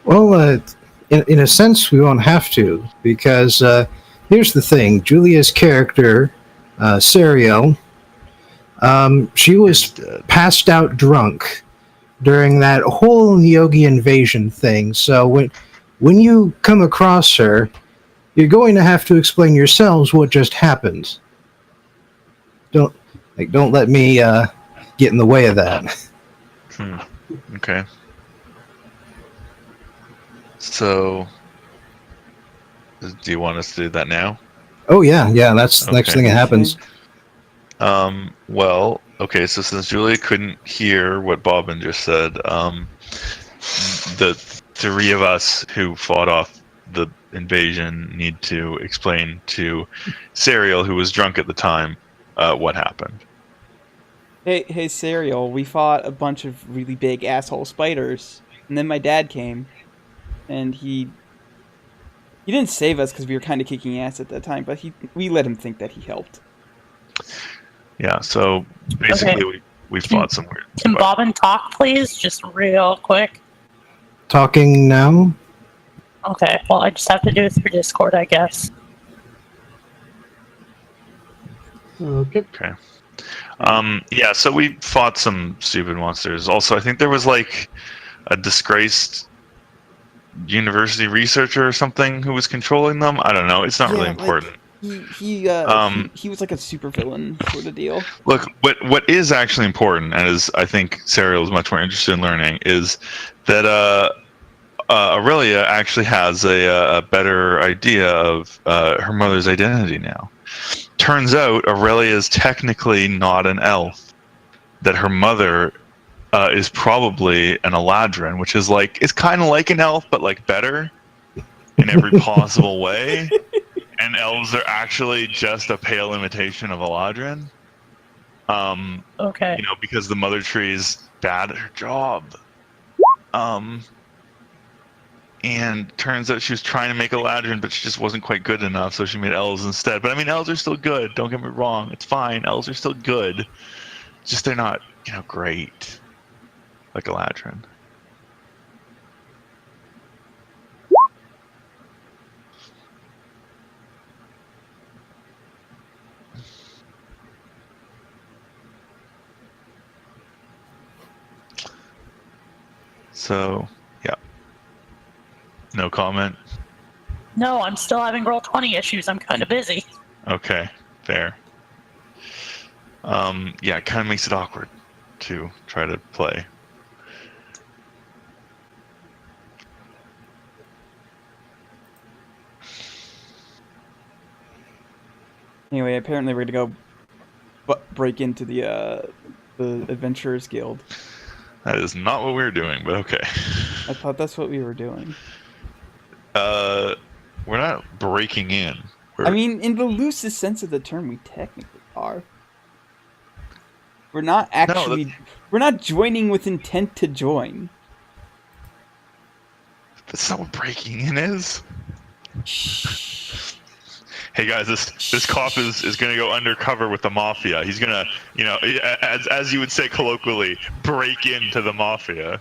Well, in a sense, we won't have to, because here's the thing. Julia's character, Serial, she Is was dead. passed out drunk during that whole Yogi invasion thing. So when you come across her, you're going to have to explain yourselves what just happened. Don't let me get in the way of that. Okay. So, do you want us to do that now? Oh yeah, that's the next Okay. thing that happens. Well, okay, so since Julia couldn't hear what Bobbin just said, the three of us who fought off the invasion need to explain to Serial, who was drunk at the time, what happened. Hey, Serial, we fought a bunch of really big asshole spiders, and then my dad came, and he didn't save us because we were kind of kicking ass at that time, but we let him think that he helped. Yeah, so basically we fought some weird Can Bobbin talk, please? Just real quick. Talking now? Okay, well, I just have to do it through Discord, I guess. Okay. Yeah, so we fought some stupid monsters. Also, I think there was like a disgraced university researcher or something who was controlling them. I don't know. It's not really important. He was like a super villain sort of deal. Look, what is actually important, and is I think Serial is much more interested in learning, is that Aurelia actually has a better idea of her mother's identity now. Turns out Aurelia is technically not an elf. That her mother is probably an Eladrin, which is like, it's kind of like an elf, but like better in every possible way. And elves are actually just a pale imitation of Eladrin. Okay. You know, because the mother tree is bad at her job. And turns out she was trying to make Eladrin, but she just wasn't quite good enough, so she made elves instead. But I mean, elves are still good. Don't get me wrong. It's fine. Elves are still good. Just they're not, great. Like Eladrin. So, yeah. No comment? No, I'm still having Roll20 issues. I'm kind of busy. Okay, fair. Yeah, it kind of makes it awkward to try to play. Anyway, apparently we're gonna go break into the Adventurers Guild. That is not what we were doing, but okay. I thought that's what we were doing. We're not breaking in. I mean, in the loosest sense of the term, we technically are. We're not actually. We're not joining with intent to join. That's not what breaking in is. Shh. Hey guys, this cop is gonna go undercover with the mafia. He's gonna, as you would say colloquially, break into the mafia.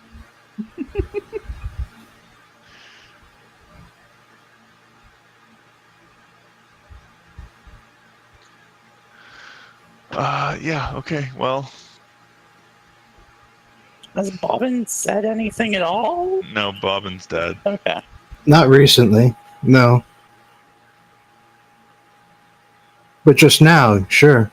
Yeah, okay, well. Has Bobbin said anything at all? No, Bobbin's dead. Okay. Not recently, no. But just now, sure.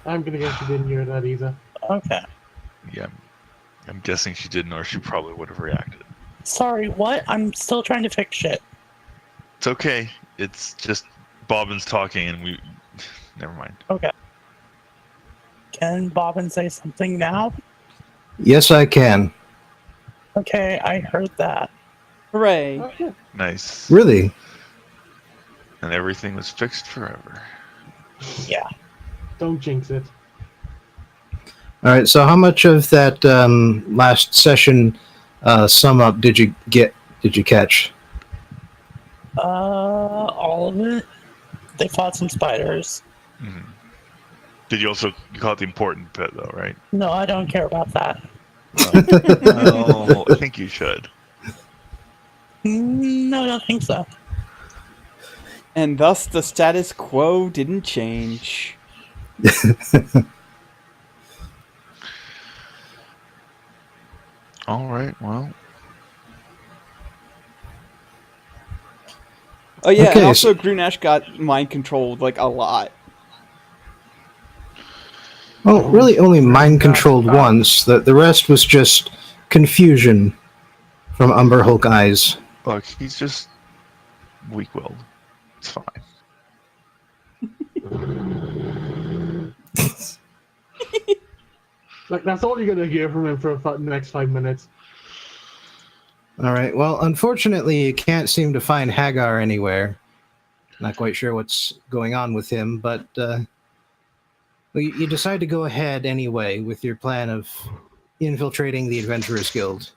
I'm gonna guess you didn't hear that either. Okay. Yeah, I'm guessing she didn't, or she probably would have reacted. Sorry, what? I'm still trying to fix shit. It's okay. It's just Bobbin's talking, and we... Never mind. Okay. Can Bobbin say something now? Yes, I can. Okay, I heard that. Hooray! Oh, yeah. Nice. Really? And everything was fixed forever. Yeah. Don't jinx it. All right. So, how much of that last session sum up did you get? Did you catch? All of it. They fought some spiders. Mm-hmm. Did you also call it the important bit, though, right? No, I don't care about that. Well, I think you should. No, I don't think so. And thus the status quo didn't change. All right, well. Oh yeah, Okay, and also Grunash got mind controlled like a lot. Well, really only mind controlled once. The rest was just confusion from Umber Hulk Eyes. Look, he's just weak-willed. It's fine. Like, that's all you're gonna hear from him for the next 5 minutes. All right. Well, unfortunately, you can't seem to find Hagar anywhere. Not quite sure what's going on with him, but you decide to go ahead anyway with your plan of infiltrating the Adventurers Guild.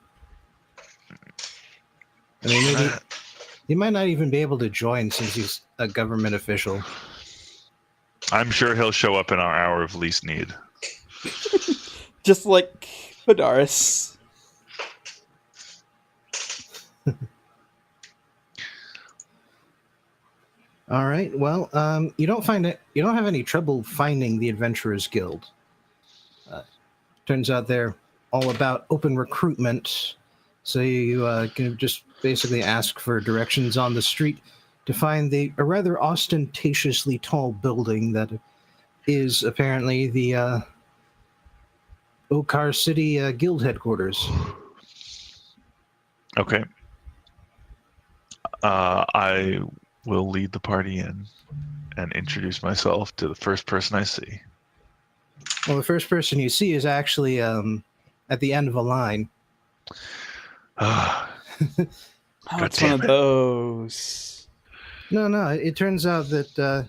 I mean, maybe he might not even be able to join since he's a government official. I'm sure he'll show up in our hour of least need. Just like Bedaris. All right. Well, you don't have any trouble finding the Adventurers Guild. Turns out they're all about open recruitment, so you can just basically ask for directions on the street to find a rather ostentatiously tall building that is apparently the Okar City Guild headquarters. Okay. I will lead the party in and introduce myself to the first person I see. Well, the first person you see is actually at the end of a line. Oh, God it's one damn of it. those. No. It turns out that,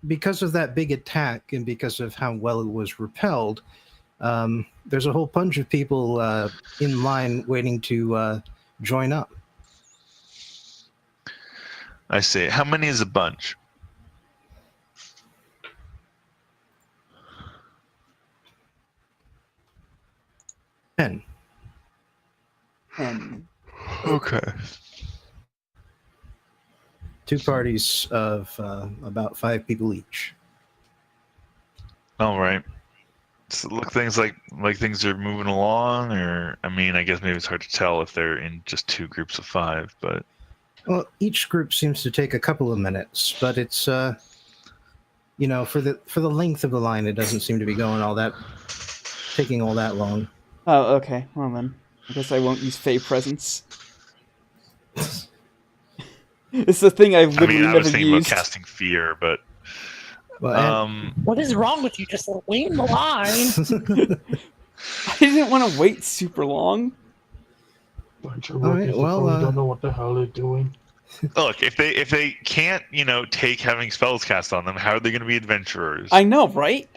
because of that big attack and because of how well it was repelled, there's a whole bunch of people in line waiting to join up. I see. How many is a bunch? And And Okay. two parties of about 5 people each. All right. So look things like things are moving along, or I mean, I guess maybe it's hard to tell if they're in just 2 groups of 5, but Well, each group seems to take a couple of minutes, but it's for the length of the line, it doesn't seem to be taking all that long. oh, okay. Well then, I guess I won't use Fey presence. It's the thing I've I literally mean, I was never thinking used. about casting fear, but Well, What is wrong with you? Just wait in the line. I didn't want to wait super long. Bunch of All right, rookies that well, probably don't know what the hell they're doing. look, if they can't, take having spells cast on them, how are they going to be adventurers? I know, right?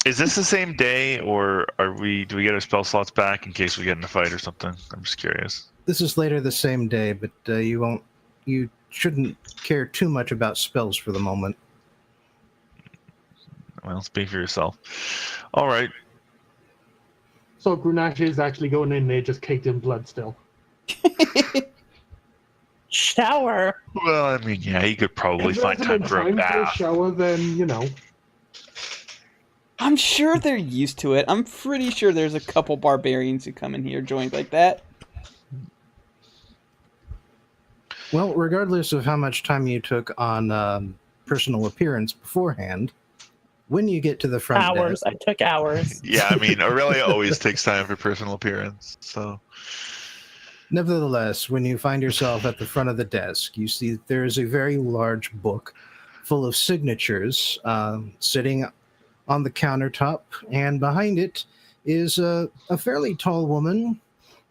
Is this the same day, or do we get our spell slots back in case we get in a fight or something? I'm just curious. this is later the same day, but you shouldn't care too much about spells for the moment. Well, speak for yourself. All right. So Grunash is actually going in there just caked in blood still. Shower. Well, I mean, yeah, he could probably If there find hasn't time been for a time for a bath. shower, then, I'm sure they're used to it. I'm pretty sure there's a couple barbarians who come in here joined like that. Well, regardless of how much time you took on personal appearance beforehand, when you get to the front Hours. desk, I took hours. Yeah, I mean, Aurelia always takes time for personal appearance, so... nevertheless, when you find yourself at the front of the desk, you see that there is a very large book full of signatures sitting on the countertop, and behind it is a fairly tall woman,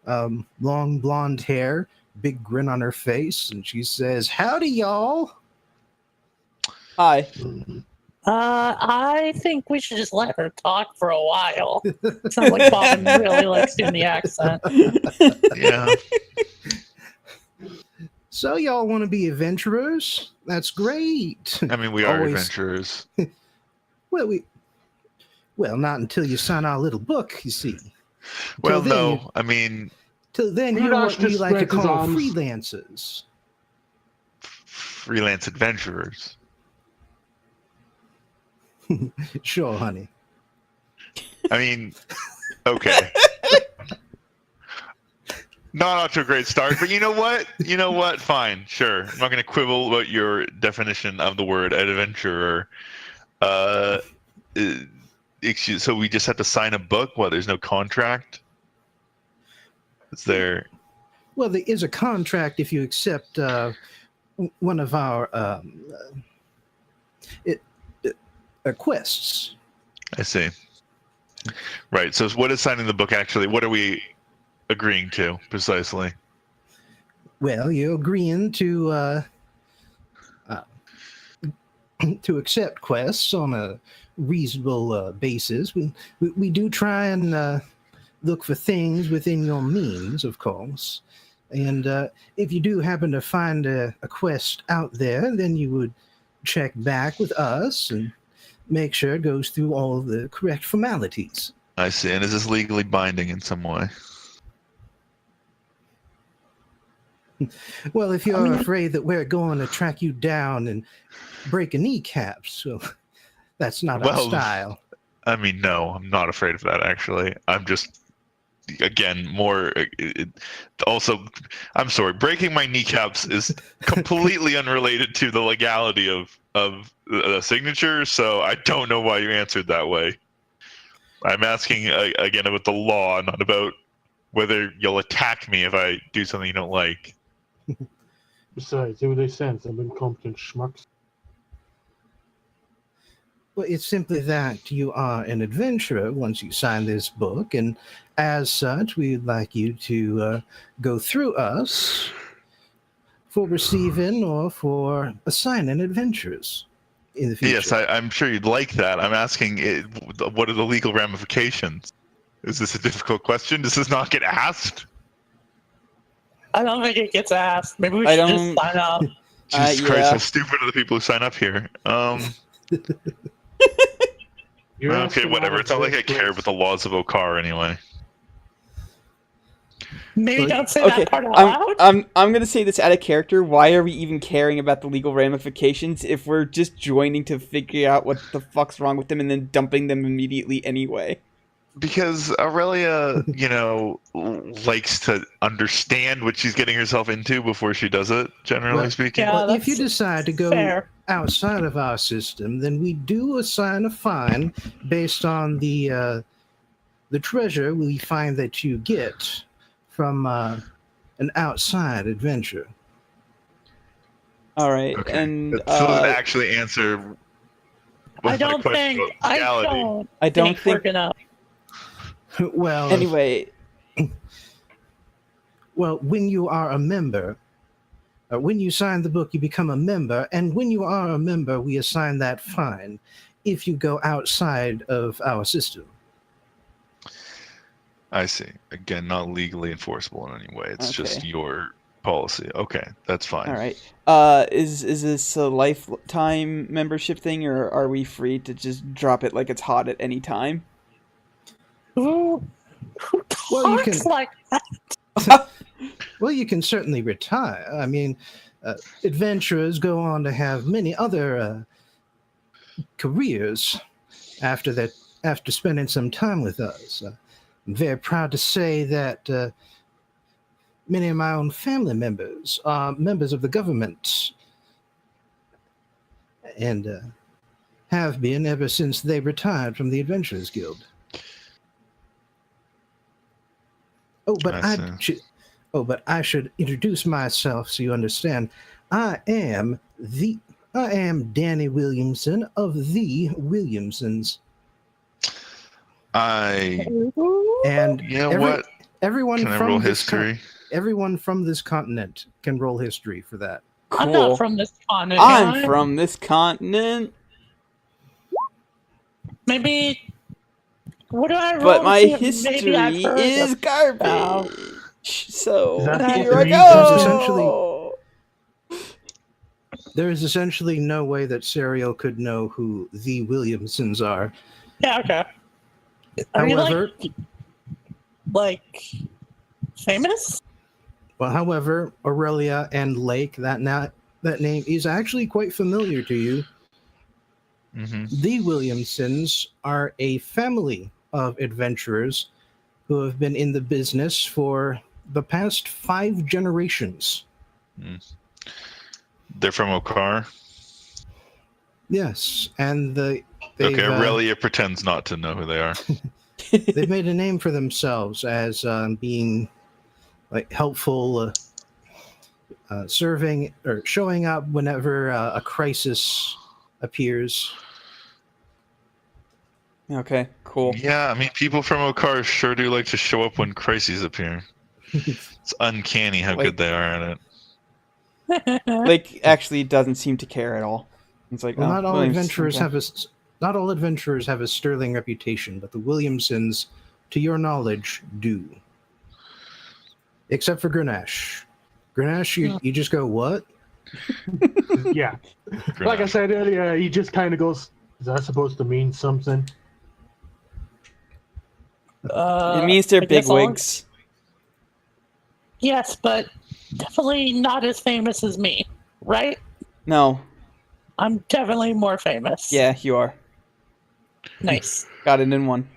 long blonde hair, big grin on her face, and she says, "Howdy, y'all." Hi. I think we should just let her talk for a while. Sounds like Bob really likes doing the accent. Yeah. So y'all want to be adventurers? That's great. I mean, we are Always- adventurers. Well, not until you sign our little book, you see. Well, then no, I mean, Till then, you're Grunash what we just like to spreads his call arms. freelancers. freelance adventurers. Sure, honey. I mean, okay. Not off to a great start, but you know what? You know what? Fine, sure. I'm not going to quibble about your definition of the word adventurer. Excuse. So we just have to sign a book. What? There's no contract. Is there? Well, there is a contract if you accept one of our quests. I see. Right. So what is signing the book actually? What are we agreeing to precisely? Well, you're agreeing to accept quests on a reasonable basis. We do try and look for things within your means, of course. And if you do happen to find a quest out there, then you would check back with us and make sure it goes through all the correct formalities. I see. And is this legally binding in some way? Well, if you're afraid that we're going to track you down and break a kneecap, so that's not our style. I mean, no, I'm not afraid of that, actually. I'm just, again, more... also, I'm sorry, breaking my kneecaps is completely unrelated to the legality of the signature, so I don't know why you answered that way. I'm asking, again, about the law, not about whether you'll attack me if I do something you don't like. Besides, who they sense? I'm incompetent schmucks. Well, it's simply that you are an adventurer once you sign this book, and as such, we'd like you to go through us for receiving or for assigning adventures in the future. Yes, I'm sure you'd like that. I'm asking, what are the legal ramifications? Is this a difficult question? Does this not get asked? I don't think it gets asked. Maybe we I should don't- just sign up. Jesus Yeah. Christ, how stupid are the people who sign up here? You're Okay, asking whatever. all It's not like I the care about the laws of Okar anyway. Maybe Well, don't say Okay, that part out loud. I'm gonna say this out of character. Why are we even caring about the legal ramifications if we're just joining to figure out what the fuck's wrong with them and then dumping them immediately anyway? Because Aurelia, likes to understand what she's getting herself into before she does it, generally Well, speaking. Yeah, Well, if you that's decide to go fair. outside of our system, then we do assign a fine based on the treasure we find that you get from an outside adventure. All right, Okay. and That still doesn't actually answer I my don't question think. about legality. I don't we're think. gonna. Well, Anyway, when you are a member, when you sign the book, you become a member, and when you are a member, we assign that fine if you go outside of our system. I see. Again, not legally enforceable in any way. It's just Okay. your policy. Okay, that's fine. all right. Is this a lifetime membership thing, or are we free to just drop it like it's hot at any time? Who Well, you talks can- like Well, you can certainly retire. I mean, adventurers go on to have many other careers after that. After spending some time with us, I'm very proud to say that many of my own family members are members of the government, and have been ever since they retired from the Adventurers Guild. Oh, but I should introduce myself so you understand. I am Danny Williamson of the Williamsons, and You know what? everyone Can I from roll this history? everyone from this continent can roll history for that. I'm Cool. not from this continent. I'm am I? from this continent, Maybe. What do I roll? but to my see if history maybe I've heard is of- garbage. So Is that here I history? go. Essentially- There is essentially no way that Serial could know who the Williamsons are. Yeah, okay. Are However, you like famous? well, however, Aurelia and Lake, that name is actually quite familiar to you. Mm-hmm. The Williamsons are a family of adventurers who have been in the business for the past 5 generations. They're from Okar. Yes, and they've Aurelia pretends not to know who they are. they've made a name for themselves as being like helpful, serving or showing up whenever a crisis appears. Okay, cool. Yeah, I mean, people from Okar sure do like to show up when crises appear. It's uncanny how good they are at it. Lake actually doesn't seem to care at all. It's like, Well, oh, not all Williams, adventurers okay. have a sterling reputation, but the Williamsons, to your knowledge, do. Except for Grenache. Grenache, you just go, what? Yeah. Like I said earlier, he just kind of goes, is that supposed to mean something? It means they're I big guess I'll- wigs. Yes, but definitely not as famous as me, right? No, I'm definitely more famous. yeah, you are. Nice. Got it in one.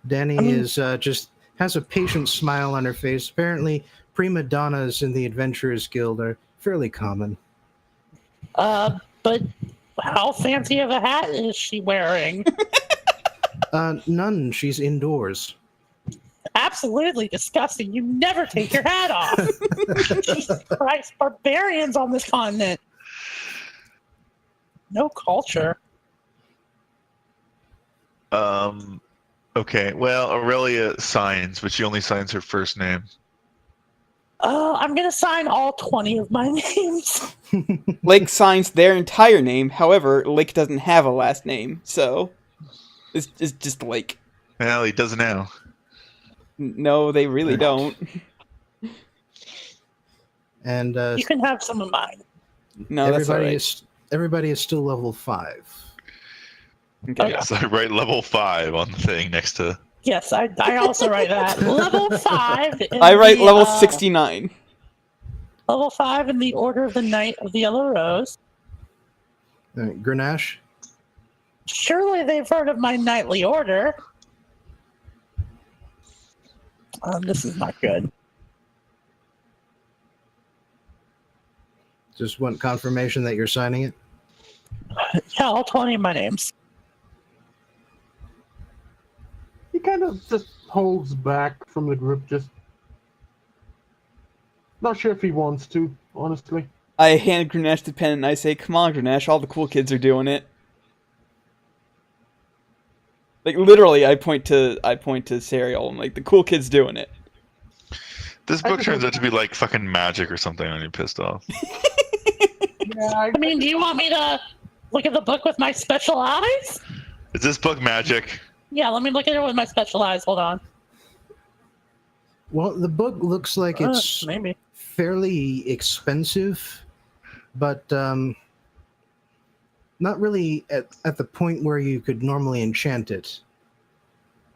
Danny I mean- is just has a patient smile on her face. Apparently, prima donnas in the Adventurers Guild are fairly common. But how fancy of a hat is she wearing? None. She's indoors. Absolutely disgusting. You never take your hat off. Jesus Christ, barbarians on this continent. No culture. Okay, well, Aurelia signs, but she only signs her first name. I'm gonna sign all 20 of my names. Lake signs their entire name. However, Lake doesn't have a last name, so it's just Lake. Well, he does now. No, they really don't. And You can have some of mine. No, that's all right. everybody is still level 5. Okay. Yes, I write level 5 on the thing next to. Yes, I also write that. Level 5. in I write the, level 69. Level 5 in the Order of the Knight of the Yellow Rose. Grenache? Surely they've heard of my knightly order. This is not good. Just want confirmation that you're signing it? Yeah, all 20 of my names. He kind of just holds back from the group, just not sure if he wants to, honestly. I hand Grenache the pen and I say, "Come on, Grenache! All the cool kids are doing it." Like literally, I point to Serial. I'm like, "The cool kid's doing it." This book turns out to be like fucking magic or something when you're pissed off. Yeah, I mean, do you want me to look at the book with my special eyes? Is this book magic? Yeah, let me look at it with my special eyes. Hold on. Well, the book looks like it's Maybe. fairly expensive, but not really at the point where you could normally enchant it.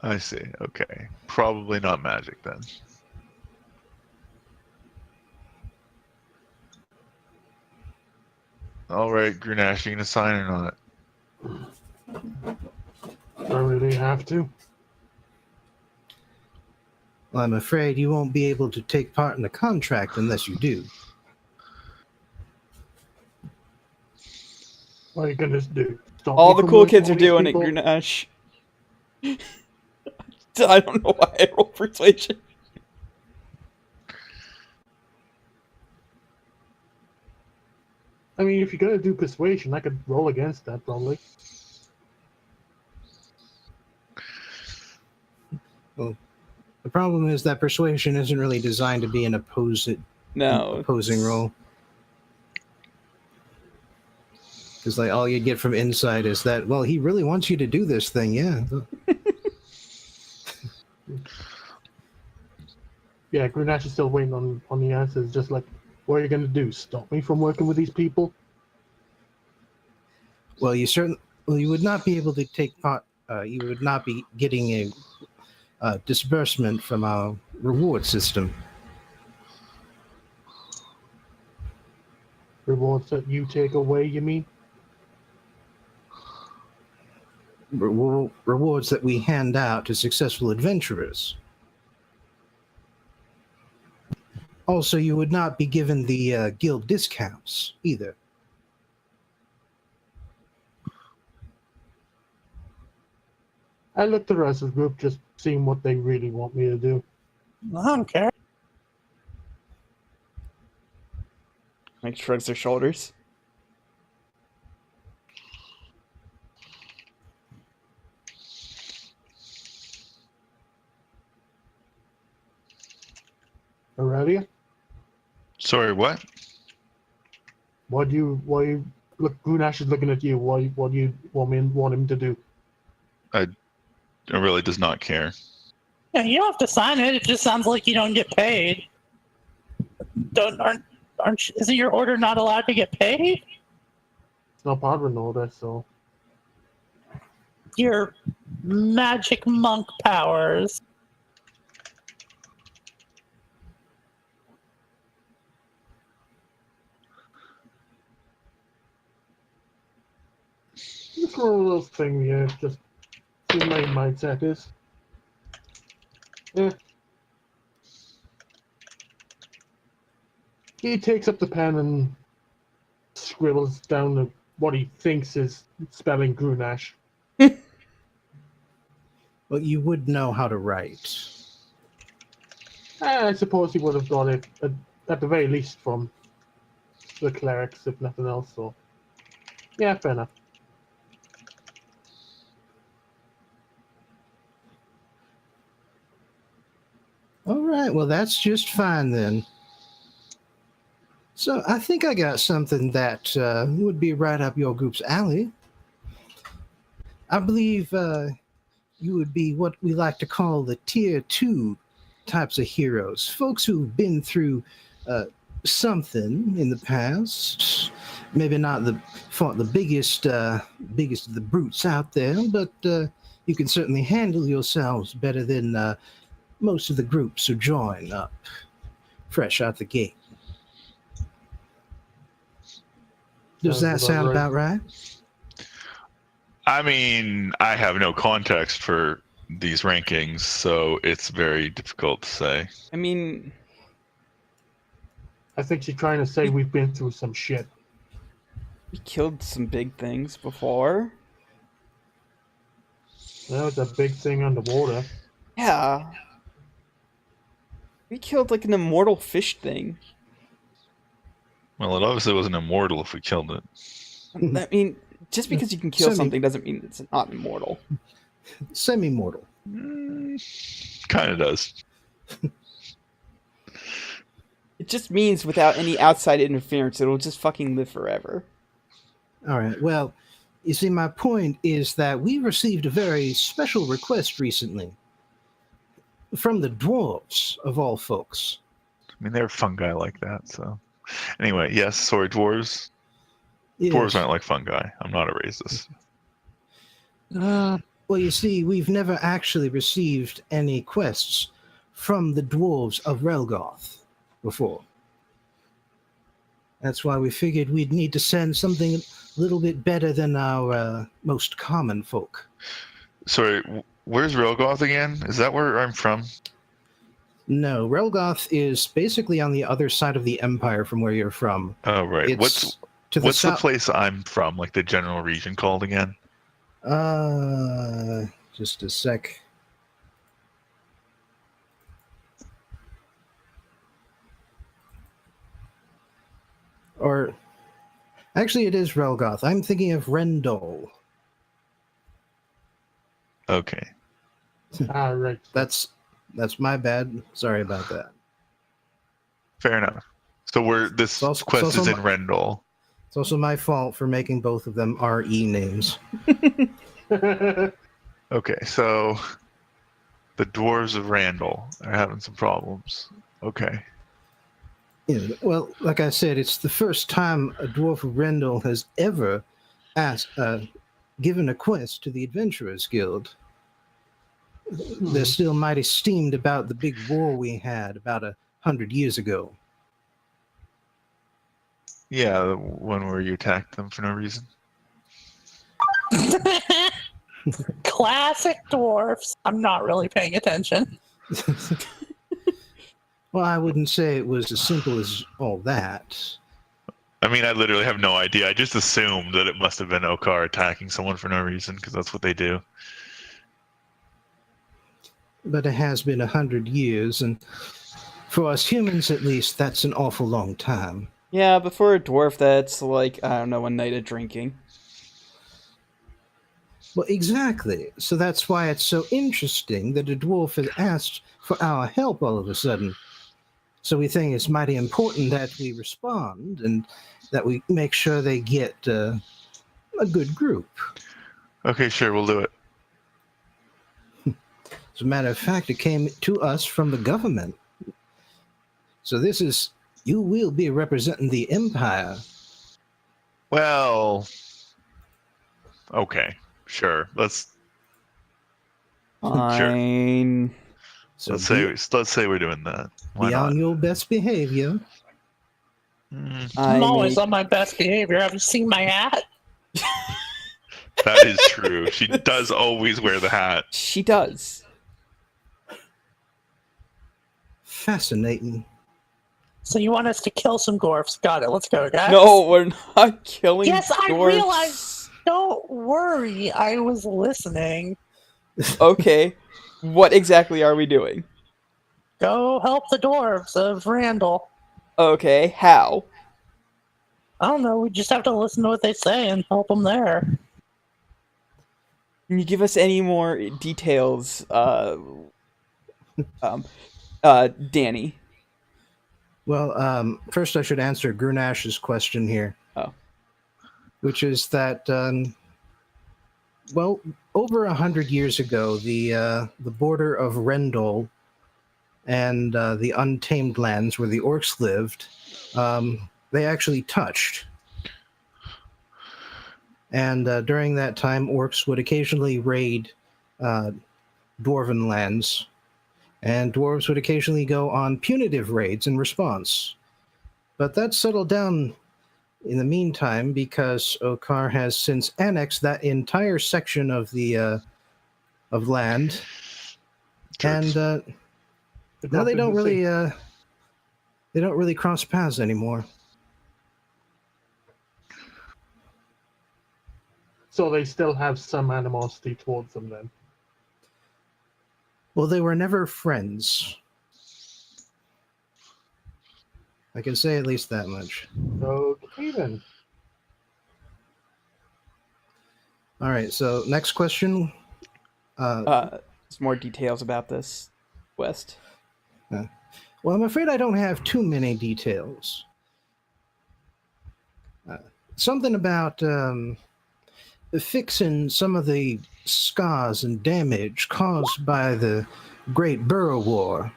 I see. Okay. Probably not magic then. All right, Grenache, you gonna sign or not? I really have to. Well, I'm afraid you won't be able to take part in the contract unless you do. What are you gonna do? Stop All me the from cool working kids are with these doing it, people? Grenache. I don't know why I roll persuasion. I mean, if you're gonna do persuasion, I could roll against that probably. Well, the problem is that persuasion isn't really designed to be an opposing role. Because like all you get from inside is that, well, he really wants you to do this thing, yeah. Yeah, Grenache is still waiting on the answers, just like What are you going to do? Stop me from working with these people? Well, you would not be able to take part. You would not be getting a disbursement from our reward system. Rewards that you take away, you mean? Rewards that we hand out to successful adventurers. Also, you would not be given the guild discounts either. I look to the rest of the group, just seeing what they really want me to do. I don't care. Mike shrugs their shoulders. Aurelia? Sorry, what? Why look, Grunash is looking at you. What do you want him to do? It really does not care. Yeah, you don't have to sign it. It just sounds like you don't get paid. Isn't your order not allowed to get paid? It's not part of an order, so. Your magic monk powers. It's one of those things, yeah, just see my mindset is. Yeah. He takes up the pen and scribbles down what he thinks is spelling Grunash. Well, you would know how to write. I suppose he would have got it at the very least from the clerics, if nothing else. So, yeah, fair enough. All right, well, that's just fine then. So I think I got something that would be right up your group's alley. I believe you would be what we like to call the tier 2 types of heroes. Folks who've been through something in the past. Maybe not fought the biggest of the brutes out there, but you can certainly handle yourselves better than most of the groups who join up fresh out the gate. Does that sound about right? I mean, I have no context for these rankings, so it's very difficult to say. I mean, I think she's trying to say we've been through some shit. we killed some big things before. That was a big thing underwater. Yeah. We killed like an immortal fish thing. Well, it obviously wasn't immortal if we killed it. I mean, just because you can kill Semi- something doesn't mean it's not immortal. Semi-mortal. Kind of does. It just means without any outside interference, it'll just fucking live forever. All right, well, you see, my point is that we received a very special request recently from the dwarves, of all folks. I mean, they're fungi like that, so. Anyway, yes, sorry, dwarves. Yes. Dwarves aren't like fungi. I'm not a racist. Well, you see, we've never actually received any quests from the dwarves of Relgoth before. That's why we figured we'd need to send something a little bit better than our most common folk. Sorry, where's Relgoth again? Is that where I'm from? No, Relgoth is basically on the other side of the empire from where you're from. Oh, right. It's What's to the south. place I'm from, like the general region called again? Just a sec. Or, actually, it is Relgoth. I'm thinking of Rendol. Okay. Right. That's my bad. Sorry about that. Fair enough. So this also- quest it's is also in Rendell. It's also my fault for making both of them RE names. Okay, so the dwarves of Randall are having some problems. Okay. Yeah, well, like I said, it's the first time a dwarf of Rendell has ever given a quest to the Adventurers Guild. They're still mighty steamed about the big war we had about 100 years ago. Yeah, the one where you attacked them for no reason. Classic dwarfs. I'm not really paying attention. Well, I wouldn't say it was as simple as all that. I mean, I literally have no idea. I just assumed that it must have been Okar attacking someone for no reason, because that's what they do. But it has been 100 years, and for us humans at least, that's an awful long time. Yeah, but for a dwarf, that's like, I don't know, a night of drinking. Well, exactly. So that's why it's so interesting that a dwarf has asked for our help all of a sudden. So we think it's mighty important that we respond and that we make sure they get a good group. Okay, sure, we'll do it. As a matter of fact, it came to us from the government. So this is, you will be representing the Empire. Well, okay, sure. Let's Fine. So let's say we're doing that. Why be not? on your best behavior. I'm always on my best behavior. Have you seen my hat? That is true. She does always wear the hat. She does. Fascinating. So you want us to kill some dwarfs? Got it. Let's go, guys. No, we're not killing Yes, I dwarves. realized. Don't worry. I was listening. Okay, what exactly are we doing? Go help the dwarves of Randall. Okay, how? I don't know. We just have to listen to what they say and help them there. Can you give us any more details, Danny? Well, first I should answer Grunash's question here. Oh. Which is that, well, over 100 years ago, the border of Rendell and the untamed lands where the orcs lived, they actually touched. And during that time, orcs would occasionally raid dwarven lands, and dwarves would occasionally go on punitive raids in response. But that settled down in the meantime because Okar has since annexed that entire section of the of land, and now they don't really cross paths anymore. So they still have some animosity towards them then. Well, they were never friends. I can say at least that much. Okay then. All right, so next question. Some more details about this quest. Well, I'm afraid I don't have too many details. Something about fixing some of the scars and damage caused by the Great Burrow War.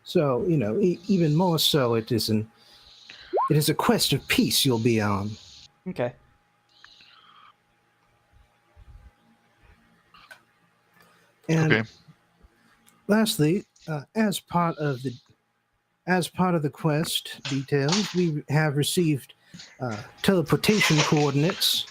So, you know, even more so, it is a quest of peace you'll be on. Okay. And Okay. lastly, as part of the quest details, we have received teleportation coordinates.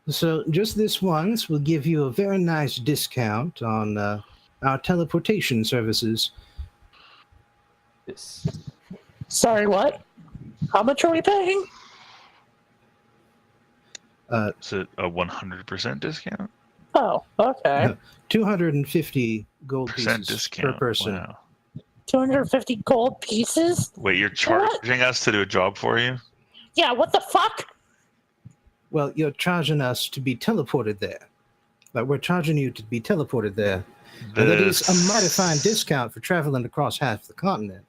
So just this once will give you a very nice discount on our teleportation services. Yes. Sorry, what? How much are we paying? Is it a 100% discount? Oh, okay. 250 gold Percent pieces discount. per person. Wow. 250 gold pieces? Wait, you're charging us to do a job for you? Yeah, what the fuck? Well, you're charging us to be teleported there. Like, we're charging you to be teleported there. And that is a mighty fine discount for traveling across half the continent.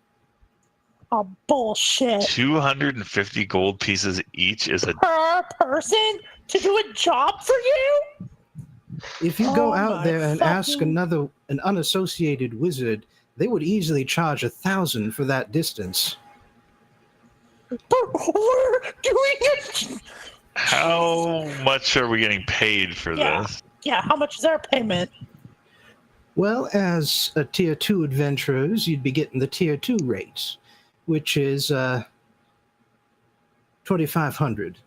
Oh, bullshit. 250 gold pieces each is a... Per person? To do a job for you? If you go Oh out my there and ask fucking- an unassociated wizard, they would easily charge 1,000 for that distance. But we're doing it. How much are we getting paid for Yeah. this? Yeah, how much is our payment? Well, as a tier 2 adventurers, you'd be getting the tier 2 rates, which is 2,500.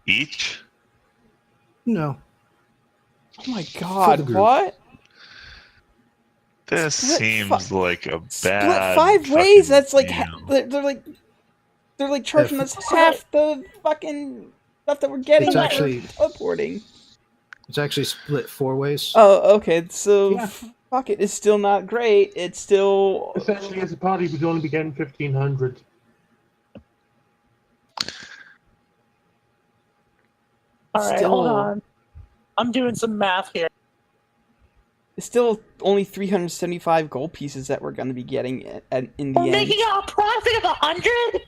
Each? No. Oh my god, group. what? This Split seems like a Split bad 5 ways? fucking That's like deal. they're like charging us Split. half the fucking stuff that we're getting It's when actually- we're teleporting. It's actually split 4 ways. Oh, okay, so Yeah. fuck it, it's still not great. It's still Essentially, as a party, we'd only be getting 1,500. All right, Still- hold on. I'm doing some math here. it's still only 375 gold pieces that we're going to be getting in the We're end. making a profit of 100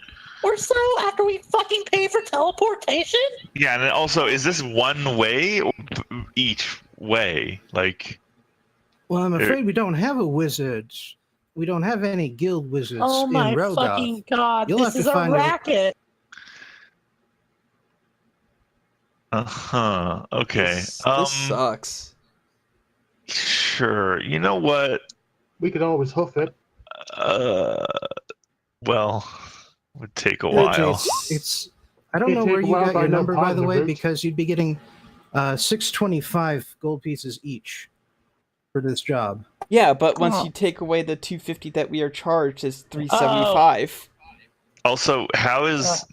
or so after we fucking pay for teleportation? Yeah, and then also, is this one way or each way? Like, Well, I'm afraid we don't have a wizard. We don't have any guild wizards Oh my in Rogoth. fucking god, You'll this have is to a find a- racket. okay. This sucks. Sure. You know what? We could always hoof it. Well, would take a Yeah, while. It's I don't It'd know take where a you while got if I your know number, by part of the the way, route. because you'd be getting 625 gold pieces each for this job. Yeah, but once Oh. you take away the 250 that we are charged, it's 375. Also, how is?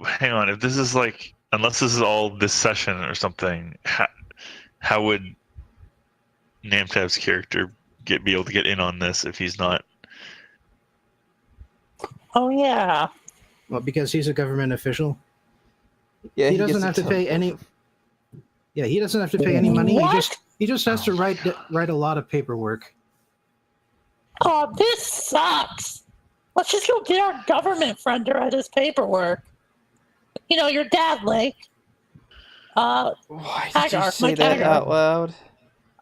Hang on. If this is like, unless this is all this session or something, how would Namtab's character be able to get in on this if he's not? Oh yeah. Well, because he's a government official. Yeah, he gets doesn't have to pay teleport. any. Yeah, he doesn't have to pay any money. What? He just has to write a lot of paperwork. Oh, this sucks. Let's just go get our government friend to write his paperwork. You know, your dad, Lake. Why did you Hagar, say Mike that Hagar. out loud?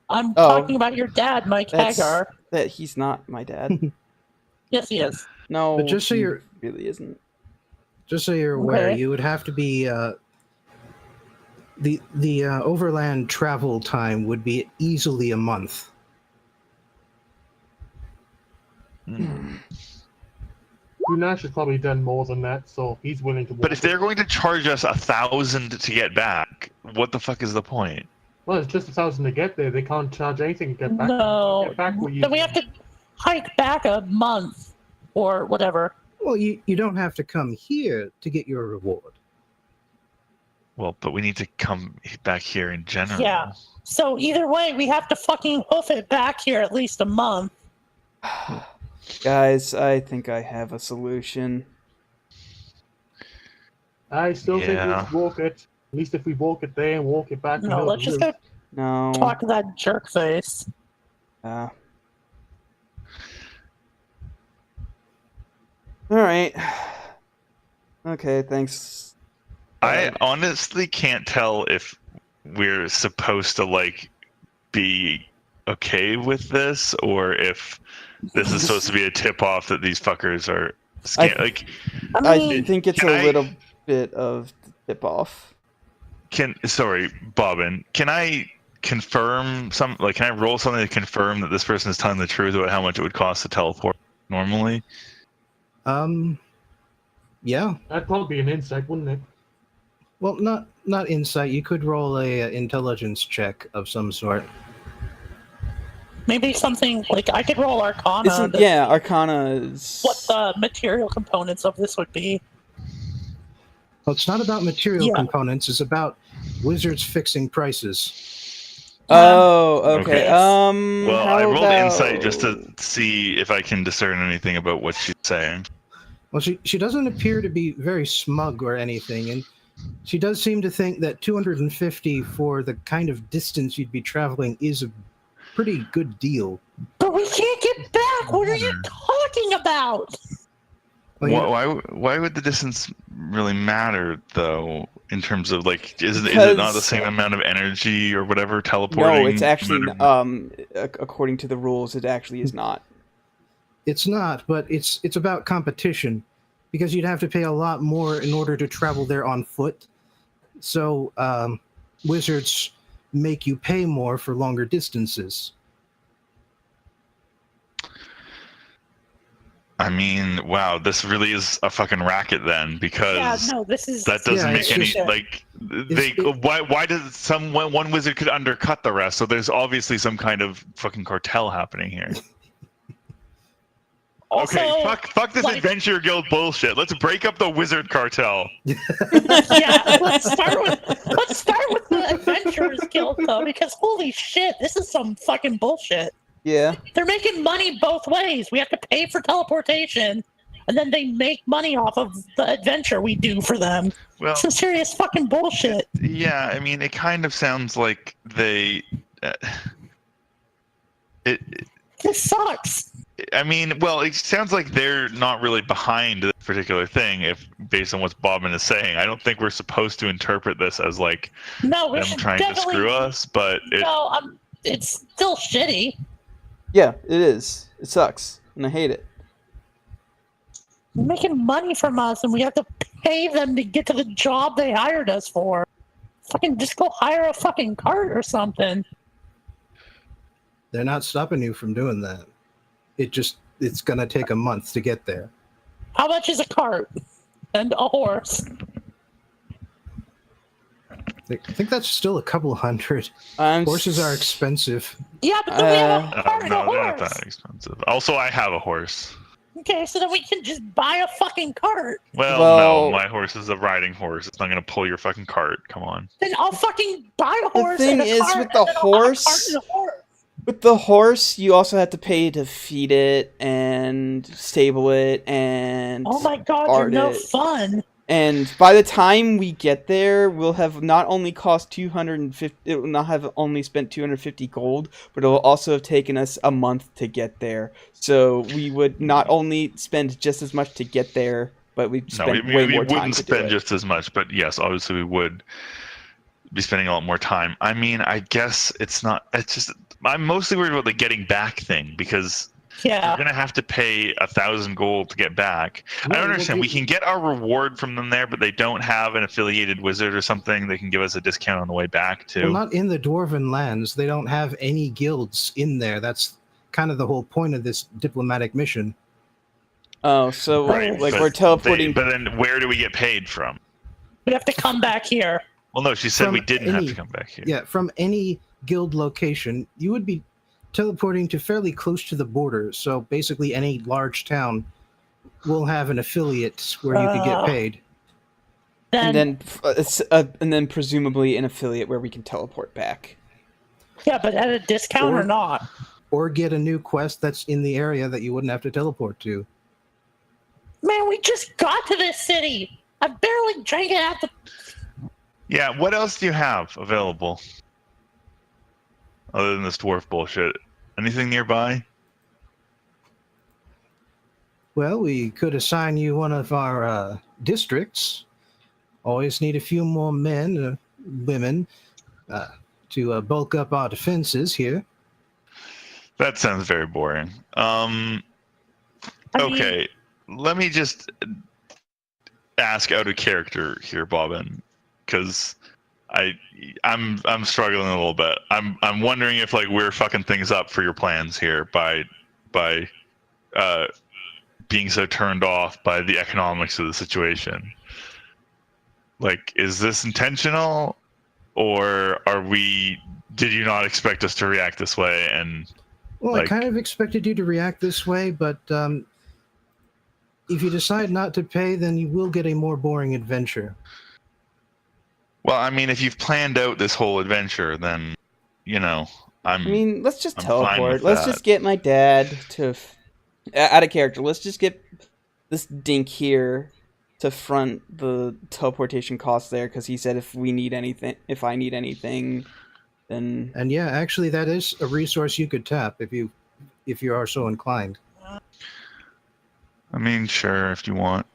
I'm Oh. talking about your dad, Mike That's- Hagar. That he's not my dad. Yes, he is. No, But just so he you're- really isn't. Just so you're aware, Okay. you would have to be the overland travel time would be easily a month. Gunash has probably done more than that, so he's willing to. But if they're going to charge us 1,000 to get back, what the fuck is the point? Well, it's just 1,000 to get there. They can't charge anything to get back. No. Get back what you. Then we have to hike back a month or whatever. Well, you don't have to come here to get your reward. Well, but we need to come back here in general. Yeah. So either way, we have to fucking hoof it back here at least a month. Guys, I think I have a solution. I still think we Yeah. should walk it. At least if we walk it there and walk it back. No, let's just go No. talk to that jerk face. All right. Okay, thanks. I honestly can't tell if we're supposed to like be okay with this or if this is supposed to be a tip off that these fuckers are like I I mean, think it's can a I- little bit of tip off. Bobbin, can I confirm can I roll something to confirm that this person is telling the truth about how much it would cost to teleport normally? Yeah. That'd probably be an insight, wouldn't it? Well, not insight. You could roll a intelligence check of some sort. maybe something like I could roll Arcana. Isn't to yeah, Arcana is What the material components of this would be. Well, it's not about material Yeah. components. It's about wizards fixing prices. Oh, okay. Okay. Well, how I rolled about... insight just to see if I can discern anything about what she's saying. Well, she doesn't appear to be very smug or anything, and she does seem to think that 250 for the kind of distance you'd be traveling is a pretty good deal. But we can't get back. What are you talking about? Well, you- Why would the distance really matter though? In terms of like, is it not the Because- same amount of energy or whatever teleporting? No, it's actually whatever- according to the rules, it actually is not. It's not, but it's about competition, because you'd have to pay a lot more in order to travel there on foot. So wizards make you pay more for longer distances. I mean, wow, this really is a fucking racket then, because Yeah, no, this is that doesn't Yeah, make it's any just- like they. Why does one wizard could undercut the rest? So there's obviously some kind of fucking cartel happening here. also, Okay, fuck this like- adventure guild bullshit. Let's break up the wizard cartel. yeah. Let's start with the Adventurers Guild though, because holy shit, this is some fucking bullshit. Yeah. They're making money both ways. We have to pay for teleportation, and then they make money off of the adventure we do for them. Well, Some serious fucking bullshit. yeah, I mean, it kind of sounds like they. This sucks. I mean, well, it sounds like they're not really behind this particular thing, if based on what Bobbin is saying. I don't think we're supposed to interpret this as like No, we them should trying to definitely. screw us, but It's still shitty. Yeah, it is. It sucks, and I hate it. They're making money from us, and we have to pay them to get to the job they hired us for. Fucking just go hire a fucking cart or something. They're not stopping you from doing that. It's going to take a month to get there. How much is a cart and a horse? I think that's still a couple hundred. I'm Horses are expensive. Yeah, but then we have a no, cart and a they're not horse. that expensive. Also, I have a horse. Okay, so then we can just buy a fucking cart. Well, Well- no, my horse is a riding horse. It's not gonna pull your fucking cart. Come on. Then I'll fucking buy a The horse. thing and a is, cart, with and the then I'll have a cart horse- and a horse. With the horse, you also have to pay to feed it and stable it and Oh my god, you're Art no it. fun. and by the time we get there, we'll have not only cost 250 it will not have only spent 250 gold, but it will also have taken us a month to get there. So we would not only spend just as much to get there, but we'd No, spend we way more time wouldn't to do spend it. just as much, but yes, obviously we would be spending a lot more time. I mean, I guess it's not. It's just I'm mostly worried about the getting back thing, because Yeah. we're gonna have to pay 1,000 gold to get back. I Well, don't understand. We well, can get our reward from them there, but they don't have an affiliated wizard or something. They can give us a discount on the way back too. Well, not in the Dwarven lands. They don't have any guilds in there. That's kind of the whole point of this diplomatic mission. Oh, so Right, like but we're teleporting. but then where do we get paid from? We have to come back here. Well, no, she said From we didn't have any- to come back here. Yeah, from any guild location, you would be teleporting to fairly close to the border. So basically, any large town will have an affiliate where you could get paid. Then, And then presumably an affiliate where we can teleport back. yeah, but at a discount or Or- not? Or get a new quest that's in the area that you wouldn't have to teleport to. Man, we just got to this city. I barely drank it out the. Yeah, what else do you have available? Other than this dwarf bullshit. Anything nearby? Well, we could assign you one of our districts. Always need a few more men, women, to bulk up our defenses here. That sounds very boring. I mean, Okay, let me just ask out of character here, Bobbin, because I'm struggling a little bit. I'm wondering if like we're fucking things up for your plans here by being so turned off by the economics of the situation. Like, is this intentional, or did you not expect us to react this way? And Well, like- I kind of expected you to react this way, but if you decide not to pay, then you will get a more boring adventure. well, I mean, if you've planned out this whole adventure, then I mean, let's just I'm fine teleport. with Let's that. just get my dad to, out of character. Let's just get this dink here to front the teleportation costs there, because he said if I need anything, then And yeah, actually, that is a resource you could tap if you are so inclined. I mean, sure, if you want.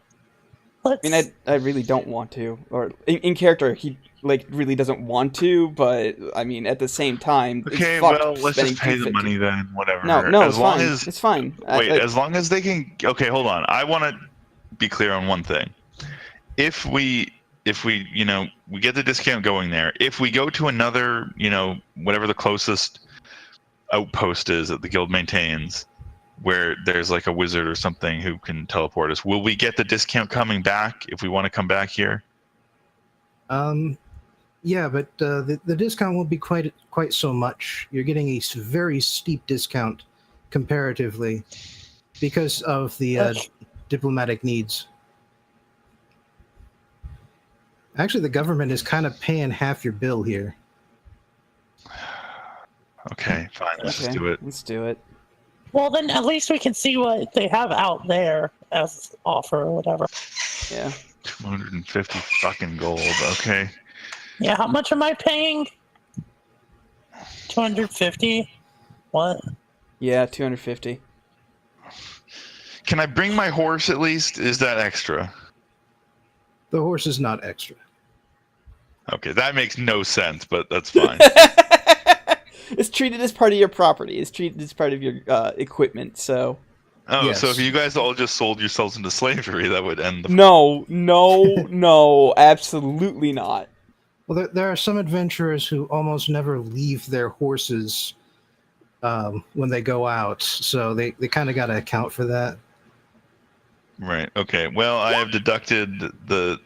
I mean, I really don't want to, or in character, he really doesn't want to, but I mean, at the same time, Okay, it's fucked well, let's spending just pay the 250. money then. Whatever. No, as it's long fine. as It's fine. wait, as long as they can. Okay, hold on. I want to be clear on one thing. If we we get the discount going there. If we go to another whatever the closest outpost is that the guild maintains, where there's like a wizard or something who can teleport us, will we get the discount coming back if we want to come back here? Yeah, but the discount won't be quite so much. You're getting a very steep discount comparatively because of the diplomatic needs. Actually, the government is kind of paying half your bill here. Okay, fine. Let's just do it. Let's do it. Well, then at least we can see what they have out there as offer or whatever. Yeah. 250 fucking gold. Okay. Yeah, how much am I paying? 250? What? Yeah, 250. Can I bring my horse at least? Is that extra? The horse is not extra. Okay, that makes no sense, but that's fine. It's treated as part of your property. It's treated as part of your equipment, so... Oh, Yes. So if you guys all just sold yourselves into slavery, that would end the... No, absolutely not. Well, there are some adventurers who almost never leave their horses when they go out, so they kind of got to account for that. Right, okay. Well, I have deducted the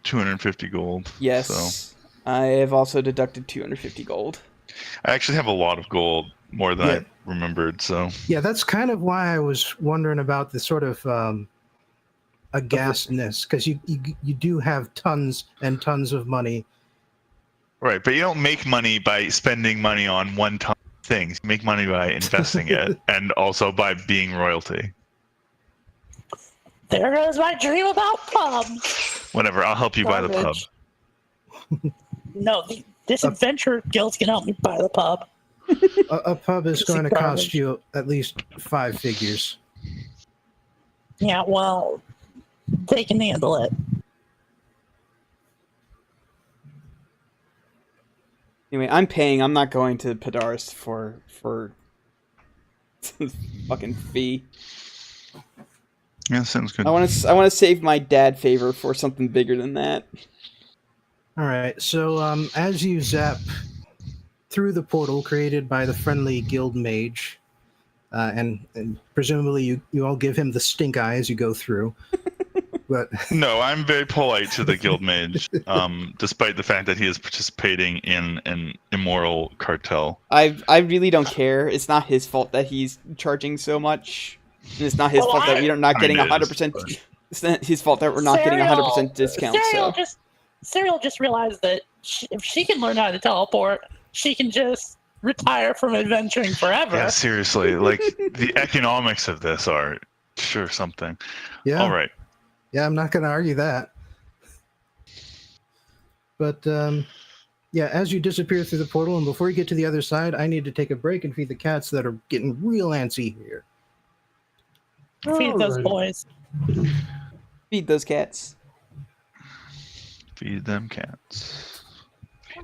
250 gold. Yes. So. I have also deducted 250 gold. I actually have a lot of gold, more than I remembered, so... Yeah, that's kind of why I was wondering about the sort of aghastness, because you do have tons and tons of money. Right, but you don't make money by spending money on one-time things. You make money by investing it, and also by being royalty. There goes my dream about pubs. Whatever, I'll help you buy the pub. No, this adventure guild's gonna help me buy the pub. A pub is going to cost you at least 5 figures. Yeah, well, they can handle it. Anyway, I'm paying. I'm not going to Padaris for fucking fee. Yeah, sounds good. I want to save my dad favor for something bigger than that. All right, so as you zap through the portal created by the friendly guild mage, and presumably you all give him the stink eye as you go through. But no, I'm very polite to the guild mage, despite the fact that he is participating in an immoral cartel. I really don't care. It's not his fault that he's charging so much. And it's not his fault that we're not getting 100%. It's not his fault that we're not getting 100% discount. Cereal just realized that if she can learn how to teleport, she can just retire from adventuring forever. Yeah, seriously, like the economics of this are sure something. yeah, All right. Yeah, I'm not going to argue that. But yeah, as you disappear through the portal, and before you get to the other side, I need to take a break and feed the cats that are getting real antsy here. Feed those boys. Feed those cats. Feed them cats.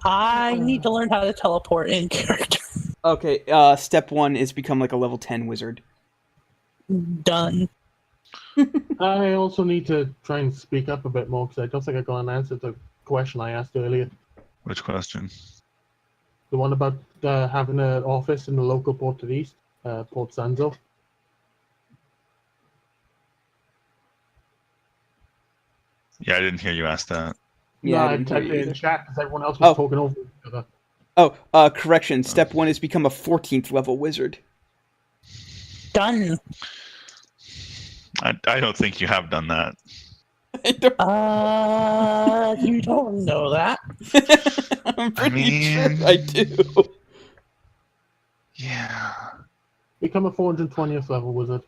I need to learn how to teleport in character. Okay, step 1 is become like a level 10 wizard. Done. I also need to try and speak up a bit more because I don't think I got an answer to the question I asked earlier. Which question? The one about having an office in the local port to the east, Port Sanzo. Yeah, I didn't hear you ask that. Yeah, no, I I didn't typed hear it you in either. chat because everyone else was talking over each other. Correction. Step 1 is become a 14th level wizard. Done. I don't think you have done that. You don't know that. I'm pretty mean- sure I do. Yeah. Become a 420th level wizard.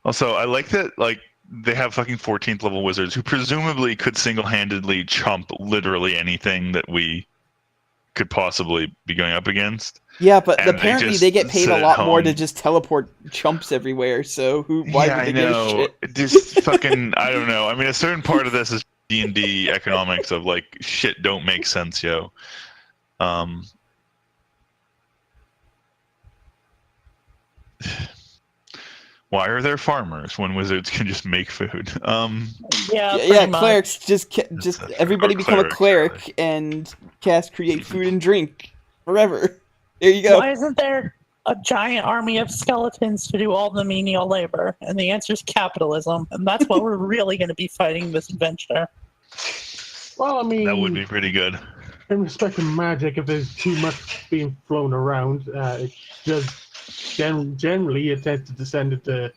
Also, I like that, like, they have fucking 14th level wizards who presumably could single-handedly chump literally anything that we could possibly be going up against. Yeah, but And apparently just they get paid sit a at lot more to home. just teleport chumps everywhere. So why would they give a shit? Just fucking, I don't know. I mean, a certain part of this is D&D economics of like shit don't make sense, yo. Why are there farmers when wizards can just make food? Yeah, Yeah, pretty much. clerics just everybody Or become a clerics, cleric and create food and drink forever. There you go. Why isn't there a giant army of skeletons to do all the menial labor? And the answer is capitalism, and that's what we're really going to be fighting this adventure. Well, I mean, that would be pretty good. in respect to magic, if there's too much being flown around, it does generally it tends to descend into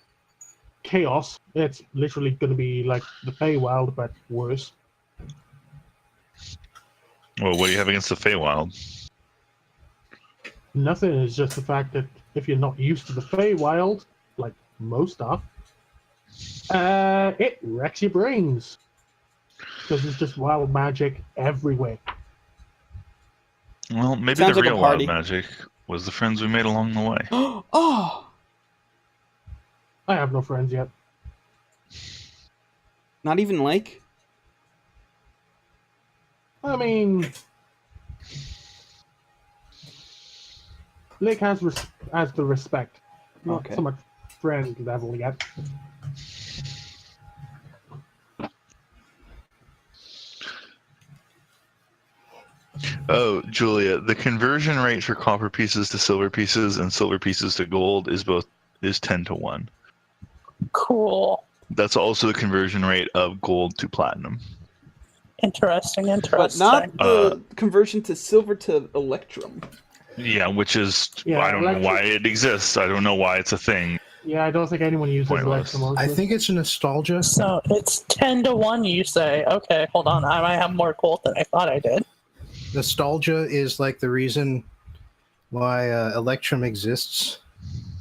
chaos. It's literally going to be like the Feywild, but worse. Well, what do you have against the Feywild? Nothing. It's just the fact that if you're not used to the Feywild, like most are, it wrecks your brains. Because it's just wild magic everywhere. Well, maybe Sounds the like a real party. wild magic was the friends we made along the way. Oh, I have no friends yet. not even like. I mean, Lake has the respect. Not Okay. so much friend level yet. Oh, Julia, the conversion rate for copper pieces to silver pieces and silver pieces to gold is 10-1. Cool. That's also the conversion rate of gold to platinum. Interesting. But not the conversion to silver to electrum. Yeah, which is Yeah, I don't know electrum- why it exists. I don't know why it's a thing. Yeah, I don't think anyone uses Pointless. Electrum. I think it's nostalgia. So it's 10-1, you say? Okay, hold on. I might have more gold than I thought I did. Nostalgia is like the reason why Electrum exists,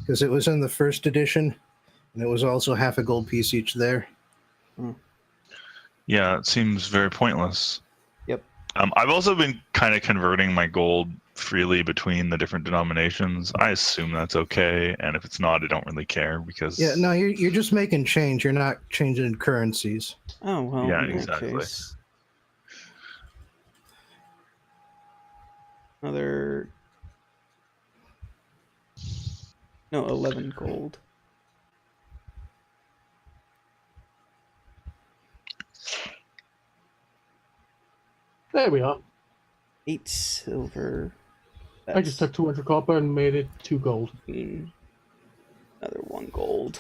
because it was in the first edition, and it was also half a gold piece each there. Yeah, it seems very pointless. Yep. I've also been kind of converting my gold freely between the different denominations. I assume that's okay, and if it's not, I don't really care because Yeah, no, you're just making change. You're not changing currencies. Oh well. Yeah, in that exactly. case. Another. No, 11 gold. There we are. 8 silver. I just took 200 copper and made it 2 gold. Another 1 gold.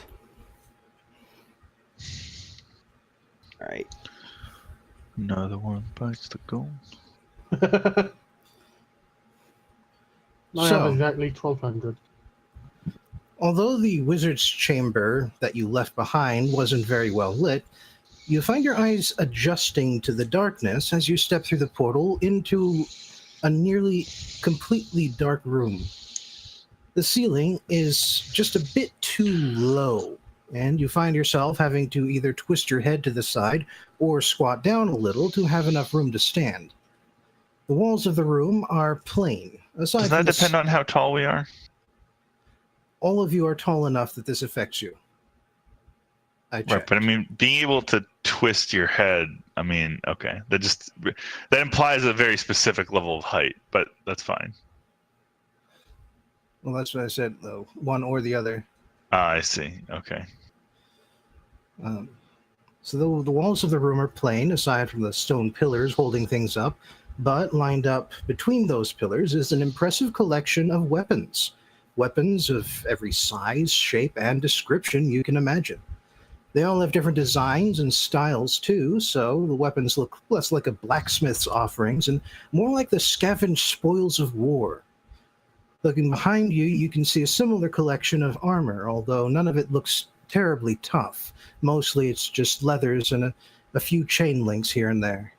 Alright. another one bites the gold. I So- have exactly 1200. Although the wizard's chamber that you left behind wasn't very well lit, you find your eyes adjusting to the darkness as you step through the portal into a nearly completely dark room. The ceiling is just a bit too low, and you find yourself having to either twist your head to the side or squat down a little to have enough room to stand. The walls of the room are plain. Aside Does from that the depend on how tall we are? all of you are tall enough that this affects you. I Right, checked. but I mean, being able to twist your head, I mean, okay, that implies a very specific level of height, but that's fine. Well, that's what I said, though. One or the other. Ah, I see. Okay. So the walls of the room are plain, aside from the stone pillars holding things up, but lined up between those pillars is an impressive collection of weapons. Weapons of every size, shape, and description you can imagine. They all have different designs and styles, too, so the weapons look less like a blacksmith's offerings and more like the scavenged spoils of war. Looking behind you, you can see a similar collection of armor, although none of it looks terribly tough. Mostly it's just leathers and a few chain links here and there.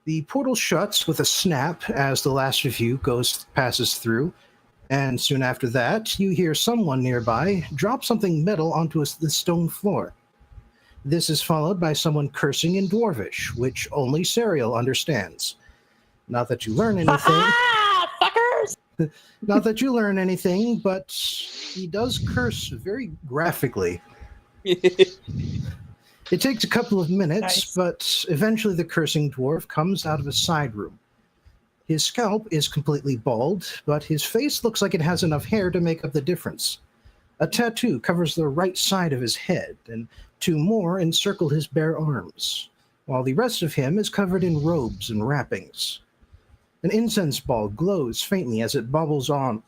The portal shuts with a snap as the last of you passes through, and soon after that, you hear someone nearby drop something metal onto the stone floor. This is followed by someone cursing in Dwarvish, which only Serial understands. Not that you learn anything. Ah, fuckers! Not that you learn anything, but he does curse very graphically. It takes a couple of minutes, Nice. but eventually the cursing dwarf comes out of a side room. His scalp is completely bald, but his face looks like it has enough hair to make up the difference. A tattoo covers the right side of his head, and 2 more encircle his bare arms, while the rest of him is covered in robes and wrappings. An incense ball glows faintly as it bobbles around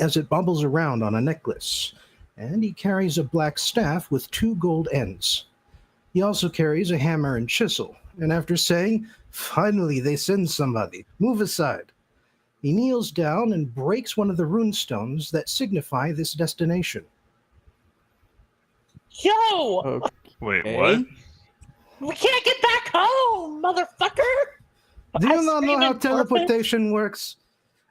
on a necklace, and he carries a black staff with 2 gold ends. He also carries a hammer and chisel, and after saying, "Finally, they send somebody. Move aside," he kneels down and breaks one of the rune stones that signify this destination. Yo! Wait, Okay. what? We can't get back home, motherfucker! Do I you not know scream how in teleportation works?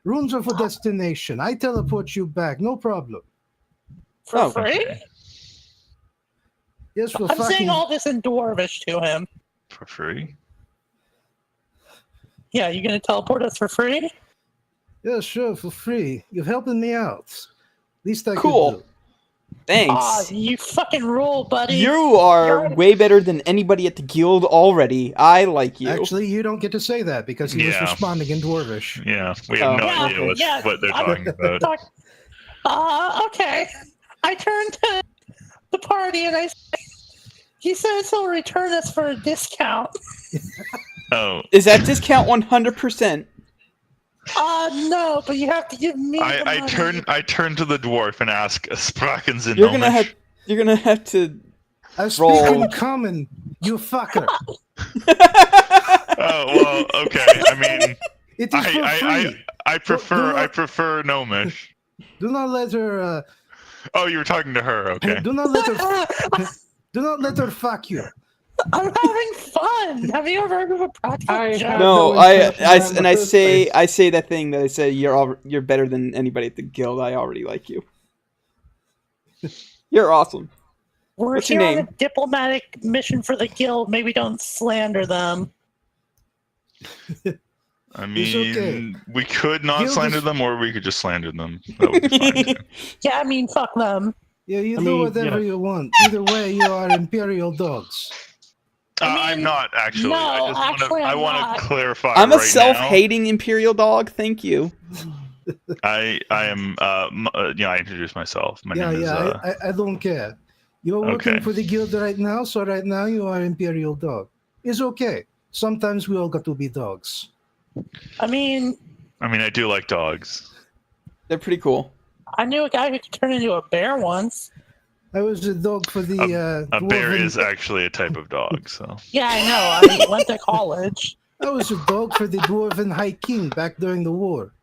Runes are for destination. I teleport you back, no problem. For Oh, free? Yes, for I'm fucking... saying all this in Dwarvish to him. For free? Yeah, you gonna teleport us for free? Yeah, sure, for free. You're helping me out. Least I Cool. could do. Thanks. Aw, you fucking rule, buddy. You are You're- way better than anybody at the guild already. I like you. Actually, you don't get to say that because he was Yeah. responding in Dwarvish. Yeah, we have Oh. no Yeah, idea yeah, what they're I'm- talking about. Okay. I turned to the party and he says he'll return us for a discount. Oh, Is that discount 100%? No, but you have to give me the I money. turn to the dwarf and ask, "Sprachen Sie You're gonna Nomish?" have to. I Roll. speak in common, you fucker. Oh well, okay. I mean, It is for free. I prefer not- Nomish. Do not let her. Oh, you were talking to her. Okay. Do not let her. Do not let her fuck you. I'm having fun. Have you ever heard of a practical I joke? have No, no I intention in the first place. say that thing that I say you're better than anybody at the guild. I already like you. You're awesome. We're What's here your on name? a diplomatic mission for the guild. Maybe don't slander them. I It's mean, okay. we could not Guild slander is- them, or we could just slander them. That would be fine. Too. Yeah, I mean, fuck them. Yeah, you I do mean, whatever yeah. you want. Either way, you are imperial dogs. I I'm mean, not actually. no, I just actually, I I'm want not. to clarify. I'm a right self-hating imperial dog. Thank you. now. I am. I introduced myself. My Yeah, name is. yeah, I don't care. You're working Okay. for the guild right now, so right now you are imperial dog. It's okay. Sometimes we all got to be dogs. I mean, I do like dogs. They're pretty cool. I knew a guy who could turn into a bear once. I was a dog for the A bear dwarven- is actually a type of dog. So. Yeah, I know. I went to college. I was a dog for the dwarven high king back during the war.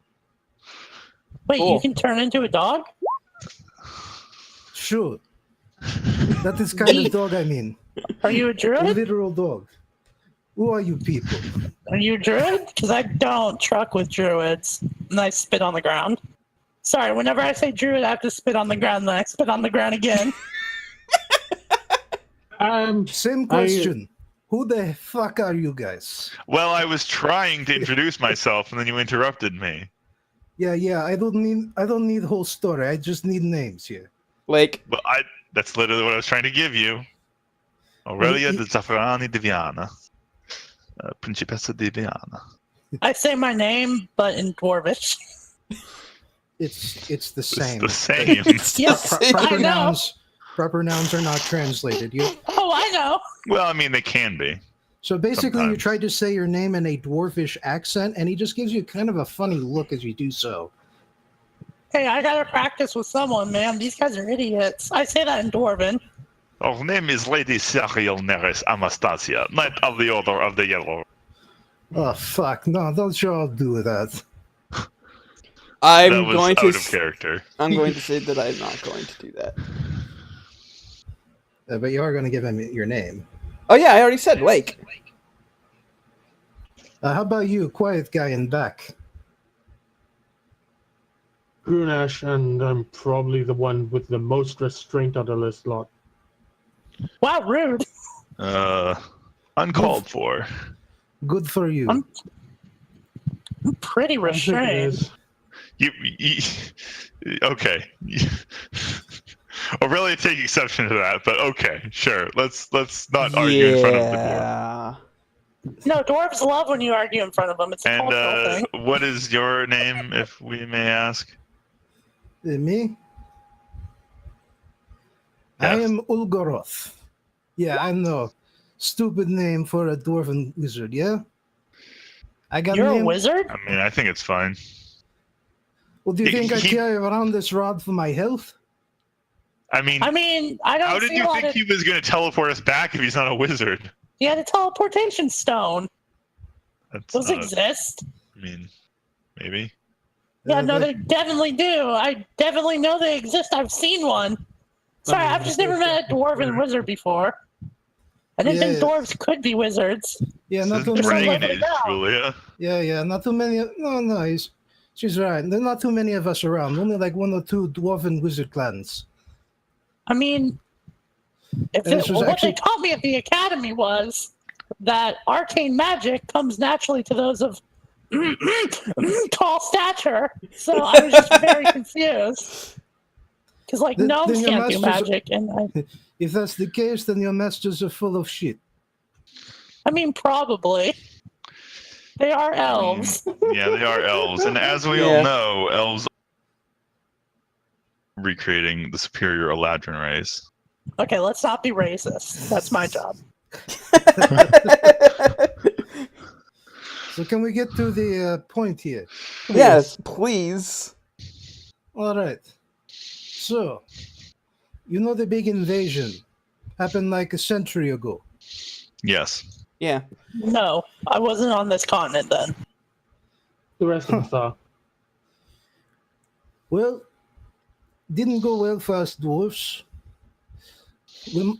Wait, Cool. you can turn into a dog? Sure. That is kind of dog I mean. Are you a A druid? literal dog. Who are you people? Are you a druid? Because I don't truck with druids. And I spit on the ground. Sorry, whenever I say druid, I have to spit on the ground, then I spit on the ground again. Same question. Who the fuck are you guys? Well, I was trying to introduce myself, and then you interrupted me. Yeah, I don't need the whole story. I just need names here. Like, But that's literally what I was trying to give you. Aurelia de Zafrani de Viana. Principessa de Viana. I say my name, but in Dwarvish. It's the It's same. the same. Yes, I Proper know. proper nouns are not translated. Oh, I know. Well, I mean, they can be. So basically, you Sometimes. tried to say your name in a dwarfish accent, and he just gives you kind of a funny look as you do so. Hey, I gotta practice with someone, man. These guys are idiots. I say that in Dwarven. Our name is Lady Serial Neres Anastasia, Knight of the Order of the Yellow. Oh fuck! No, don't you all do that. That I'm was going out to. of character. I'm going to say that I'm not going to do that. But you are going to give him your name. Oh yeah, I already said Lake. How about you, quiet guy in back? Grunash, and I'm probably the one with the most restraint on the list lot. Wow, rude. Uncalled for. Good for you. Pretty I think it restrained. is. You okay? I'll really take exception to that, but okay, sure. Let's not argue in front of the dwarf. Yeah. No, dwarves love when you argue in front of them. It's a And cultural thing. what is your name, if we may ask? Me? I Yes. am Ulgoroth. Yeah, I know. Stupid name for a dwarven wizard, yeah? I got You're a name. wizard? I mean, I think it's fine. Well, do you think I He- carry around this rod for my health? I mean, I mean, I how don't did see a you lot think of... he was going to teleport us back if he's not a wizard? He had a teleportation stone. That's Those not, exist. I mean, maybe. Yeah, no, that- they definitely do. I definitely know they exist. I've seen one. Sorry, I've just never met a dwarven wizard before. I didn't think Yeah. dwarves could be wizards. Yeah, This not is too many. Dragon Dragon Age, Age, Julia. Yeah, not too many. No, she's right. There's not too many of us around. Only like 1 or 2 dwarven wizard clans. I mean, if And this was what actually- they taught me at the academy was that arcane magic comes naturally to those of tall stature. So I was just very confused. Because, like, Then gnomes your can't do masters- magic. And If that's the case, then your masters are full of shit. I mean, probably. They are elves. Yeah, they are elves. And as we Yeah. all know, elves are recreating the superior Eladrin race. Okay, let's not be racist. That's my job. So can we get to the point here? Yes, please. All right. So, you know the big invasion happened like a century ago. Yes. Yeah. No, I wasn't on this continent then. The rest of us are. Well, didn't go well for us dwarves.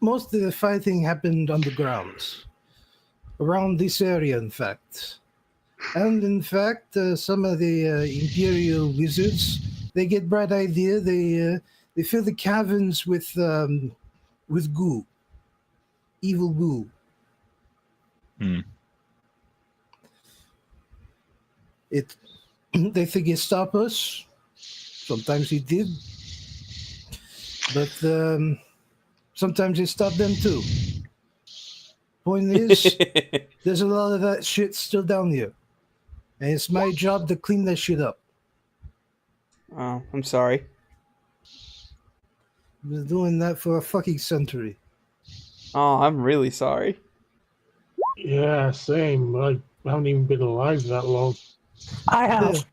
Most of the fighting happened underground, around this area, in fact. And in fact, some of the Imperial wizards, they get bright idea. They fill the caverns with goo, evil goo. Hmm. They think he stop us. Sometimes he did, but sometimes he stopped them too. Point is, there's a lot of that shit still down here, and it's my job to clean that shit up. Oh, I'm sorry. I've been doing that for a fucking century. Oh, I'm really sorry. Yeah, same. I haven't even been alive that long. I have.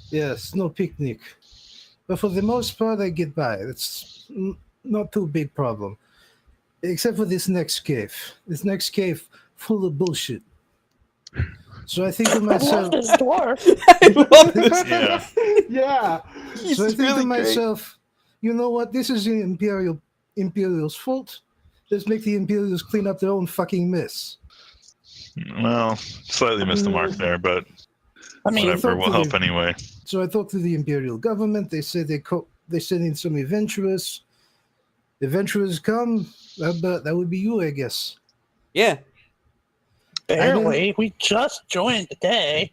Yes, no picnic, but for the most part, I get by. It's not too big problem, except for this next cave. This next cave full of bullshit. So I think to I love myself. this dwarf. I love this. Yeah. Yeah. He's So I think really to great. myself, you know what? This is the Imperials' fault. Let's make the Imperials clean up their own fucking mess. Well, slightly missed the mark there, but I mean, whatever will help anyway. So I talked to the Imperial government. They said they sent in some adventurers. Adventurers come, but that would be you, I guess. Yeah. barely. We just joined today.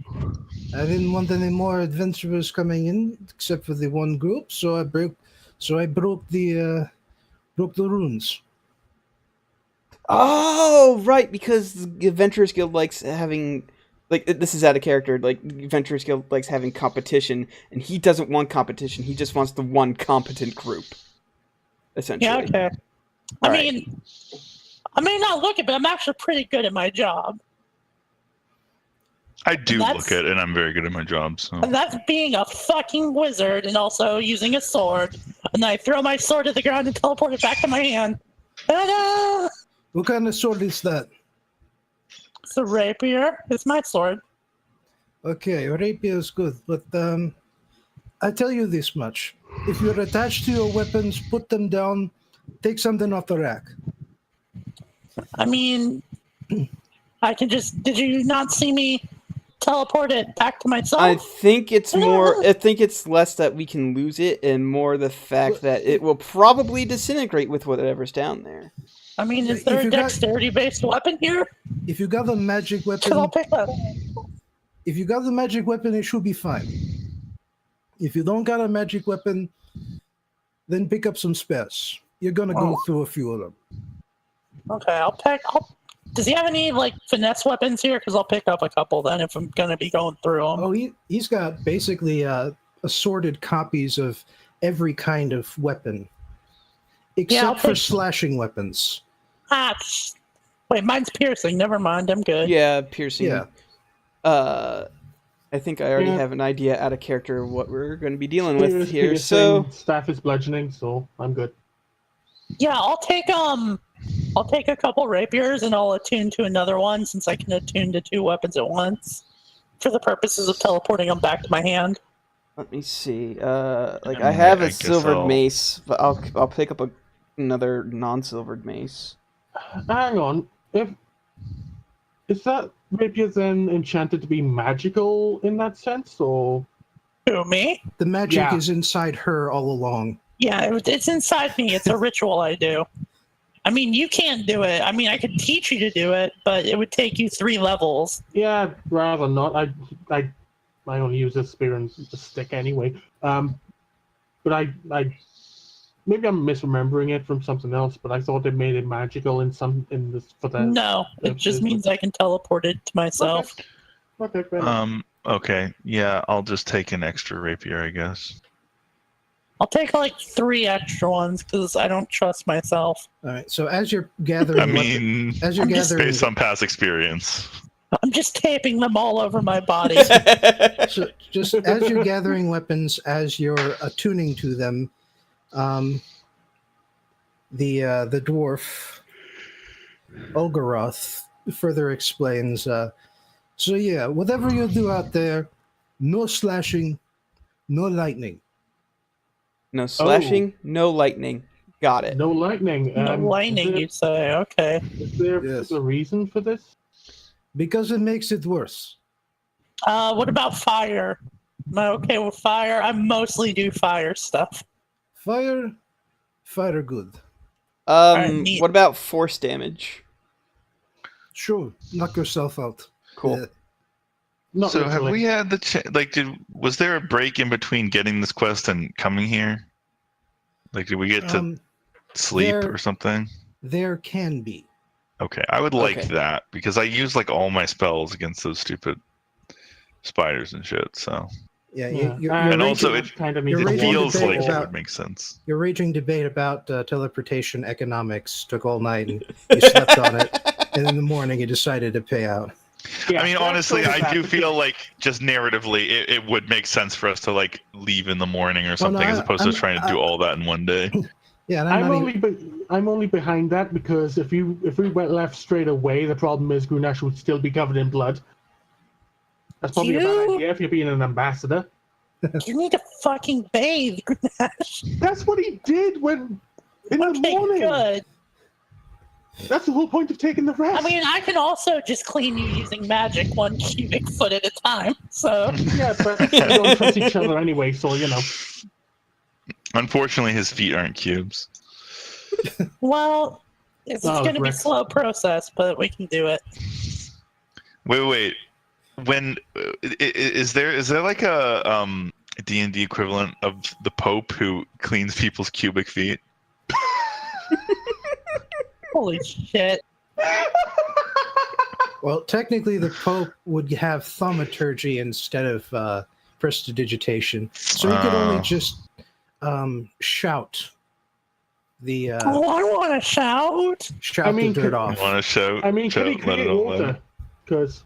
I didn't want any more adventurers coming in, except for the one group. So I broke the runes. Oh, right, because the Adventurers Guild likes having, like, this is out of character, like, the Adventurers Guild likes having competition, and he doesn't want competition, he just wants the one competent group, essentially. Yeah, okay. I All right. mean, I may not look it, but I'm actually pretty good at my job. I do That's- look at it, and I'm very good at my job. So And that's being a fucking wizard and also using a sword. And then I throw my sword to the ground and teleport it back to my hand. Ta-da! What kind of sword is that? It's a rapier. It's my sword. Okay, rapier is good, but I tell you this much: if you're attached to your weapons, put them down. Take something off the rack. I mean, I can just. Did you not see me teleport it back to myself? I think it's less that we can lose it and more the fact that it will probably disintegrate with whatever's down there. I mean, is If there a you got- dexterity-based weapon here? If you got the magic Because I'll weapon, pick that. if you got the magic weapon, it should be fine. If you don't got a magic weapon, then pick up some spares. You're gonna go through a few of them. Okay, I'll pick. Does he have any like finesse weapons here? Because I'll pick up a couple then if I'm gonna be going through them. Oh, he's got basically assorted copies of every kind of weapon, except for slashing weapons. Wait, mine's piercing. Never mind, I'm good. Yeah, piercing. Yeah. I think I already have an idea out of character of what we're going to be dealing with Piercing, here. So staff is bludgeoning, so I'm good. Yeah, I'll take a couple rapiers and I'll attune to another one since I can attune to 2 weapons at once for the purposes of teleporting them back to my hand. let me see. I have a silvered mace, but I'll pick up another non-silvered mace. Hang on. Is that rapier then enchanted to be magical in that sense, or? Who, me? The magic is inside her all along. Yeah, it's inside me. It's a ritual I do. I mean, you can't do it. I mean, I could teach you to do it, but it would take you 3 levels. Yeah, rather not. I only use a spear and a stick anyway. But I maybe I'm misremembering it from something else. But I thought they made it magical in this for that. No, it just means I can teleport it to myself. Okay, fair enough. Okay. Yeah, I'll just take an extra rapier, I guess. I'll take like 3 extra ones because I don't trust myself. All right. So as you're gathering, I mean, based on past experience. I'm just taping them all over my body. So just as you're gathering weapons, as you're attuning to them, the dwarf Olgaroth further explains. So yeah, whatever you do out there, no slashing, no lightning. No slashing, no lightning. Got it. No lightning. No lightning, you'd say. Okay. Is there a reason for this? Because it makes it worse. What about fire? Am I okay with fire? I mostly do fire stuff. Fire good. What about force damage? Sure, knock yourself out. Cool. Not So have literally. we had the was there a break in between getting this quest and coming here? Like, did we get to sleep or something? There can be. Okay, I would like that because I use like all my spells against those stupid spiders and shit. So Yeah, Yeah. you're and raging, also it you're it raging feels debate like it about- would make sense. your raging debate about teleportation economics took all night, and you slept on it, and in the morning you decided to pay out. Yeah, I mean, that's honestly, sort of I do happened. feel like just narratively, it would make sense for us to like leave in the morning or something, as opposed to trying to do all that in one day. Yeah, and I'm only behind that because if we went left straight away, the problem is Grunash would still be covered in blood. That's probably a bad idea if you're being an ambassador. You need to fucking bathe, Grenache. That's what he did in the morning. Good. That's the whole point of taking the rest. I mean, I can also just clean you using magic 1 cubic foot at a time. So yeah, but we don't trust each other anyway, so you know. Unfortunately, his feet aren't cubes. well, it's going to be a Rick. slow process, but we can do it. Wait. When is there like a D&D equivalent of the Pope who cleans people's cubic feet? Holy shit. well, technically, the Pope would have thaumaturgy instead of prestidigitation, so he could only just shout the Oh, I want to shout. shout the dirt off. I want to shout. I mean, could he shout, let it create all water? out. Because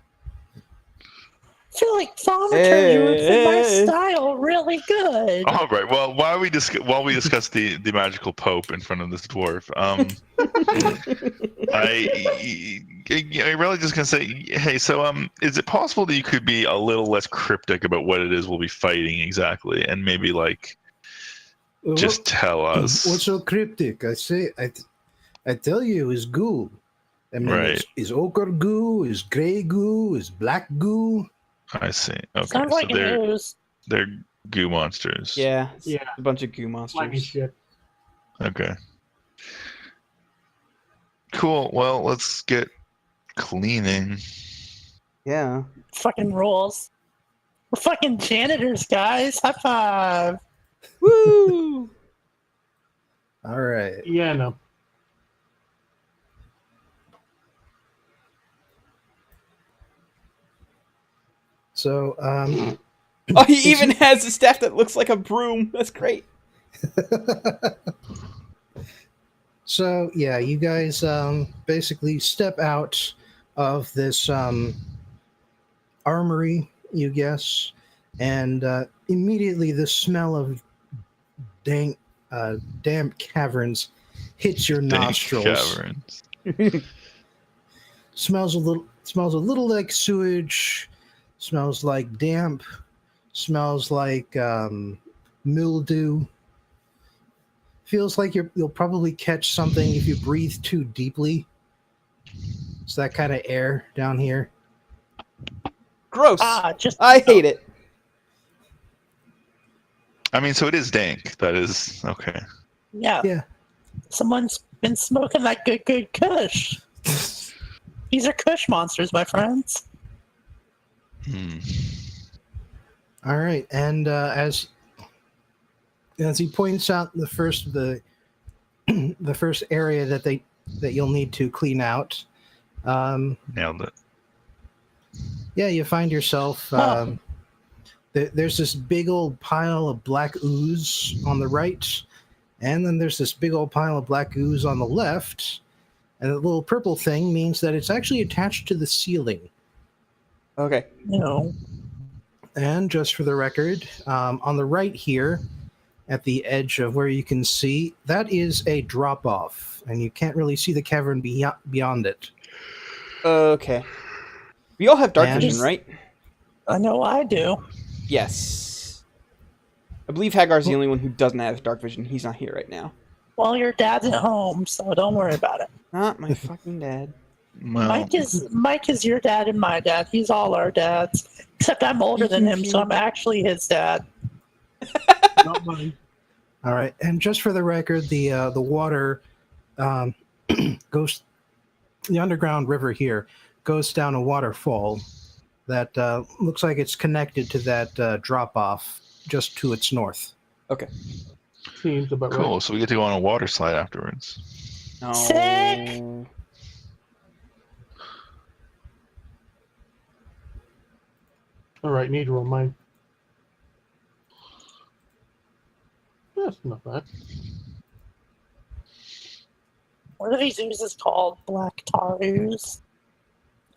I feel like thaumaturgy would fit my style really good. All right. Well, while we discuss the magical Pope in front of this dwarf, I really just gonna say, hey, so is it possible that you could be a little less cryptic about what it is we'll be fighting exactly, and maybe like just tell us? What's so cryptic? I tell you, it's goo. I mean, Right. it's ochre goo, it's gray goo, it's black goo. I see. Okay, Sounds so like an ooze. they're goo monsters. Yeah, it's Yeah. a bunch of goo slimy monsters. shit. Okay. Cool. Well, let's get cleaning. Yeah. Fucking rules. We're fucking janitors, guys. High five. Woo! All right. Yeah, no. So, Oh, he even has a staff that looks like a broom. That's great. so yeah, you guys basically step out of this armory, you guess, and immediately the smell of damp caverns hits your Dank nostrils. caverns. Smells a little like sewage. Smells like damp. Smells like mildew. Feels like you'll probably catch something if you breathe too deeply. It's that kind of air down here. Gross. Just I hate it. I mean, so it is dank. That is okay. yeah. Yeah. Someone's been smoking that good Kush. These are Kush monsters, my friends. Hmm. All right, and as he points out the first the first area that you'll need to clean out, Nailed it. yeah, you find yourself. There's this big old pile of black ooze on the right, and then there's this big old pile of black ooze on the left, and the little purple thing means that it's actually attached to the ceiling. Okay. No. And just for the record, on the right here, at the edge of where you can see, that is a drop-off, and you can't really see the cavern beyond it. Okay. We all have dark And- vision, right? I know I do. Yes. I believe Hagar's the only one who doesn't have dark vision. He's not here right now. Well, your dad's at home, so don't worry about it. Not my fucking dad. Well, Mike is your dad and my dad. He's all our dads. Except I'm older than him, so I'm actually his dad. Not mine. All right, and just for the record, the water goes. The underground river here goes down a waterfall that looks like it's connected to that drop-off just to its north. Okay. Seems about cool. right. So we get to go on a water slide afterwards. No. Sick. All right, need to roll mine. That's not bad. What are these oozes called? Black tar ooze?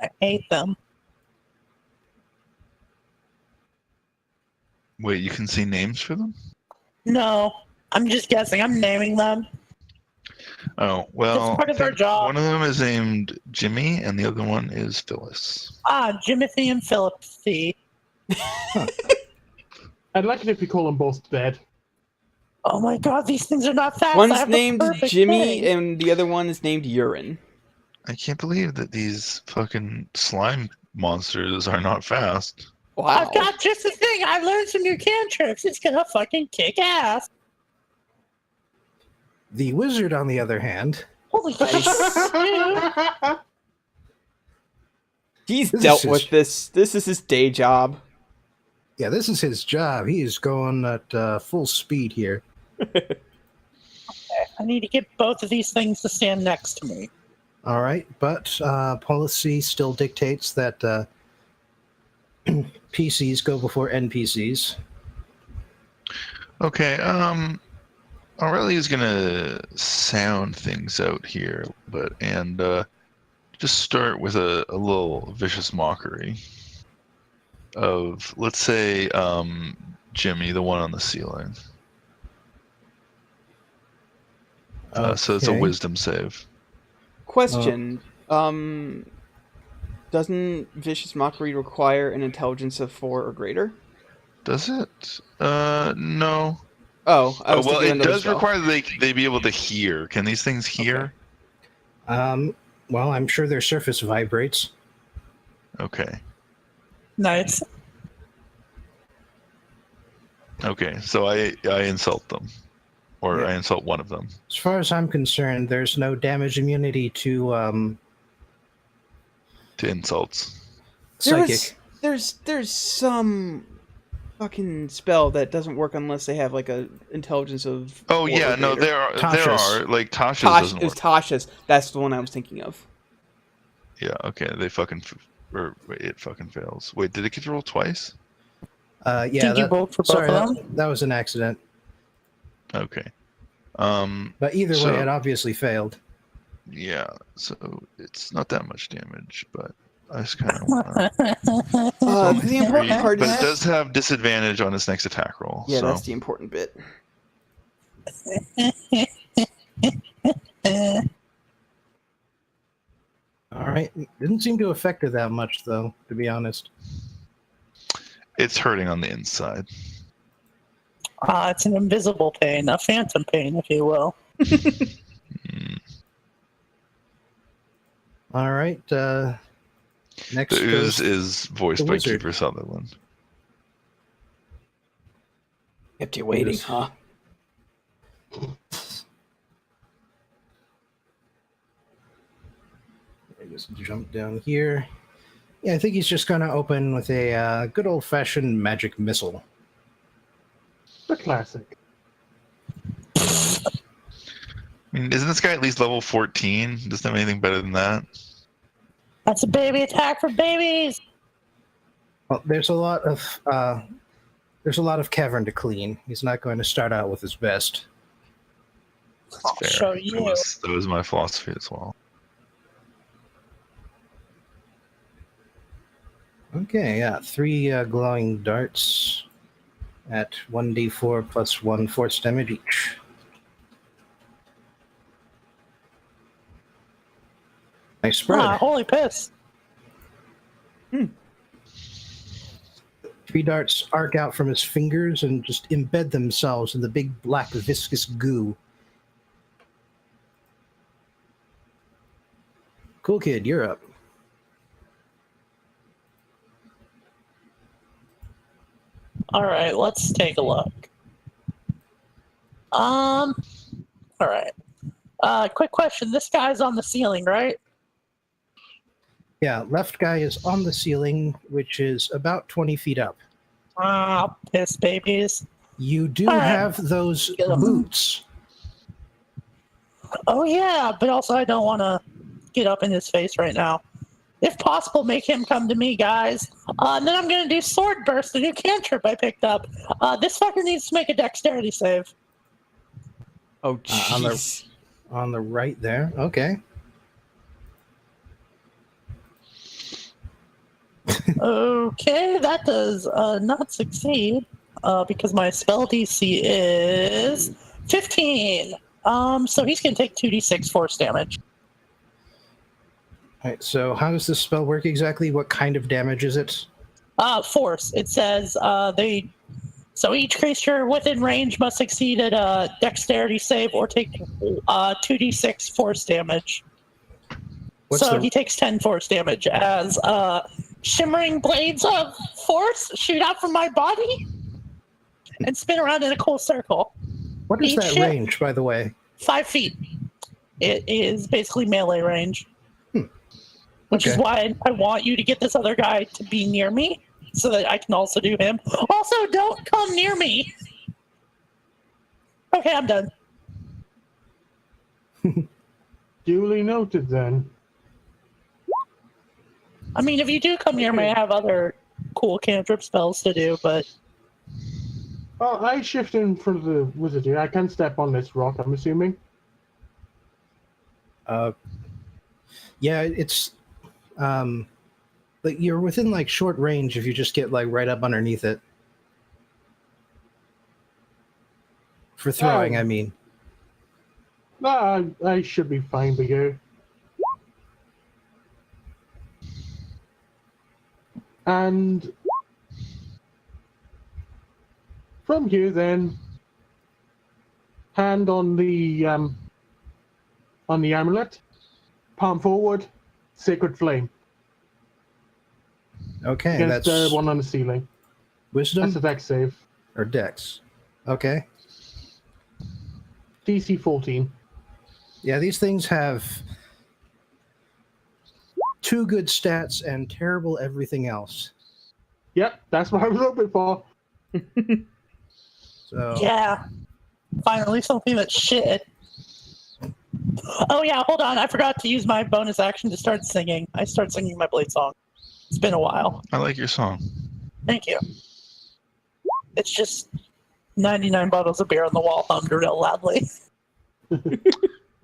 I hate them. Wait, you can see names for them? No, I'm just guessing. I'm naming them. Oh, well, It's part of I our think job. one of them is named Jimmy, and the other one is Phyllis. Jimothy and Philipsy. I'd like it if you call them both dead. Oh my god, these things are not fast. I One's have the named perfect Jimmy, thing. and the other one is named Urine. I can't believe that these fucking slime monsters are not fast. Wow. I've got just the thing. I learned some new cantrips. It's gonna fucking kick ass. The wizard, on the other hand, Holy shit. He's This dealt is- with this. This is his day job. yeah, this is his job. He is going at full speed here. I need to get both of these things to stand next to me. All right, but policy still dictates that PCs go before NPCs. Okay, Aurelia's gonna sound things out here, and just start with a little vicious mockery of, let's say, Jimmy, the one on the ceiling. So it's a Okay. wisdom save. Question. Doesn't Vicious Mockery require an intelligence of 4 or greater? Does it? No. Oh, I was Well, thinking it another does spell. require that they be able to hear. Can these things hear? Well, I'm sure their surface vibrates. Okay. Nice. Okay. So I insult them, or Yeah. I insult one of them. As far as I'm concerned, there's no damage immunity to to insults. Psychic. There's some fucking spell that doesn't work unless they have like a intelligence of. Oh 4 yeah, or no, greater. there are like Tasha's doesn't It was work. Tasha's. That's the one I was thinking of. Yeah, okay, they fucking or wait, it fucking fails. Wait, did it get to roll twice? Yeah. Did you vote for both Sorry, of them? that was an accident. Okay. But either way, it obviously failed. Yeah, so it's not that much damage, but I just kind of want to. The important part But is. it does have disadvantage on its next attack roll. Yeah, so. that's the important bit. All right. Didn't seem to affect her that much, though, to be honest. It's hurting on the inside. It's an invisible pain, a phantom pain, if you will. All right. Next The ooze goes is voiced the by wizard. Keeper Sutherland. Kept you waiting, Yes. huh? I just jump down here. Yeah, I think he's just going to open with a good old-fashioned magic missile. The classic. I mean, isn't this guy at least level 14? Doesn't have anything better than that. That's a baby attack for babies. Well, there's a lot of cavern to clean. He's not going to start out with his best. That's I'll fair. show you. That was my philosophy as well. Okay, yeah, 3 glowing darts at 1d4 plus 1 force damage each. Nice spread. Holy piss. 3 darts arc out from his fingers and just embed themselves in the big black viscous goo. Cool kid, you're up. All right, let's take a look. All right. Quick question. This guy's on the ceiling, right? Yeah, left guy is on the ceiling, which is about 20 feet up. Piss babies. You do All right. have those Get 'em. boots. Oh yeah, but also I don't want to get up in his face right now. If possible, make him come to me, guys. And then I'm gonna do sword burst, the new cantrip I picked up. This fucker needs to make a dexterity save. Oh, on the- jeez. On the right there. Okay. Okay, that does not succeed because my spell DC is 15. So he's gonna take 2d6 force damage. All right, so how does this spell work exactly? What kind of damage is it? Force. It says so each creature within range must succeed at a dexterity save or take 2d6 force damage. He takes 10 force damage as shimmering blades of force shoot out from my body and spin around in a cool circle. What is each that ship- range, by the way? 5 feet. It is basically melee range. Which is Okay. why I want you to get this other guy to be near me so that I can also do him. Also, don't come near me. Okay, I'm done. Duly noted then. I mean, if you do come near me, I have other cool cantrip spells to do, but Oh, I shift in front of the wizard here. I can step on this rock, I'm assuming. Yeah, it's like you're within like short range if you just get like right up underneath it. For throwing, Oh. I mean. No, I should be fine to go. And from here, then, hand on the amulet, palm forward, sacred flame. Okay, Against that's the one on the ceiling. wisdom That's a dex save. or dex. Okay. DC 14. Yeah, these things have 2 good stats and terrible everything else. Yep, that's what I was hoping for. So Yeah. Finally, something that's shit. Oh yeah, hold on. I forgot to use my bonus action to start singing. I start singing my Blade song. It's been a while. I like your song. Thank you. It's just 99 bottles of beer on the wall hummed real loudly. all right,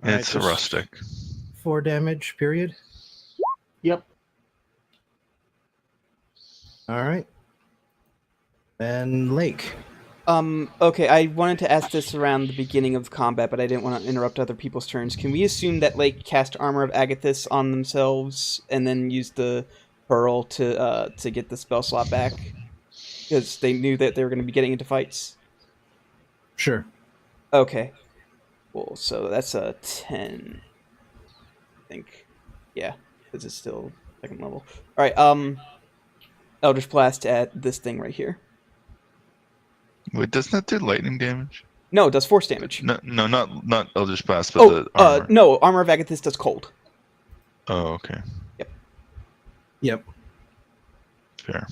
It's just rustic. 4 damage, period. Yep. All right. And Lake. Okay, I wanted to ask this around the beginning of combat, but I didn't want to interrupt other people's turns. Can we assume that Lake cast Armor of Agathis on themselves and then use the Pearl to get the spell slot back? Because they knew that they were going to be getting into fights. Sure. Okay. Cool. So that's a 10. I think. Yeah, because it's still 2nd level. All right. Eldritch Blast at this thing right here. Wait, doesn't that do lightning damage? No, it does force damage. No, not Eldritch Blast, but the armor. No, Armor of Agathis does cold. Oh, okay. Yep. Fair.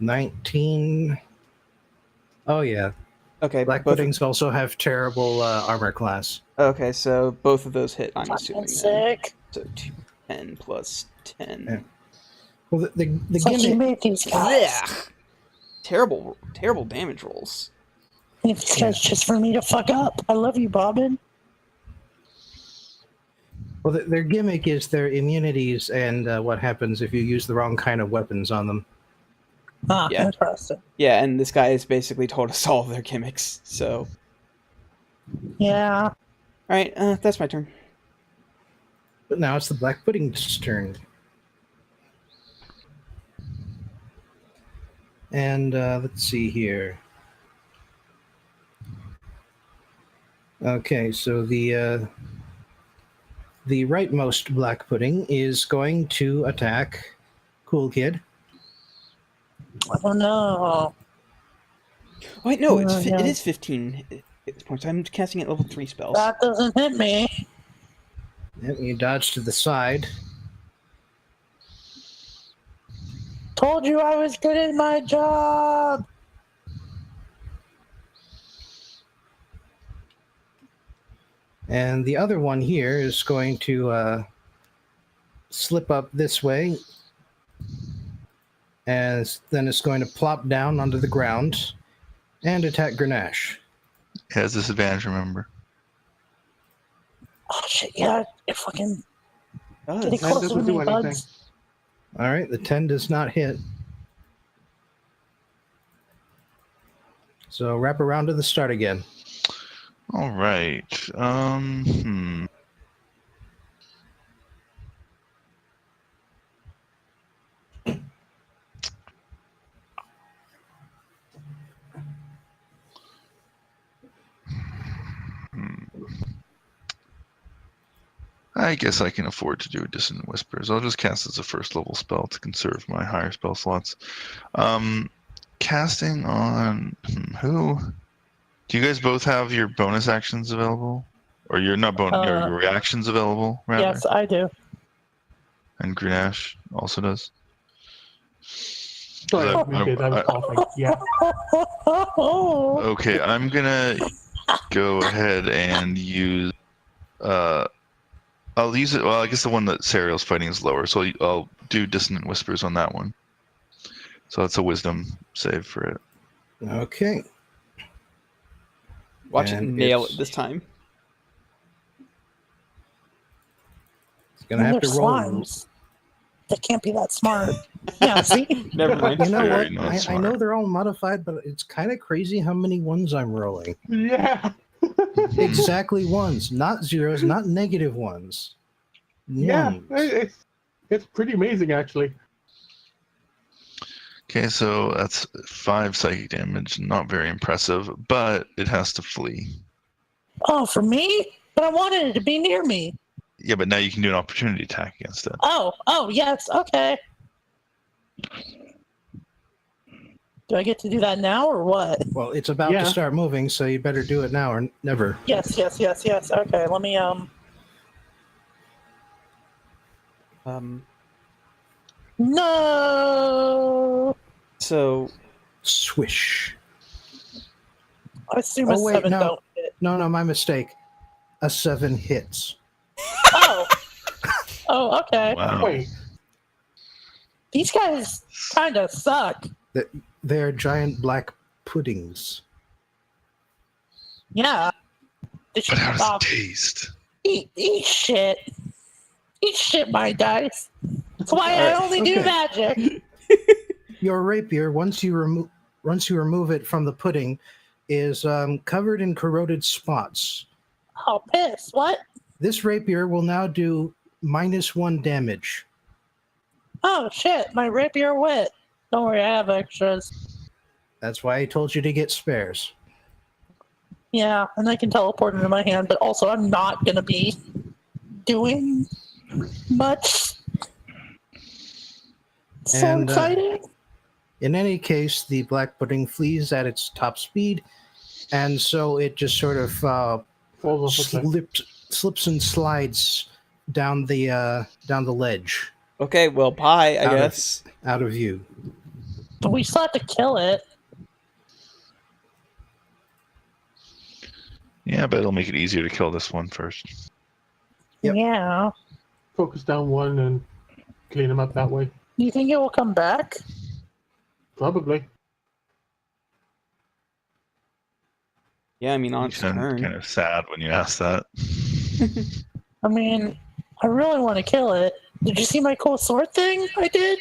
$19. Oh yeah. Okay. Black both- puddings also have terrible armor class. Okay, so both of those hit. I'm assuming. Fucking Then. sick. So 10 plus 10. Yeah. Well, the It's like you gimmick. made these guys. Blech. Terrible damage rolls. Made these guys just for me to fuck up. I love you, Bobbin. Well, their gimmick is their immunities and what happens if you use the wrong kind of weapons on them. Ah, Yeah. interesting. Yeah, and this guy has basically told us all of their gimmicks. So, Yeah. all right, that's my turn. But now it's the black pudding's turn. And let's see here. Okay, so the rightmost black pudding is going to attack Cool Kid. Oh no. Wait, no, Oh, it yeah. is 15 hit points. I'm casting at level 3 spells. That doesn't hit me. Yep, you dodge to the side. Told you I was good at my job. And the other one here is going to slip up this way. And then it's going to plop down onto the ground and attack Grenache. It has disadvantage, remember. Oh shit, yeah. It fucking Oh, get it That closer to doesn't do me, anything. buds. All right, the 10 does not hit. So wrap around to the start again. All right. I guess I can afford to do Dissonant Whispers. I'll just cast as a 1st level spell to conserve my higher spell slots. Casting on who? Do you guys both have your bonus actions available, or your not bonus, your reactions available? Rather? Yes, I do. And Grenache also does. Sorry, I- we did. I was coughing. Yeah. Okay, I'm gonna go ahead and use. I'll use it. Well, I guess the one that Serial's fighting is lower, so I'll do Dissonant Whispers on that one. So that's a Wisdom save for it. Okay. watch it And nail it's- it this time. It's going to have to They're roll. slimes. They can't be that smart. Yeah, see? Never mind. You know Very what? not I smart. know they're all modified, but it's kind of crazy how many ones I'm rolling. Yeah. Exactly ones, not zeros, not negative ones. Yeah. Ones. It's pretty amazing, actually. Okay, so that's 5 psychic damage. Not very impressive, but it has to flee. Oh, for me? But I wanted it to be near me. Yeah, but now you can do an opportunity attack against it. Oh, yes, okay. Do I get to do that now or what? Well, it's about Yeah. to start moving, so you better do it now or never. Yes. Okay, let me No. So Swish. I assume a Oh, wait, 7 no. don't hit. No, my mistake. A 7 hits. Oh. Oh, okay. Wow. Wait, These guys kind of suck. They're giant black puddings. Yeah. They should But how does stop. it taste? Eat shit. Eat shit, my dice. That's why I Alright. only do Okay. magic. Your rapier, once you remove it from the pudding, is covered in corroded spots. Oh, piss. What? This rapier will now do -1 damage. Oh, shit. My rapier wit. Don't worry, I have extras. That's why I told you to get spares. Yeah, and I can teleport into my hand, but also I'm not going to be doing much. So And, exciting. In any case, the black pudding flees at its top speed, and so it just sort of falls off a cliff. slips and slides down the ledge okay, well, bye, I Out of- guess. out of view. But we still have to kill it. Yeah, but it'll make it easier to kill this one first. Yep. Yeah. Focus down one and clean them up that way. You think it will come back? Probably. Yeah, I mean, on You its sound turn. kind of sad when you ask that. I mean, I really want to kill it. Did you see my cool sword thing I did?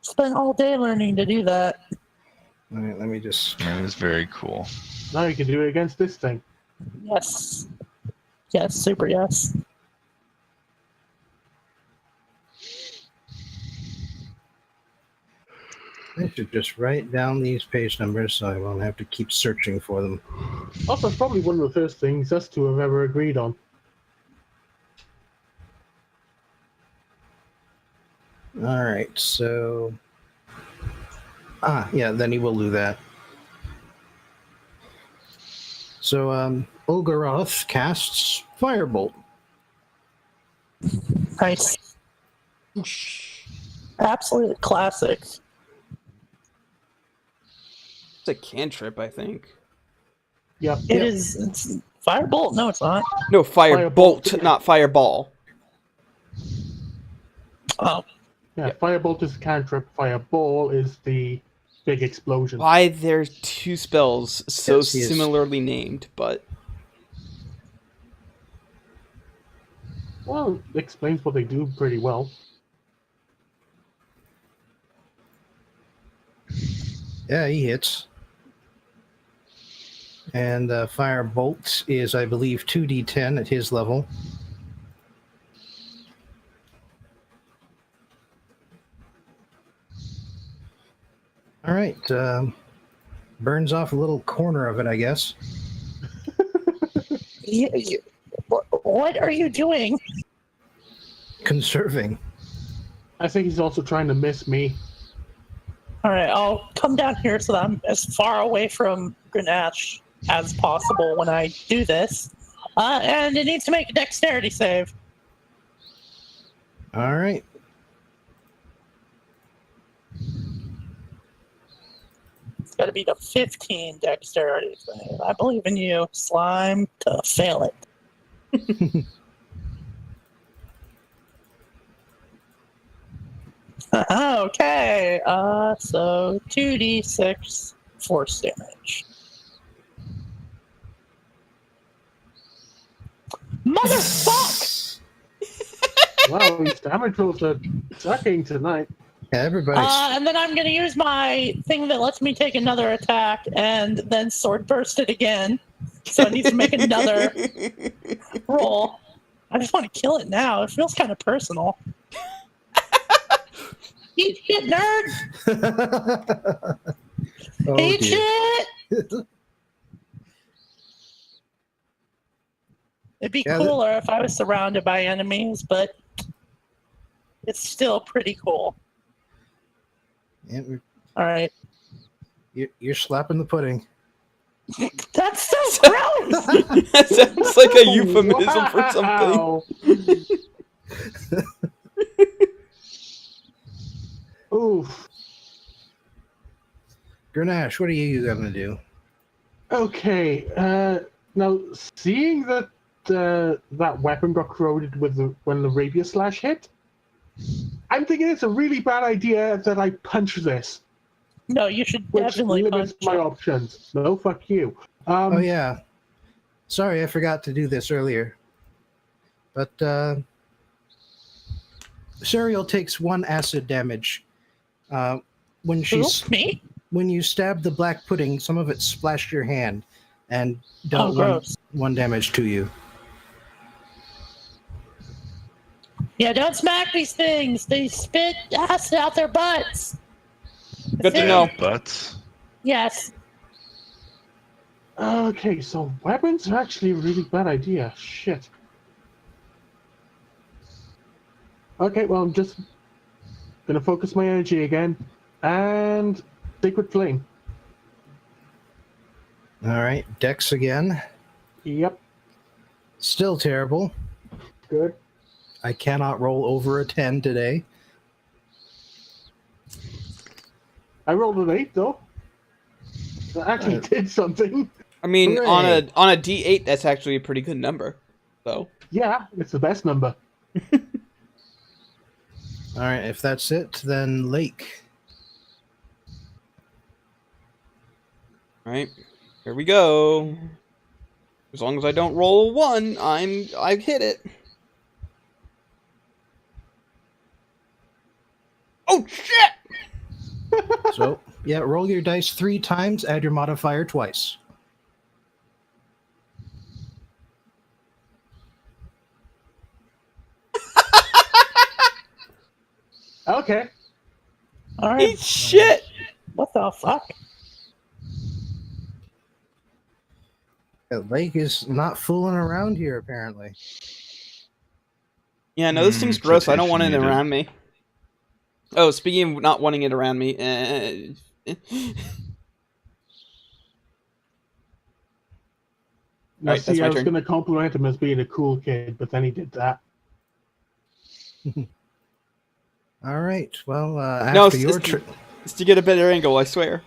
Spent all day learning to do that. All right, let me just. That is very cool. Now you can do it against this thing. Yes. Yes, super yes. I should just write down these page numbers so I won't have to keep searching for them. Also, it's probably one of the first things us two have ever agreed on. All right, so. Yeah, then he will do that. So, Olgaroth casts Firebolt. Nice. Absolute classic. It's a cantrip, I think. Yep. It is. It's firebolt? No, it's not. No, firebolt, Firebolt. not fireball. Oh, Yeah, Firebolt is the cantrip. Fireball is the big explosion. Why there's two spells so Yes, he is. similarly named, but Well, it explains what they do pretty well. Yeah, he hits. And Firebolt is, I believe, 2d10 at his level. All right. Burns off a little corner of it, I guess. what are you doing? Conserving. I think he's also trying to miss me. All right, I'll come down here so that I'm as far away from Grenache as possible when I do this. And it needs to make a dexterity save. All right. It's got to be the 15 dexterity save. I believe in you, slime, to fail it. Okay, so 2d6 force damage. Motherfuck! Wow, these damage rolls are sucking tonight. Everybody's. And then I'm going to use my thing that lets me take another attack and then sword burst it again. So I need to make another roll. I just want to kill it now. It feels kind of personal. Eat shit, nerd! Oh, Eat dear. shit! It'd be Yeah, cooler if I was surrounded by enemies, but it's still pretty cool. And All right. you're slapping the pudding. That's so gross. That sounds like a euphemism for something. Wow. Oof. Grenache, what are you going to do? Okay. Now, seeing that that weapon got corroded when the rapier slash hit, I'm thinking it's a really bad idea that I punch this, No, you should which definitely limits punch my it. options. No, fuck you. Oh, yeah. Sorry, I forgot to do this earlier. But Serial takes 1 acid damage. When Me? when you stab the black pudding, some of it splashed your hand and Oh, dealt gross. one damage to you. Yeah, don't smack these things. They spit acid out their butts. Good to know. But Yes. Okay, so weapons are actually a really bad idea. Shit. Okay, well, I'm just gonna focus my energy again, and Sacred Flame. All right, Dex again. Yep, Still terrible. good. I cannot roll over a 10 today. I rolled an 8 though. That actually did something. I mean, Hooray. on a D8, that's actually a pretty good number. So Yeah, it's the best number. All right, if that's it, then Lake. all right, here we go. As long as I don't roll a 1, I hit it. Oh shit! So, yeah, roll your dice 3 times, add your modifier twice. Okay. All right. Eat shit! What the fuck? Lake is not fooling around here, apparently. Yeah, no, this seems gross. I don't want it filtration around me. Oh, speaking of not wanting it around me, Now, Alright, that's see, my I was turn. going to compliment him as being a cool kid, but then he did that. All right, well, No, after your it's, turn. it's to get a better angle, I swear.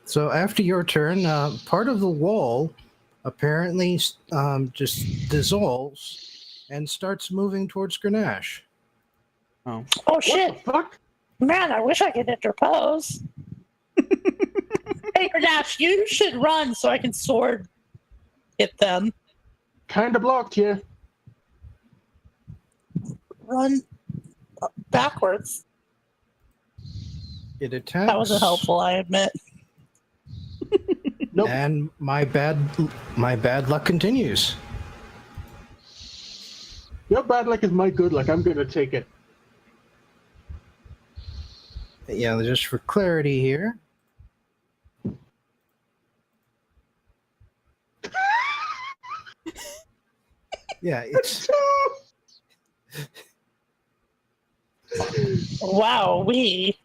So after your turn, part of the wall apparently just dissolves and starts moving towards Grenache. Oh. Oh What shit! the fuck? Man, I wish I could interpose. Hey, Grenache, you should run so I can sword hit them. Kinda blocked you. Run backwards. It attacks. That wasn't helpful, I admit. Nope. And my bad luck continues. Your bad luck is my good luck. I'm going to take it. Yeah, just for clarity here. Yeah, it's Wow, okay.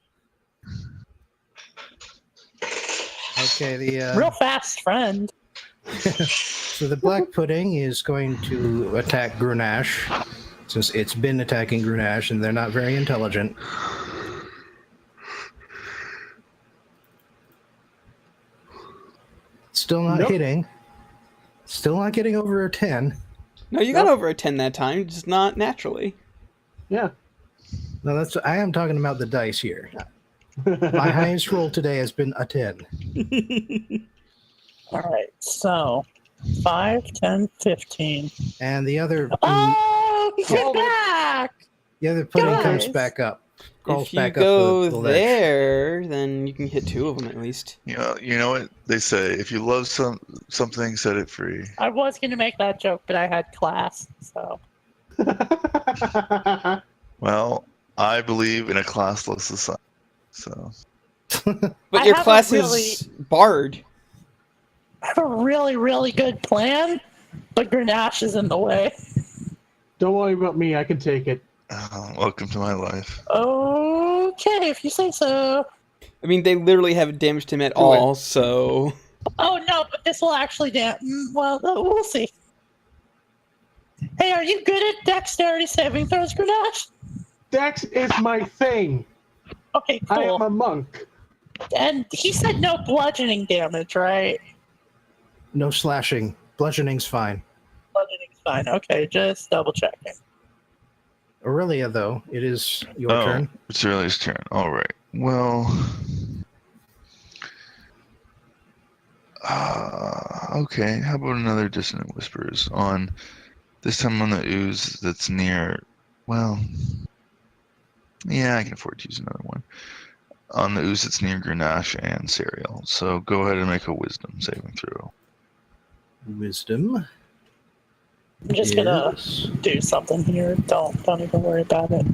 real fast friend. So the black pudding is going to attack Grenache, since it's been attacking Grenache, and they're not very intelligent. Still not Nope. hitting. Still not getting over a 10. No, you got over a 10 that time, just not naturally. Yeah. No, I am talking about the dice here. My highest roll today has been a 10. All right, so 5, 10, 15. And the other Oh, he's Oh, back! the other pudding comes guys. back up. Crawls If you back go up the ledge. there, then you can hit 2 of them at least. you know what they say: if you love something, set it free. I was going to make that joke, but I had class, so. Well, I believe in a classless society. So But I your have a class really- is Bard. I have a really, really good plan, but Grenache is in the way. Don't worry about me. I can take it. Welcome to my life. Okay, if you say so. I mean, they literally haven't damaged him at Do it. all, so... Oh no, but this will actually well, we'll see. Hey, are you good at dexterity saving throws, Grenache? Dex is my thing. Okay, I cool. am a monk. And he said no bludgeoning damage, right? No slashing. Bludgeoning's fine. Bludgeoning's fine. Okay, just double checking. Aurelia, though, it is your turn. It's Aurelia's turn. All right. Well, okay. How about another dissonant whispers on this time on the ooze that's near? Well, yeah, I can afford to use another one on the ooze that's near Grenache and Cereal. So go ahead and make a wisdom saving throw. Wisdom. I'm just gonna is- do something here. Don't even worry about it.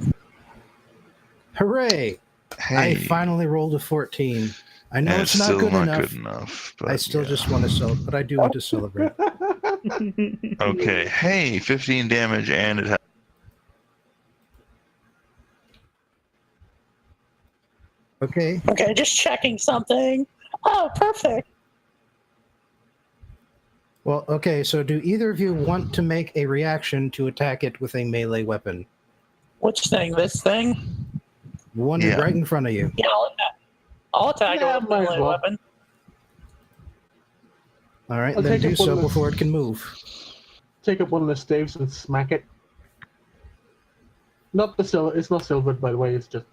Hooray! Hey, I finally rolled a 14. I know and it's not still good not enough. good enough. But I still yeah. just want to celebrate, but I do want to celebrate. Okay. Hey, 15 damage, and it has. Okay. Okay, just checking something. Oh, perfect. Well, okay, so do either of you want to make a reaction to attack it with a melee weapon? Which thing? This thing? The one Yeah. right in front of you. Yeah, I'll attack Yeah, it with a might as melee well. weapon. All right, I'll then take do it for so the- before it can move. Take up one of the staves and smack it. Not the silver. It's not silvered, by the way. It's just.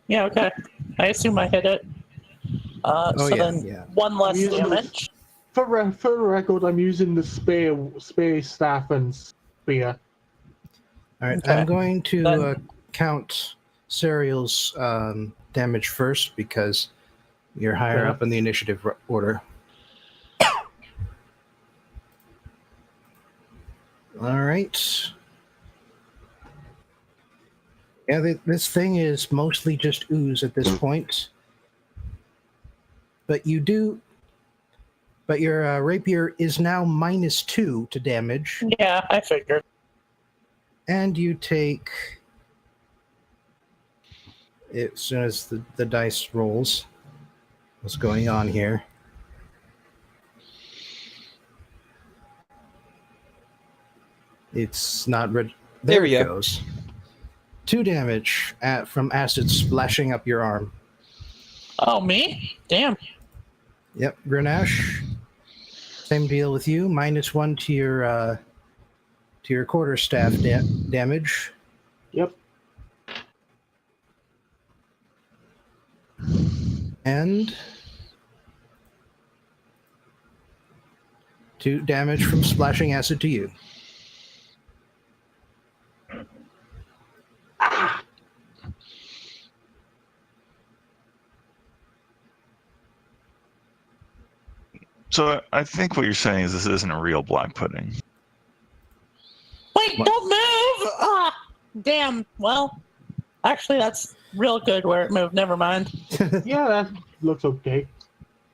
Yeah, okay. I assume I hit it. Oh, So yeah, then yeah. one less Use damage. For the record, I'm using the spear staff and spear. All right, Okay. I'm going to Then- count Serial's damage first because you're higher Okay. up in the initiative order. All right. Yeah, this thing is mostly just ooze at this point. But your rapier is now -2 to damage, Yeah, I figured. and you take, as soon as the dice rolls, what's going on here? It's not red. There There we it go. goes. 2 damage from acid splashing up your arm. Oh, me? Damn. Yep, Grenache. Same deal with you. -1 to your quarterstaff damage. Yep. And 2 damage from splashing acid to you. So I think what you're saying is this isn't a real black pudding. Wait, What? don't move! Ah, damn. Well, actually, that's real good where it moved. Never mind. Yeah, that looks okay.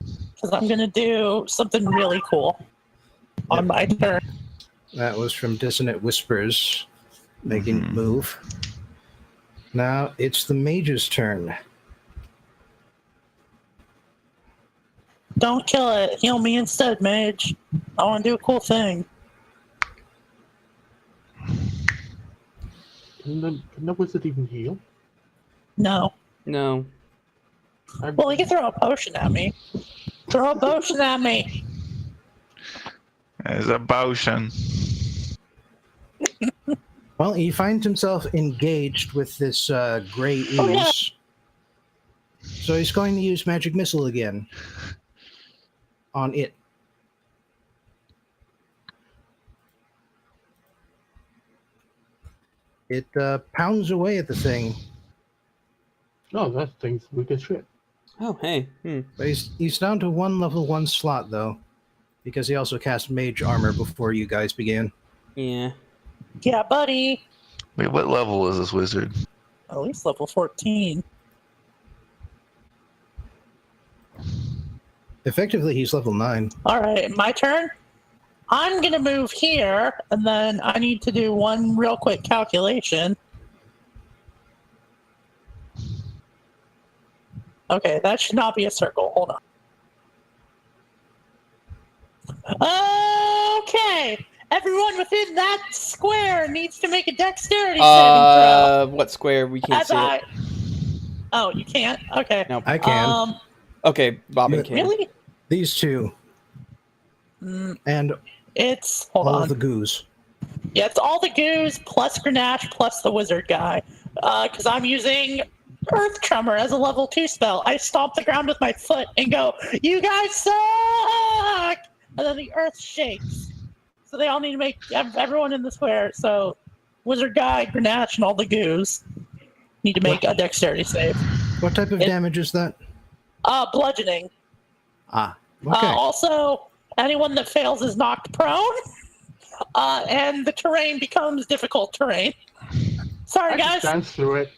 Because I'm going to do something really cool on my turn. That was from Dissonant Whispers, making it Mhm. move. Now it's the mage's turn. Don't kill it. Heal me instead, mage. I want to do a cool thing. Can the wizard even heal? No. No. Well, he can throw a potion at me. Throw a potion at me. There's a potion. Well, he finds himself engaged with this gray ooze. Oh, yeah. So he's going to use Magic Missile again on it. It pounds away at the thing, No, that thing's weak as shit. Oh, hey. but he's down to 1 level 1 slot though, because he also cast Mage Armor before you guys began. Yeah. Yeah, buddy. Wait, what level is this wizard? At least level 14. Effectively, he's level 9. All right, my turn. I'm going to move here, and then I need to do one real quick calculation. Okay, that should not be a circle. Hold on. Okay, everyone within that square needs to make a dexterity saving throw. What square? We can't As see I. it. Oh, you can't. Okay. Nope. I can. Okay, Bobbin You- can. Really? These two Mm, and it's hold all on. of the goos. Yeah, it's all the goos plus Grenache plus the wizard guy. Because I'm using Earth Tremor as a level 2 spell. I stomp the ground with my foot and go, "You guys suck!" And then the earth shakes. So they all need to make everyone in the square. So wizard guy, Grenache, and all the goos need to make a dexterity save. What type of damage is that? Bludgeoning. Ah, okay. Also, anyone that fails is knocked prone. And the terrain becomes difficult terrain. Sorry, I guys. can dance through it.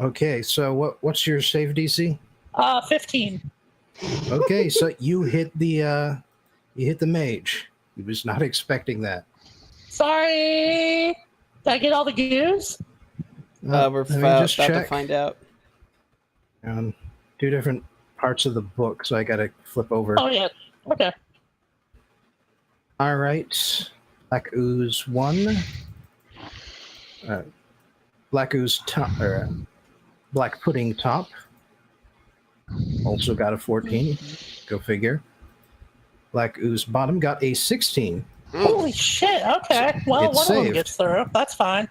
Okay, so what's your save DC? 15. Okay, so you hit the mage. He was not expecting that. Sorry. Did I get all the goos? We're let me about just to check. find out. Two different parts of the book, so I gotta flip over. Oh, yeah. Okay. All right, Black Ooze 1. Black Ooze top, or Black Pudding top. Also got a 14. Go figure. Black Ooze bottom got a 16. Holy shit. Okay. Well, It's one of them saved. gets through. That's fine.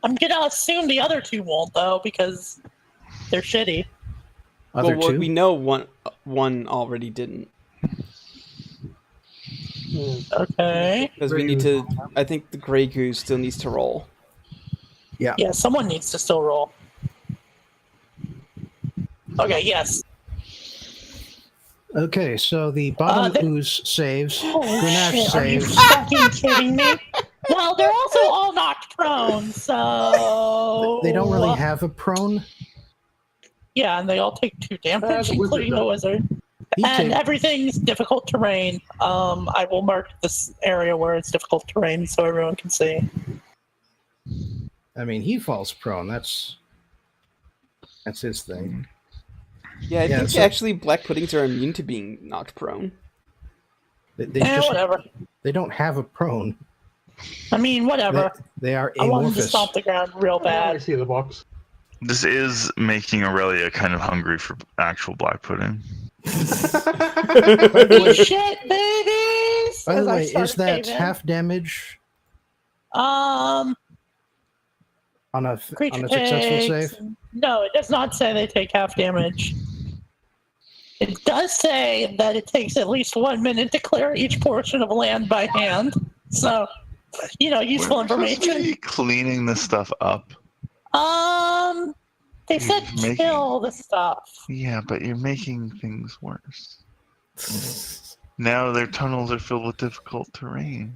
I'm going to assume the other two won't, though, because they're shitty. Other well, two. we know one already didn't. Okay. Because we need to. I think the Grey Goose still needs to roll. Yeah. Yeah, someone needs to still roll. Okay, yes. Okay, so the bottom the- ooze saves. Holy Grenache shit, are you saves. fucking kidding me? Well, they're also all knocked prone, so... They don't really have a prone. Yeah, and they all take 2 damage, the wizard including the does. wizard. He And take- everything's difficult terrain. I will mark this area where it's difficult terrain so everyone can see. I mean, he falls prone. That's his thing. Yeah, I Yeah, think so- actually black puddings are immune to being knocked prone. They Whatever. they don't have a prone. I mean, whatever. They are I wanted to amorphous. stomp the ground real I bad. see the box. This is making Aurelia kind of hungry for actual black pudding. Holy shit, babies! By As the I way, start is that caving. half damage Um, on a creature successful takes... save? No, it does not say they take half damage. It does say that it takes at least 1 minute to clear each portion of land by hand. So, useful We're supposed to information. be cleaning this stuff up. They said You're making- kill the stuff. Yeah, but you're making things worse. Now their tunnels are filled with difficult terrain.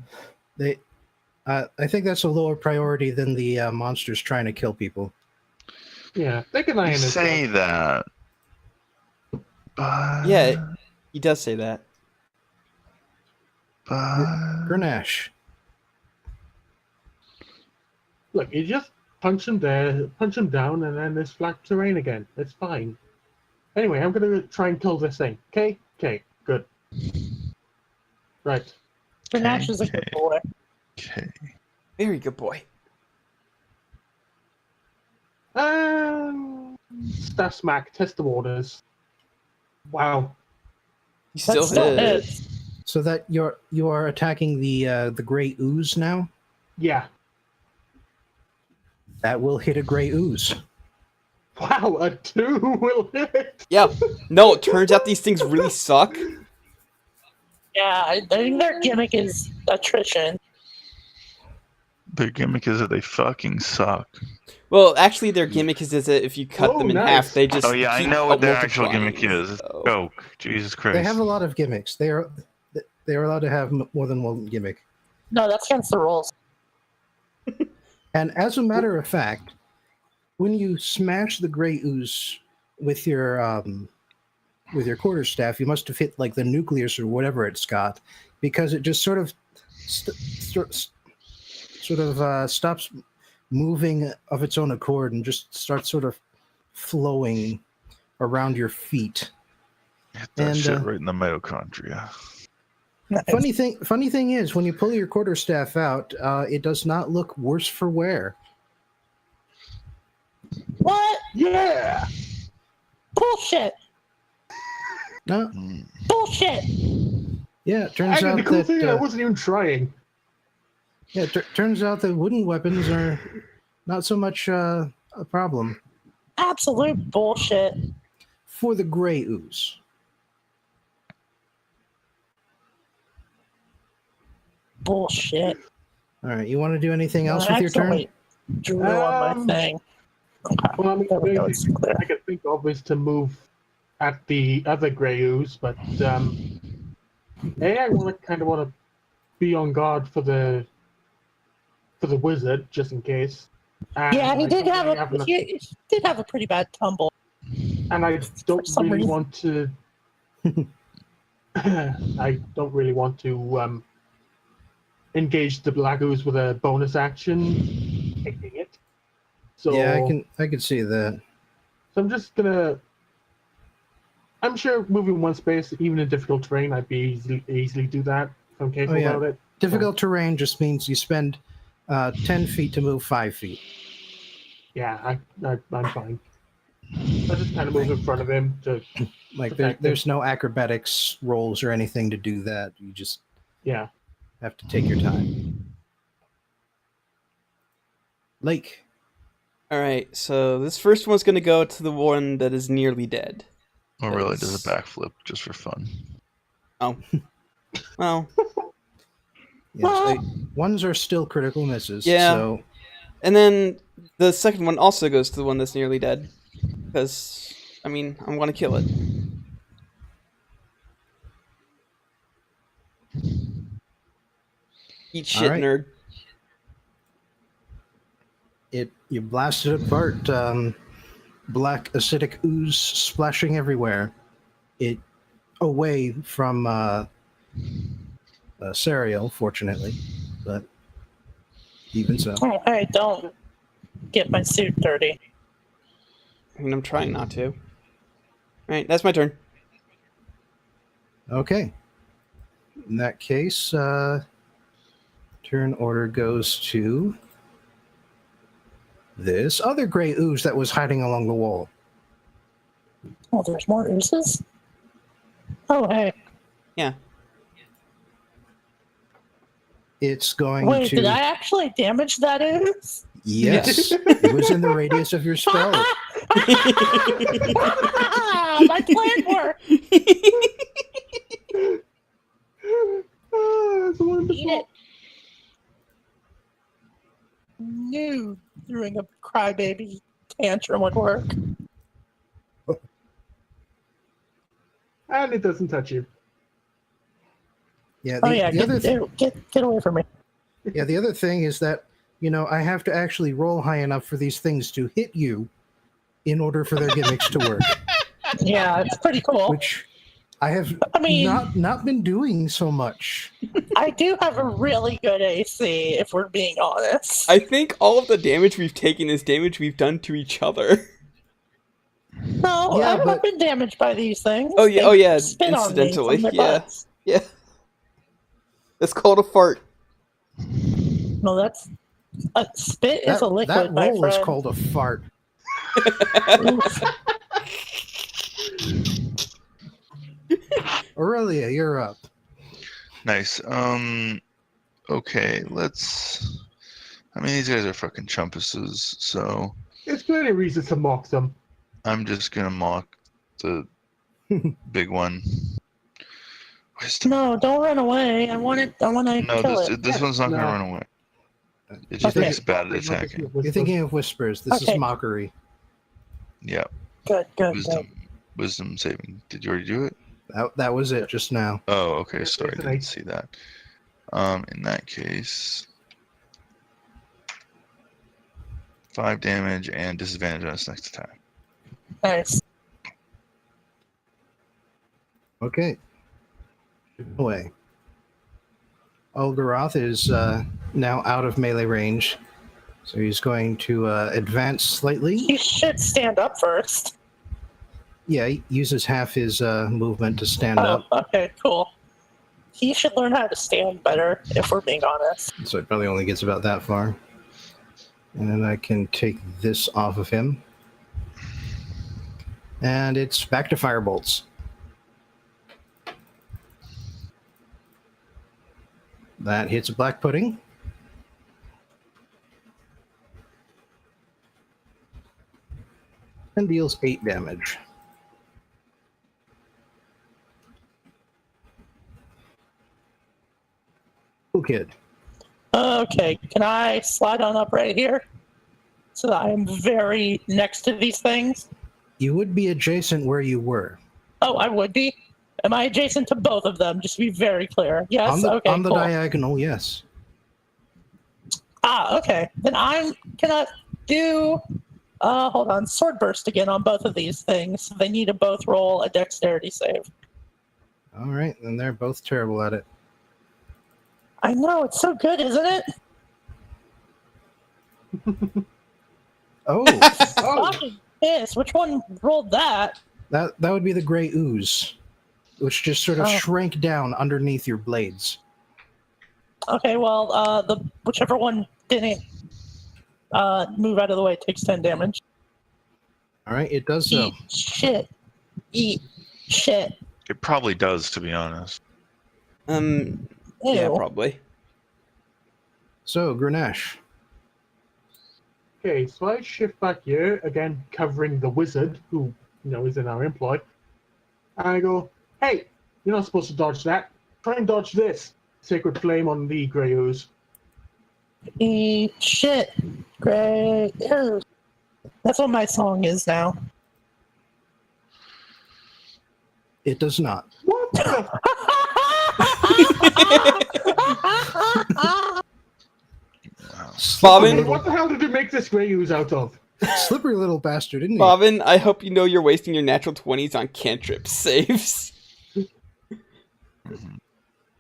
I think that's a lower priority than the monsters trying to kill people. Yeah, they can iron You it. say that. But, Yeah, he does say that. but Grenache. Look, you just punch him there, punch him down, and then there's black terrain again. It's fine. Anyway, I'm gonna try and kill this thing. Okay? Okay, good. Right. Grenache is a good boy. okay. Very good boy. Staff smack, test the waters. Wow. He That still hits. hits. So that you are attacking the gray ooze now. Yeah. That will hit a gray ooze. Wow, a 2 will hit. Yeah. No, it turns out these things really suck. Yeah, I think their gimmick is attrition. Their gimmick is that they fucking suck. Well, actually, their gimmick is that if you cut Oh, them in nice. half, they just. Oh yeah, I keep know what their actual multiplying, gimmick is. It's so- a joke. Jesus Christ. They have a lot of gimmicks. They are allowed to have more than one gimmick. No, that's against the rules. And as a matter of fact, when you smash the gray ooze with your quarterstaff, you must have hit like the nucleus or whatever it's got, because it just sort of stops moving of its own accord and just starts sort of flowing around your feet. Hit that And, shit right in the mitochondria. Nice. Funny thing is, when you pull your quarterstaff out, it does not look worse for wear. What? Yeah. Bullshit. No, Mm. Bullshit. yeah, it turns And out the cool that thing, I wasn't even trying. turns out that wooden weapons are not so much a problem Absolute bullshit. for the gray ooze. Bullshit. All right, you want to do anything else with your turn? Accidentally drew on my thing. Okay. Well, I mean, There we the go. only It's thing clear. I can think of is to move at the other grey ooze, but I kind of want to be on guard for the wizard just in case. And Yeah, he I did don't have really have enough, he did have a pretty bad tumble. and I don't some really reason. want to. I don't really want to engage the black ooze with a bonus action, taking it. So Yeah, I can see that. So I'm just gonna. I'm sure moving one space, even in difficult terrain, I'd be easily do that if I'm careful yeah. about it. Difficult terrain just means you spend 10 feet to move 5 feet. Yeah, I'm fine. I just kind of move in front of him to. Like Protect there's no acrobatics rolls or anything to do that. You just Yeah. have to take your time. Lake. All right, so this first one's gonna go to the one that is nearly dead. Or really does a That's- backflip just for fun. Oh, well, Yes, ones are still critical misses. Yeah. So and then the second one also goes to the one that's nearly dead, because I mean I'm gonna kill it. Eat shit, right. nerd. you blast it apart. Black acidic ooze splashing everywhere. It away from Serial, fortunately, but even so. Oh, hey, don't get my suit dirty. I mean I'm trying not to. All right, that's my turn. Okay. In that case, turn order goes to this other gray ooze that was hiding along the wall. Oh, there's more oozes? Oh, hey. Yeah. It's going Wait, to. did I actually damage that ooze? Yes, it was in the radius of your spell. My plan worked. That's wonderful. Eat it. Knew doing a crybaby tantrum would work. And it doesn't touch you. Yeah. Oh yeah, The other get away from me. Yeah, the other thing is that, I have to actually roll high enough for these things to hit you in order for their gimmicks to work, Yeah, it's pretty cool. which I have I mean, not been doing so much. I do have a really good AC, if we're being honest. I think all of the damage we've taken is damage we've done to each other. No, Yeah, I've but- been damaged by these things. Oh yeah, They oh yeah, spit on me incidentally, from their yeah. butts. Yeah. That's called a fart. No, that's spit is a liquid, that my roll is friend. called a fart. Oof. Aurelia, you're up. Nice. Okay, let's. I mean, these guys are fucking chumpuses, so It's plenty of reasons to mock them. I'm just gonna mock the big one. Wisdom. No, don't run away. I want to No, kill this it. this one's not No. gonna run away. It just Okay. thinks it's bad at attacking. You're thinking of whispers. This Okay. is mockery. Yeah, Good. wisdom saving. Did you already do it? That was it just now. Oh, okay. Sorry, I It's an didn't 8. see that. In that case, 5 damage and disadvantage on its next attack. Nice. Okay. Away. Olgaroth is now out of melee range. So he's going to advance slightly. He should stand up first. Yeah, he uses half his movement to stand Oh, up. okay, cool. He should learn how to stand better, if we're being honest. So it probably only gets about that far. And then I can take this off of him. And it's back to firebolts. That hits a black pudding. And deals 8 damage. Cool kid. Okay, can I slide on up right here? So that I'm very next to these things? You would be adjacent where you were. Oh, I would be? Am I adjacent to both of them? Just to be very clear. Yes, okay, on the cool. diagonal, yes. Ah, okay. Then I'm gonna do hold on, sword burst again on both of these things. They need to both roll a dexterity save. All right, then they're both terrible at it. I know, it's so good, isn't it? Oh, Fucking piss. Which one rolled that? that would be the gray ooze, which just sort of Oh. shrank down underneath your blades. Okay, well, the whichever one didn't move out of the way takes 10 damage. All right, it does so. Eat shit. Eat shit. It probably does, to be honest. Ew. Yeah, probably. So, Grenache. Okay, so I shift back here, again covering the wizard, who, is in our employ. And I go, hey, you're not supposed to dodge that. Try and dodge this. Sacred Flame on the Grey Ooze. Eat shit. Great. Ew. That's what my song is now. It does not. What the Bobbin, What the hell did you make this Grey Ooze out of? Slippery little bastard, isn't he? Bobbin, I hope you know you're wasting your natural 20s on cantrip saves.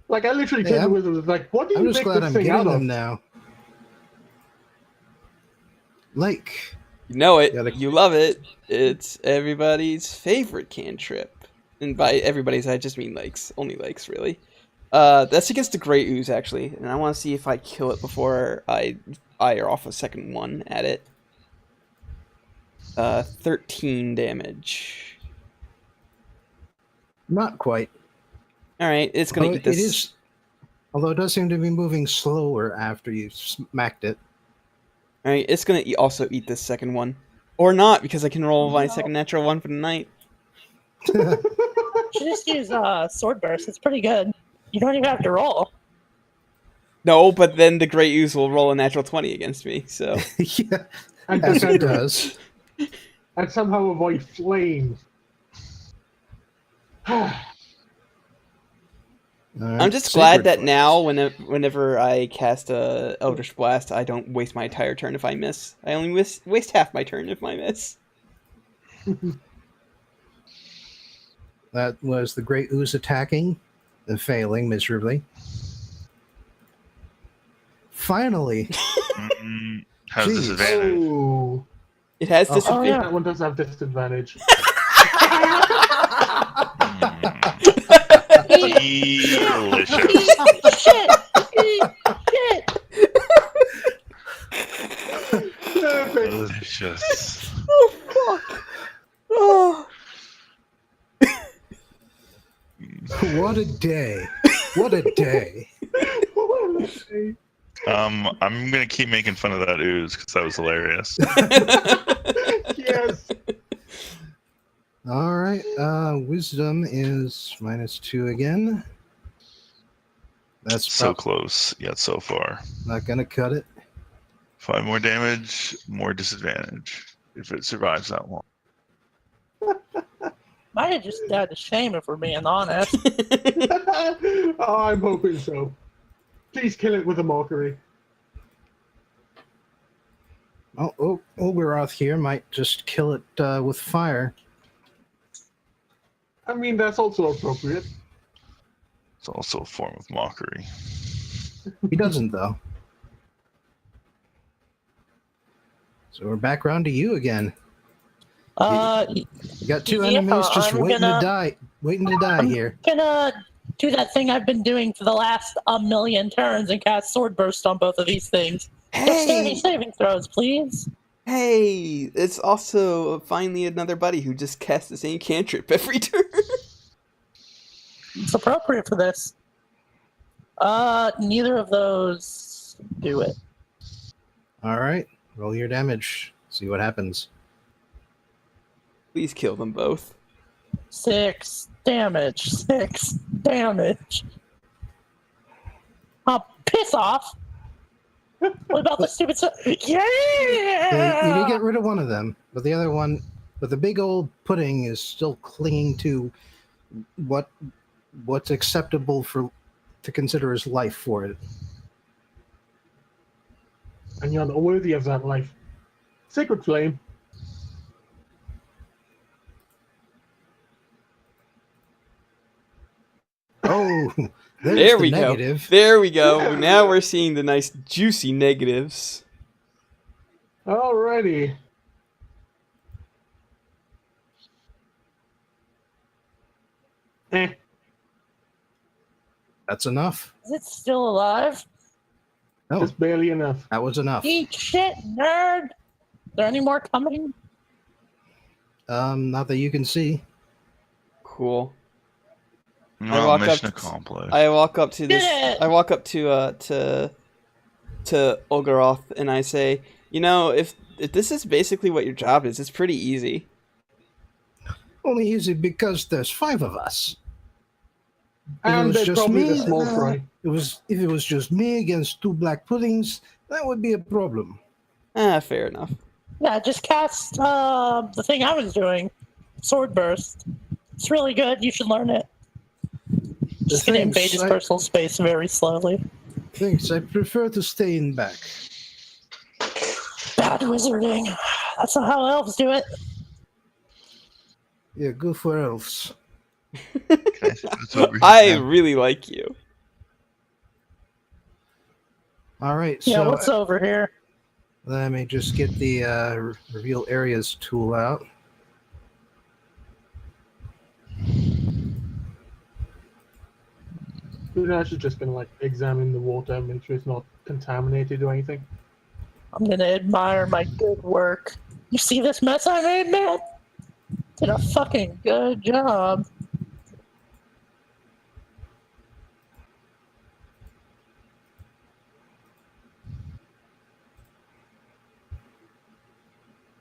Like, I literally Hey, turned the I'm- wizard and was like, what do I'm you just make glad this I'm thing out getting of? them now. Lake. You know it. Yeah, You love it. It's everybody's favorite cantrip. And by everybody's, I just mean Lakes. Only Lakes, really. That's against the Grey Ooze, actually. And I want to see if I kill it before I fire off a second one at it. 13 damage. Not quite. Alright, it's going to eat this. Although it does seem to be moving slower after you smacked it. Alright, it's going to also eat this second one. Or not, because I can roll my second natural one for the night. You just use sword burst. It's pretty good. You don't even have to roll. No, but then the Grey Ooze will roll a natural 20 against me, so... Yeah, And as it defend it. does. And somehow avoid flames. I'm just glad that now, whenever I cast a Eldritch Blast, I don't waste my entire turn if I miss. I only waste half my turn if I miss. That was the Great Ooze attacking and failing miserably. Finally, Has Jeez. disadvantage. Oh. It has Oh, disadvantage. yeah. That one does have disadvantage. Delicious. Shit! Eat shit! Perfect. Delicious. Oh. what a day. What a day. I'm gonna keep making fun of that ooze because that was hilarious. Yes. All right. Wisdom is -2 again. That's So close, yet so far. not going to cut it. 5 more damage, more disadvantage if it survives that long. Might have just died of shame if we're being honest. Oh, I'm hoping so. Please kill it with a mockery. Oh, Olgaroth here might just kill it with fire. I mean, that's also appropriate. It's also a form of mockery. He doesn't, though. So we're back round to you again. You got two yeah, enemies just I'm waiting to gonna- die. Waiting to die I'm here. gonna do that thing I've been doing for the last 1,000,000 turns and cast Sword Burst on both of these things. Dexterity Hey, saving throws, please. hey! It's also finally another buddy who just casts the same cantrip every turn. It's appropriate for this. Neither of those do it. All right, roll your damage. See what happens. Please kill them both. 6 damage. 6 damage. Piss off. What about the stupid stuff? Yeah! You did get rid of one of them, but the other one, but the big old pudding is still clinging to what's acceptable to consider as life for it. And you're not worthy of that life. Sacred Flame. Oh, there's There the we negative. go. There we go. Now we're seeing the nice juicy negatives. Alrighty. Eh. That's enough. Is it still alive? No, Just barely enough. that was enough. Eat shit, nerd! Are there any more coming? Not that you can see. Cool. Well, walk up mission to- accomplished. I walk up to this. Did it! I walk up to Olgaroth and I say, you know, if this is basically what your job is, it's pretty easy. Only easy because there's 5 of us. If it And was there's just probably me, the small fry. if it was just me against 2 black puddings, that would be a problem. Fair enough. Yeah, just cast the thing I was doing. Sword Burst. It's really good. You should learn it. Just gonna invade his personal space very slowly. Thanks. I prefer to stay in back. Bad wizarding. That's not how elves do it. Yeah, go for elves. Okay, so it's over here I now. really like you. All right. Yeah, So what's over here? let me just get the reveal areas tool out. We're actually just gonna like examine the water, make sure it's not contaminated or anything. I'm gonna admire my good work. You see this mess I made, man? Did a fucking good job.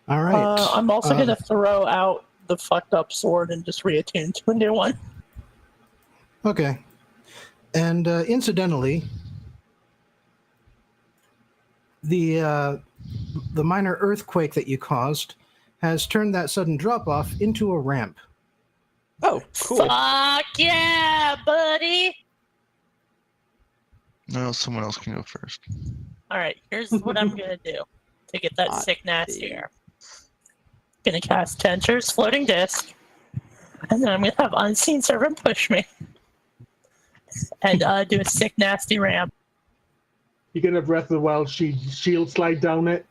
All right. I'm also gonna throw out the fucked up sword and just reattune to a new one. Okay. And incidentally, the minor earthquake that you caused has turned that sudden drop off into a ramp. Oh, cool. Fuck yeah, buddy! No, someone else can go first. Alright, here's what I'm gonna do to get that Hot sick nasty damn. air. Gonna cast Tensor's Floating Disc, and then I'm gonna have Unseen Servant push me. And do a sick nasty ramp. You get a Breath of the Wild shield slide down it.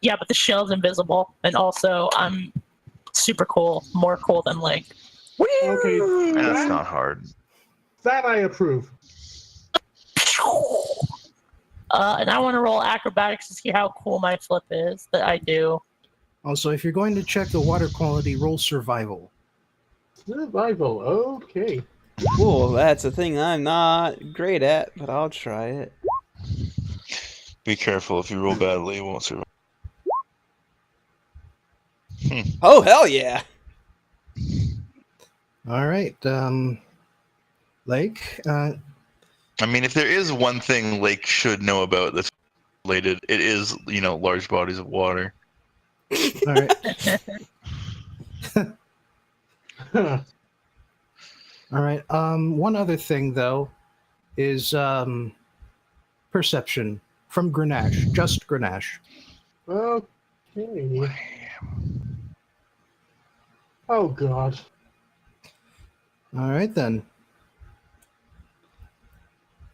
Yeah, but the shield's invisible, and also I'm super cool, more cool than Link. Okay, That's not hard. that I approve. And I want to roll acrobatics to see how cool my flip is that I do. Also, if you're going to check the water quality, roll survival. Survival, okay. Cool. That's a thing I'm not great at, but I'll try it. Be careful. If you roll badly, you won't survive. Oh, hell yeah. All right. Lake, I mean, if there is one thing Lake should know about that's related, it is, large bodies of water. all right. All right. One other thing, though, is perception from Grenache. Just Grenache. Okay. Oh god. All right, then.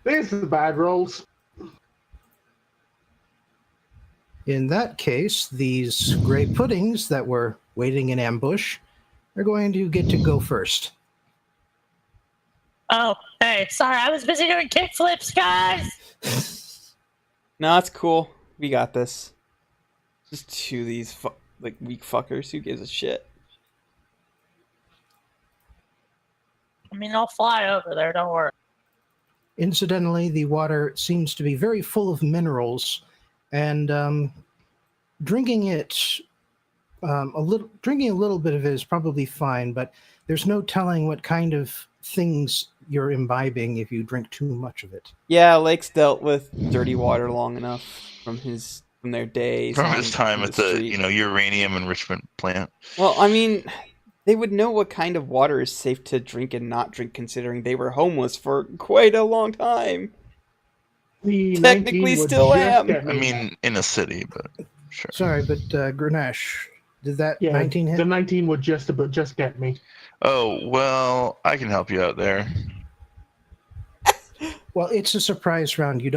These are the bad rolls. In that case, these gray puddings that were waiting in ambush are going to get to go first. Oh, hey, sorry, I was busy doing kickflips, guys. No, it's cool. We got this. Just chew these weak fuckers. Who gives a shit? I mean, I'll fly over there. Don't worry. Incidentally, the water seems to be very full of minerals, and drinking a little bit of it is probably fine. But there's no telling what kind of things you're imbibing if you drink too much of it. Yeah, Lake's dealt with dirty water long enough from their days. From his time at the street. uranium enrichment plant. Well, I mean, they would know what kind of water is safe to drink and not drink, considering they were homeless for quite a long time. The Technically 19 would still just am. get me. I mean, in a city, but sure. Sorry, but Grenache, did that Yeah, 19 hit? the 19 would just get me. Oh, well, I can help you out there. Well, it's a surprise round. You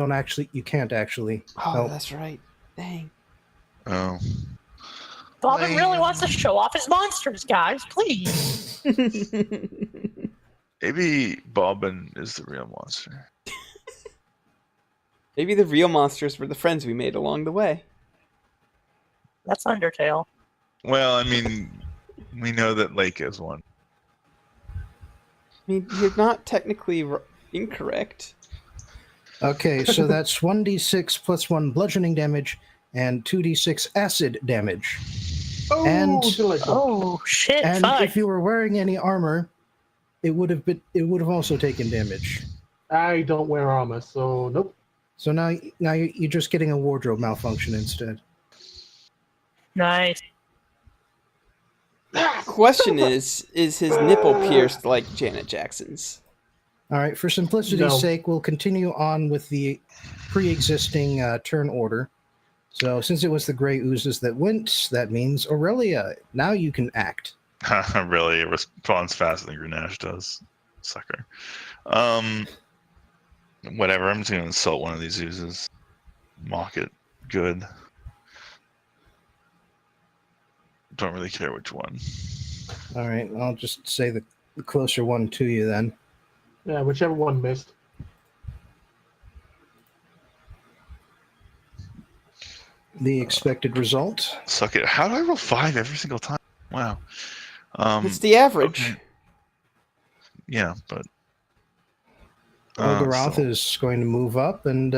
can't actually. Oh, help. that's right. Dang. Oh. Bobbin really wants to show off his monsters, guys. Please. Maybe Bobbin is the real monster. Maybe the real monsters were the friends we made along the way. That's Undertale. Well, I mean, we know that Lake is one. I mean, you're not technically incorrect. Okay, so that's 1d6 plus 1 bludgeoning damage and 2d6 acid damage. Oh, And- delightful. Oh shit! And Fuck. if you were wearing any armor, it would have also taken damage. I don't wear armor, so nope. So now you're just getting a wardrobe malfunction instead. Nice. Question is his nipple pierced like Janet Jackson's? All right, for simplicity's No. sake, we'll continue on with the pre-existing turn order. So since it was the gray oozes that went, that means Aurelia, now you can act. Really, it responds faster than Grenache does. Sucker. Whatever, I'm just going to insult one of these oozes. Mock it. Good. Don't really care which one. All right, I'll just say the closer one to you then. Yeah, whichever one missed. The expected result. Suck it. How do I roll 5 every single time? Wow. It's the average. okay. Yeah, but... Olgaroth so- is going to move up and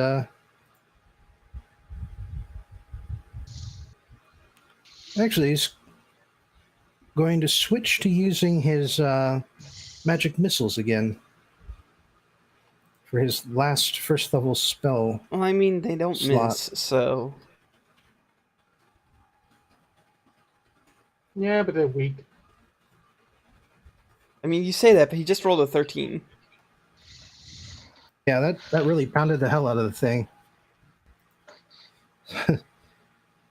actually he's going to switch to using his magic missiles again for his last first level spell. Well, I mean, they don't Slot. miss, so... Yeah, but they're weak. I mean, you say that, but he just rolled a 13. Yeah, that really pounded the hell out of the thing.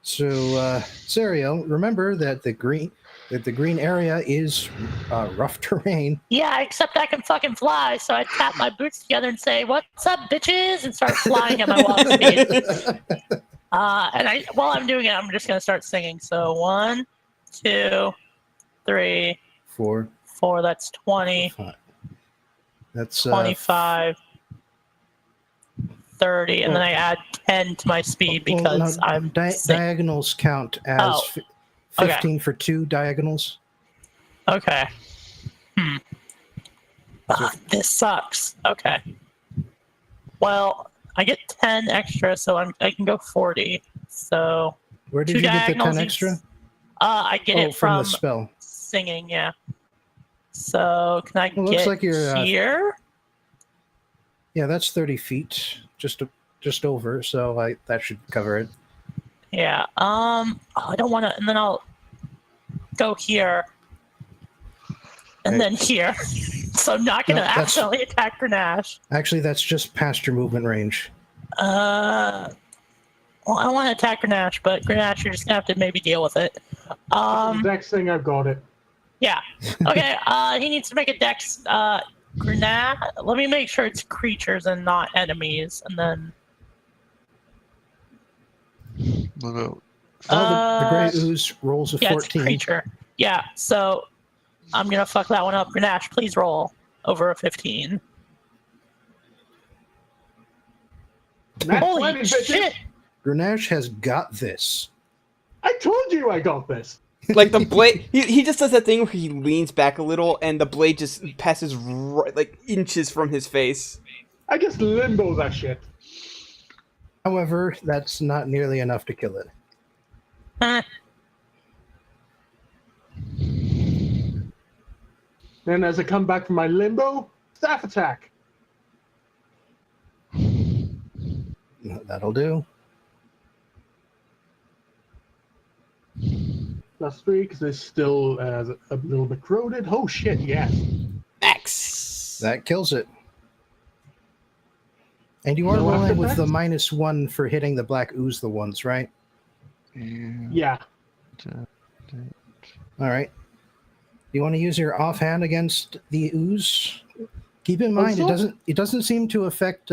So, Sariel, remember that the green area is rough terrain. Yeah, except I can fucking fly, so I tap my boots together and say, "What's up, bitches?" and start flying at my walk speed. And while I'm doing it, I'm just gonna start singing. So 1, 2, 3, 4, 4. That's 20, 5. That's 25, 30, and then I add 10 to my speed because I'm sick. diagonals count as Oh, 15 for 2 diagonals. Okay. This sucks. Okay. Well, I get 10 extra, so I can go 40. So Where did 2 you get the 10 diagonals extra? I get it from from the spell. singing, yeah. So can I Well, looks get like you're, here? Yeah, that's 30 feet, just over. So that should cover it. Yeah. I don't want to, and then I'll go here, and Okay. then here. So I'm not gonna No, that's- accidentally attack Grenache. Actually, that's just past your movement range. Well, I want to attack Grenache, but Grenache, you're just gonna have to maybe deal with it. Next thing, I've got it. Yeah. Okay. He needs to make a dex. Grenache. Let me make sure it's creatures and not enemies, and then What about Oh, the gray ooze rolls a Yeah, it's a 14. creature. Yeah, so I'm gonna fuck that one up. Grenache, please roll over a 15. Nat Holy 20, bitches. shit! Grenache has got this. I told you I got this. Like the blade, he just does that thing where he leans back a little, and the blade just passes right, like inches from his face. I just limbo that shit. However, that's not nearly enough to kill it. Huh. Then as I come back from my limbo, staff attack. That'll do. +3 because it's still a little bit corroded. Oh shit, yes. Max. That kills it. And you are No rolling after with the effects? -1 for hitting the black ooze the ones, right? Yeah. All right. You want to use your offhand against the ooze? Keep in mind, Also- it doesn't seem to affect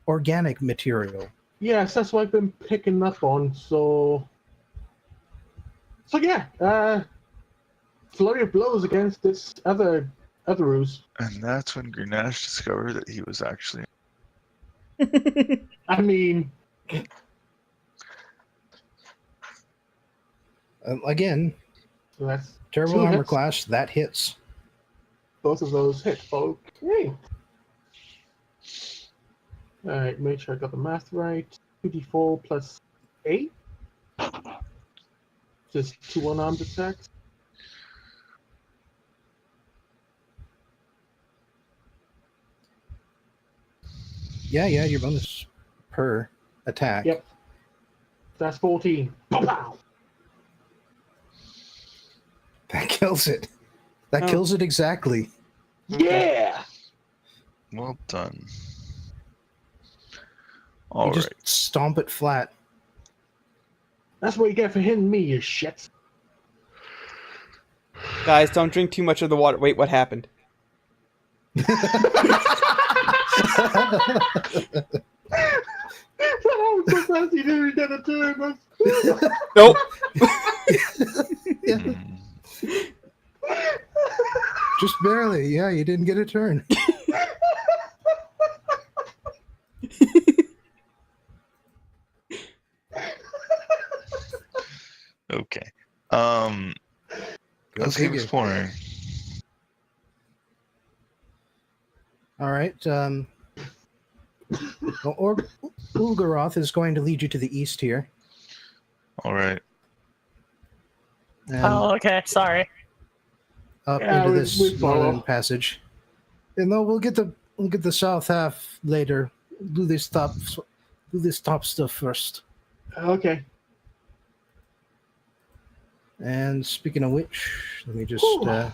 organic material. Yes, that's what I've been picking up on. So yeah, flurry of blows against this other ooze. And that's when Grenache discovered that he was actually. I mean, Again, so that's terrible 2 armor hits. class, that hits. Both of those hit. Okay. Alright, make sure I got the math right. 2d4 plus 8. Just 2 unarmed attacks. Yeah, your bonus per attack. Yep. That's 14. Pow! That kills it. That Oh. kills it exactly. Yeah! Well done. You All right. just stomp it flat. That's what you get for hitting me, you shit. Guys, don't drink too much of the water. Wait, what happened? That was so fast you didn't get a turn. Nope. Yeah, Mm. just barely. Yeah, you didn't get a turn. Okay. Go Let's keep figure. exploring. All right. Well, Ulgaroth is going to lead you to the east here. All right. And Oh, okay. Sorry. up Yeah, into we this follow. northern passage. And then we'll get the south half later. Do this top stuff first. Okay. And speaking of which, let me just Whew.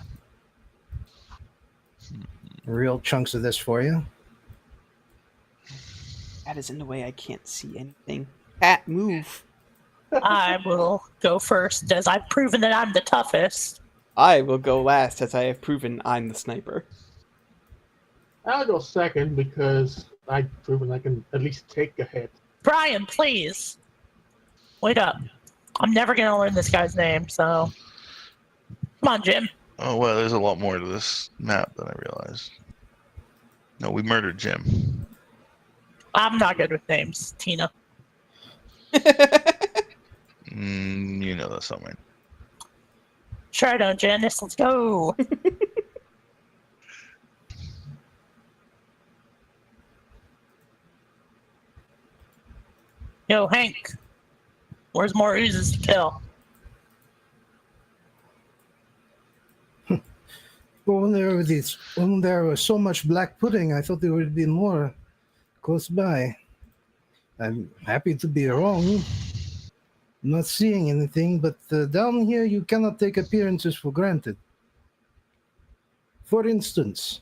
real chunks of this for you. That is in the way. I can't see anything. Pat, move. I will go first, as I've proven that I'm the toughest. I will go last, as I have proven I'm the sniper. I'll go second because I've proven I can at least take a hit. Brian, please. Wait up. I'm never going to learn this guy's name, so. Come on, Jim. Oh well, there's a lot more to this map than I realized. No, we murdered Jim. I'm not good with names, Tina. You know that's not mine. Sure I don't, Janice. Let's go. Yo, Hank. Where's more oozes to kill? Well, when there was so much black pudding, I thought there would be more close by. I'm happy to be wrong. I'm not seeing anything, but down here you cannot take appearances for granted. For instance,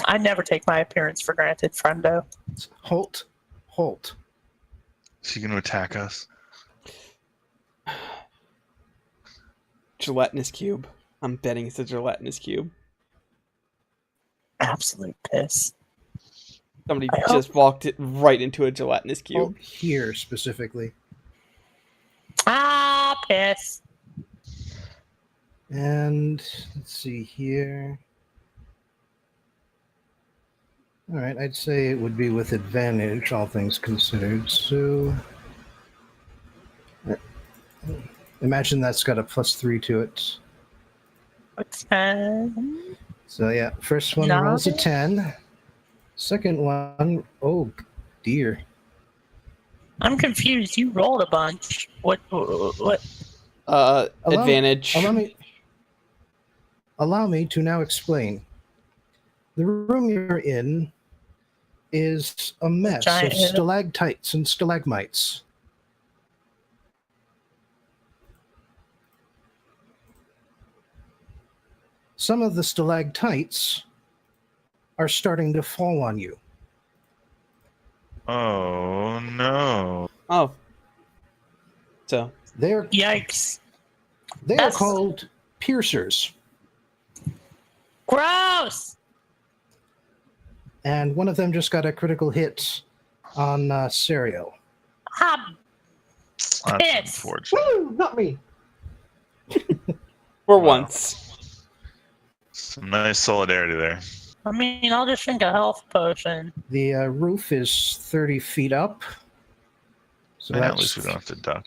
I never take my appearance for granted, friendo. halt. Is he going to attack us? Gelatinous cube. I'm betting it's a gelatinous cube. Absolute piss. Somebody I just walked it right into a gelatinous Halt cube. here specifically. Ah, piss. And let's see here. All right, I'd say it would be with advantage, all things considered. So imagine that's got a +3 to it. 10. So yeah, first one rolls a 10. Second one, oh dear. I'm confused. You rolled a bunch. What? Advantage. Allow me to now explain. The room you're in is a mess of Giant- stalactites and stalagmites. Some of the stalactites are starting to fall on you. Oh no! Oh. So. They're Yikes. They are called piercers, Gross. and one of them just got a critical hit on Serial. Ah, That's Piss. unfortunate. Woo! Not me. For Wow. once. Some nice solidarity there. I mean, I'll just drink a health potion. The roof is 30 feet up, so Yeah, at least that's we don't have to duck.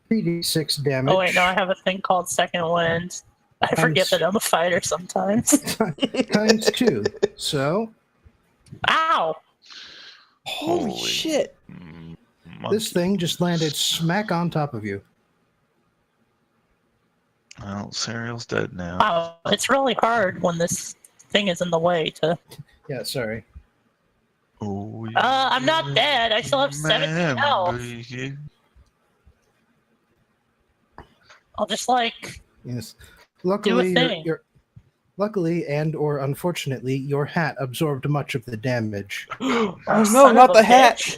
3d6 damage. Oh wait, no, I have a thing called Second Wind. I forget that I'm a fighter sometimes. times 2. So Ow! Holy shit. this thing just landed smack on top of you. Well, Serial's dead now. Wow, it's really hard when this thing is in the way to. Yeah, sorry. Oh, I'm not dead. I still have 17 health. I'll just like. Yes. Do a Luckily, thing. luckily and or unfortunately, your hat absorbed much of the damage. Oh son no, of not a the hat! bitch.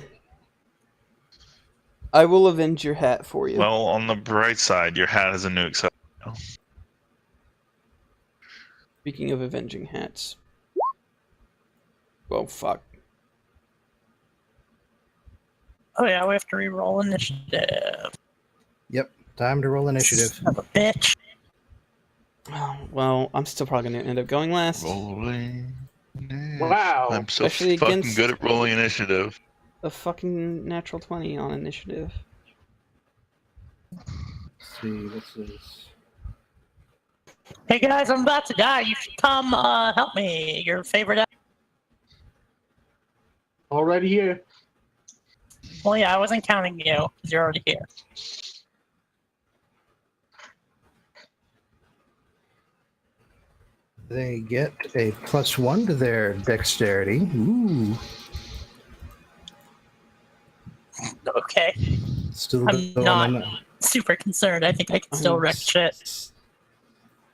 I will avenge your hat for you. Well, on the bright side, your hat has a new accessory. Speaking of avenging hats. Well, fuck. Oh yeah, we have to re-roll initiative. Yep, time to roll initiative. Son of a bitch. Oh, well, I'm still probably going to end up going last. Rolling. Wow. I'm so Especially fucking against- good at rolling initiative. A fucking natural 20 on initiative. Let's see, this is. Hey guys, I'm about to die. You should come help me. Your favorite. Already here. Well, yeah, I wasn't counting you because you're already here. They get a +1 to their dexterity. Ooh, Okay. still I'm going not- on. Super concerned. I think I can still wreck shit.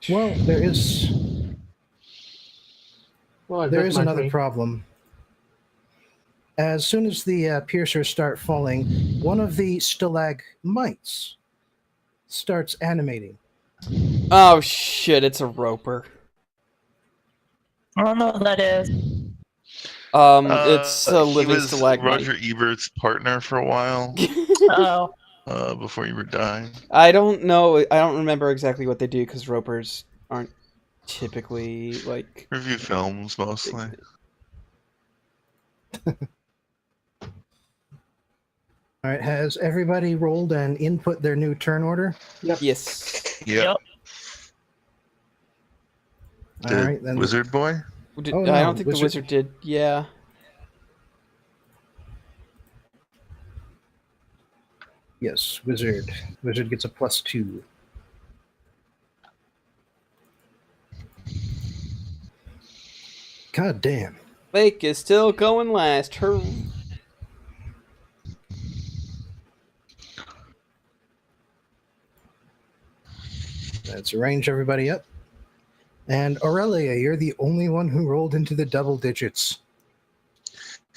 Well, there is Well, there that's is my another dream. problem. As soon as the piercers start falling, one of the stalagmites starts animating. Oh shit, it's a roper. I don't know what that is. It's a He living was stalagmite. Roger Ebert's partner for a while Oh, before Ebert died. I don't know. I don't remember exactly what they do because ropers aren't typically like. Review films mostly. All right, has everybody rolled and input their new turn order? Yep. Yes. Yep. Yep. All Did right, then. Wizard Boy? Did, Oh, I no, don't think the wizard did. Yeah. Yes, wizard. Wizard gets a +2. God damn. Lake is still going last. Her. Let's arrange everybody up. And Aurelia, you're the only one who rolled into the double digits.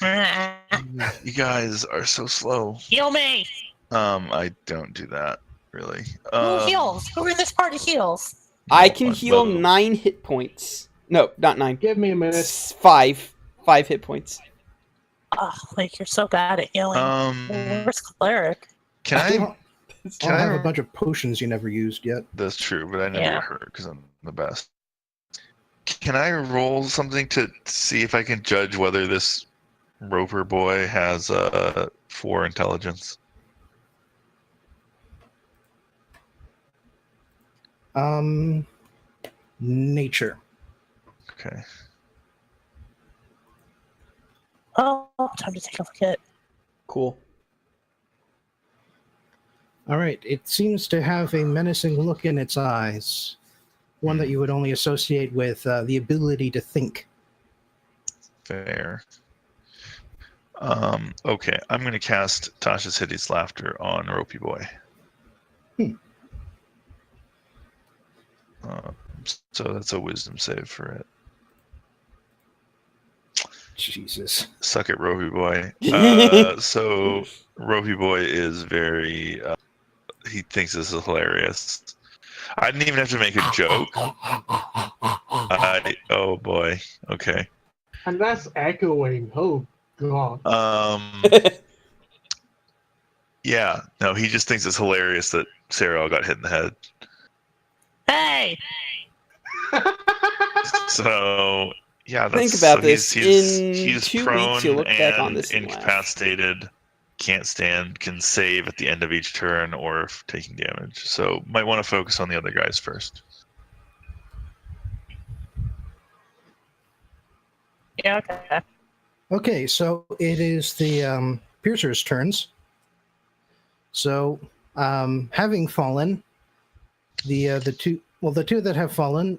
You guys are so slow. Heal me. I don't do that really. Who heals? Who in this party heals? I can but- heal but- 9 hit points. No, not 9. Give me a minute. It's 5. 5 hit points. Oh, like you're so bad at healing. Um, Where's cleric? can I I'll have a bunch of potions you never used yet. That's true, but I never Yeah. get hurt because I'm the best. Can I roll something to see if I can judge whether this Roper boy has 4 intelligence? Nature. Okay. Oh, time to take a look at. Cool. All right. It seems to have a menacing look in its eyes, one that you would only associate with the ability to think. Fair. Okay, I'm going to cast Tasha's Hideous Laughter on Ropey Boy. Hmm. So that's a wisdom save for it. Jesus. Suck it, Ropey Boy. So Ropey Boy is very... he thinks this is hilarious. I didn't even have to make a joke. Oh boy. Okay. And that's echoing. Oh, God. Yeah. No, he just thinks it's hilarious that Sarah got hit in the head. Hey! So yeah, Think about so this. In he's 2 prone weeks, you'll look back on and this and laugh. incapacitated, can't stand, can save at the end of each turn or if taking damage. So might want to focus on the other guys first. Yeah, okay. Okay, so it is the piercer's turns. So, having fallen, the two that have fallen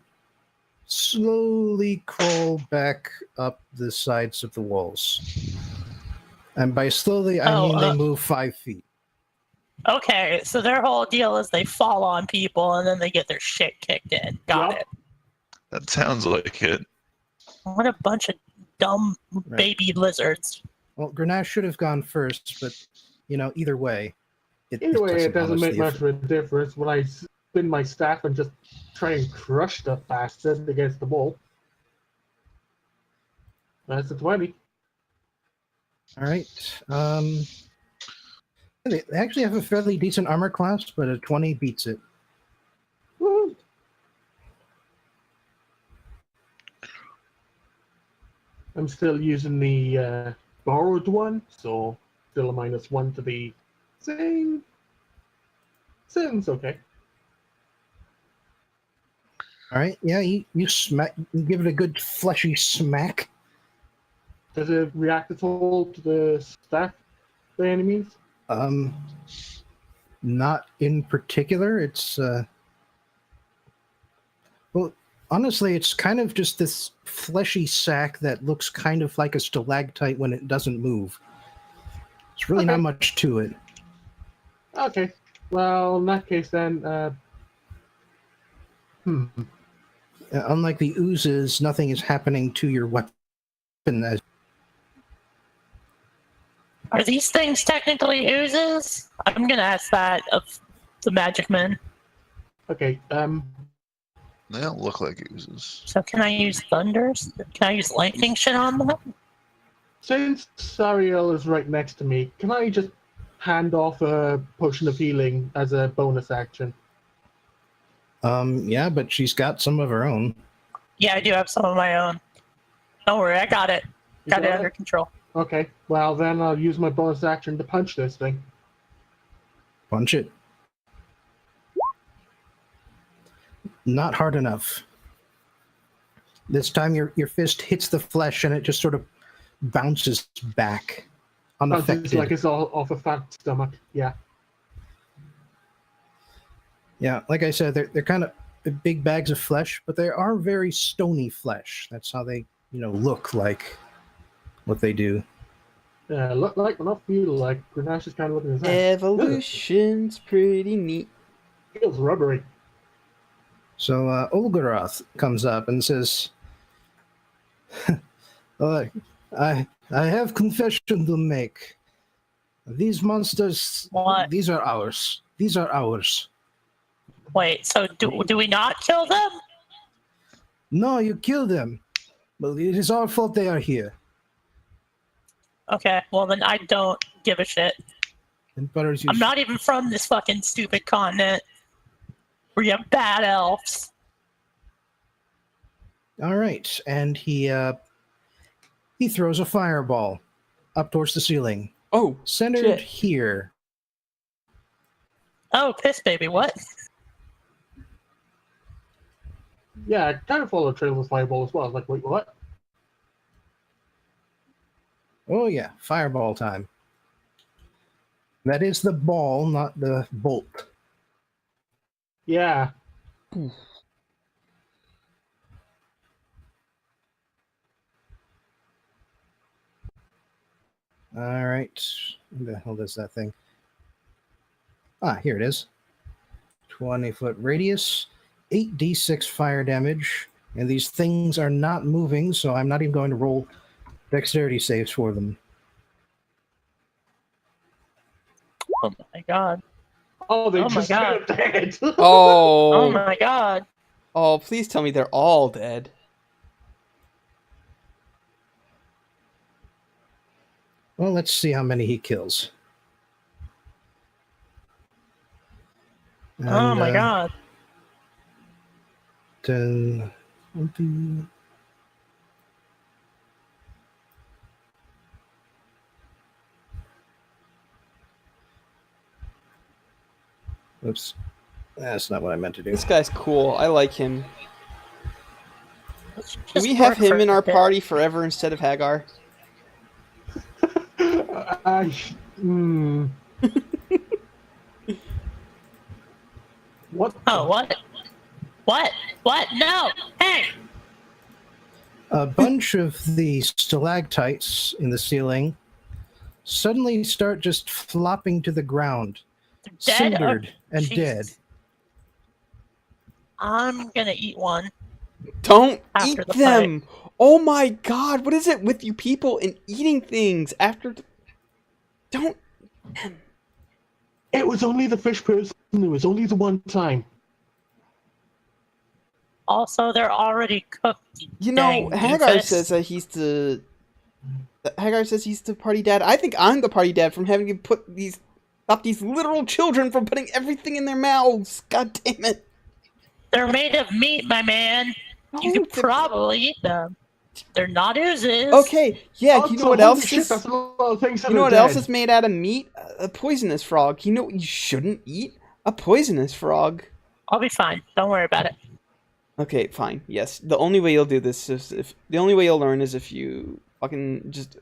slowly crawl back up the sides of the walls. And by slowly, I mean they move 5 feet. Okay, so their whole deal is they fall on people and then they get their shit kicked in. Got Yup. it. That sounds like it. What a bunch of dumb baby lizards. Well, Grenache should have gone first, but, either way. Either way, it doesn't make honestly much of a difference when I spin my staff and just try and crush the bastard against the wall. That's a 20. All right. They actually have a fairly decent armor class, but a 20 beats it. Woo. I'm still using the borrowed one, so still a -1 to the same. Sounds okay. All right. Yeah, you smack. You give it a good fleshy smack. Does it react at all to the staff by any means? Not in particular. It's well, honestly, it's kind of just this fleshy sack that looks kind of like a stalactite when it doesn't move. It's really not much to it. Okay. Well, in that case, then. Unlike the oozes, nothing is happening to your weapon. Are these things technically oozes? I'm gonna ask that of the magic man. Okay. They don't look like oozes. So can I use thunders? Can I use lightning shit on them? Since Sariel is right next to me, can I just hand off a potion of healing as a bonus action? Yeah, but she's got some of her own. Yeah, I do have some of my own. Don't worry, I got it. You Got it under control. Okay. Well, then I'll use my bonus action to punch this thing. Punch it. Not hard enough. This time your fist hits the flesh and it just sort of bounces back unaffected. It's like it's all off a fat stomach. Yeah. Yeah, like I said, they're kind of big bags of flesh, but they are very stony flesh. That's how they, look like what they do. Yeah, look like, but not feel like. Grenache is kind of looking at his hand. Evolution's pretty neat. Feels rubbery. So Olgaroth comes up and says, I have confession to make. These monsters, What? These are ours. These are ours. Wait, so do we not kill them? No, you kill them. But it is our fault they are here. Okay, well then I don't give a shit. And Butters, I'm not even from this fucking stupid continent where you have bad elves. All right, and he throws a fireball up towards the ceiling, Oh, centered shit. here. Oh, piss baby, what? Yeah, I kind of followed trail with fireball as well. I was like, wait, what? Oh yeah, fireball time. That is the ball, not the bolt. Yeah. All right, where the hell does that thing? Ah, here it is. 20-foot radius, 8d6 fire damage, and these things are not moving, so I'm not even going to roll dexterity saves for them. Oh my god. Oh, they Oh my just God. dead. Oh Oh. my god. Oh, please tell me they're all dead. Well, let's see how many he kills. Oh And, my god. 10, 20. Oops. That's not what I meant to do. This guy's cool. I like him. Let's Can just we have work for him in our a bit. party forever instead of Hagar? Hmm. What? Oh, what? What? What? No! Hey! A bunch of the stalactites in the ceiling suddenly start just flopping to the ground, They're dead? cindered Oh, and Jesus. dead. I'm gonna eat one. Don't After eat the them! Oh my god, what is it with you people and eating things after... Don't... It was only the fish person. It was only the one time. Also, they're already cooked. You know, dang Hagar doofus. says that he's the... Hagar says he's the party dad. I think I'm the party dad from having to put these... Stop these literal children from putting everything in their mouths. God damn it. They're made of meat, my man. You No, could probably eat them. They're not oozes. Okay, yeah, you know what holy else shit, is... that's a lot of things that You know are what else dead. is made out of meat? A poisonous frog. You know what you shouldn't eat? A poisonous frog. I'll be fine. Don't worry about it. Okay, fine. Yes, the only way you'll do this is if the only way you'll learn is if you fucking just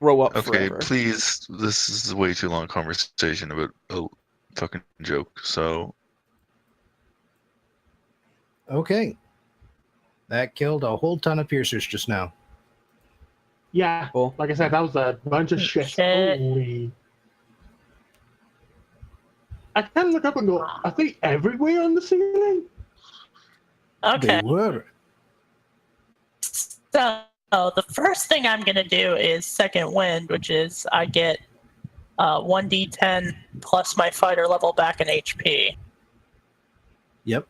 grow up Okay, forever. please. This is a way too long conversation about a fucking joke. So Okay. That killed a whole ton of piercers just now. Yeah, Cool. like I said, that was a bunch of shit. Shit. Holy. I kind of look up and go, are they everywhere on the ceiling? Okay. They were. So the first thing I'm gonna do is second wind, which is I get 1d10 plus my fighter level back in HP. Yep.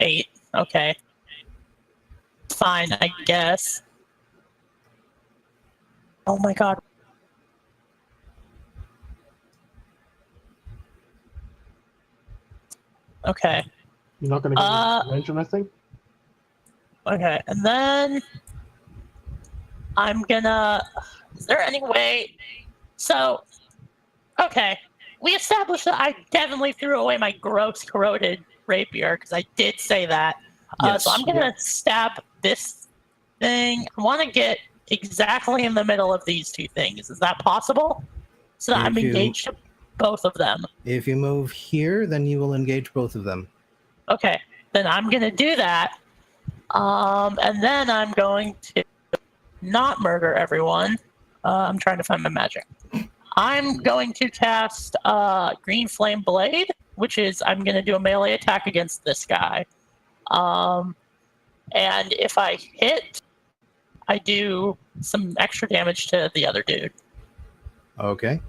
8. Okay. Fine, I guess. Oh my god. Okay. You're not going to get range on that thing? Okay, and then I'm gonna. Is there any way? So, okay, we established that I definitely threw away my gross corroded rapier because I did say that. Yes. So I'm gonna stab this thing. I want to get exactly in the middle of these two things. Is that possible? So that I'm If you- engaged to both of them. If you move here, then you will engage both of them. Okay, then I'm gonna do that. And then I'm going to not murder everyone. I'm trying to find my magic. I'm going to cast Green Flame Blade, which is I'm going to do a melee attack against this guy. And if I hit, I do some extra damage to the other dude. Okay.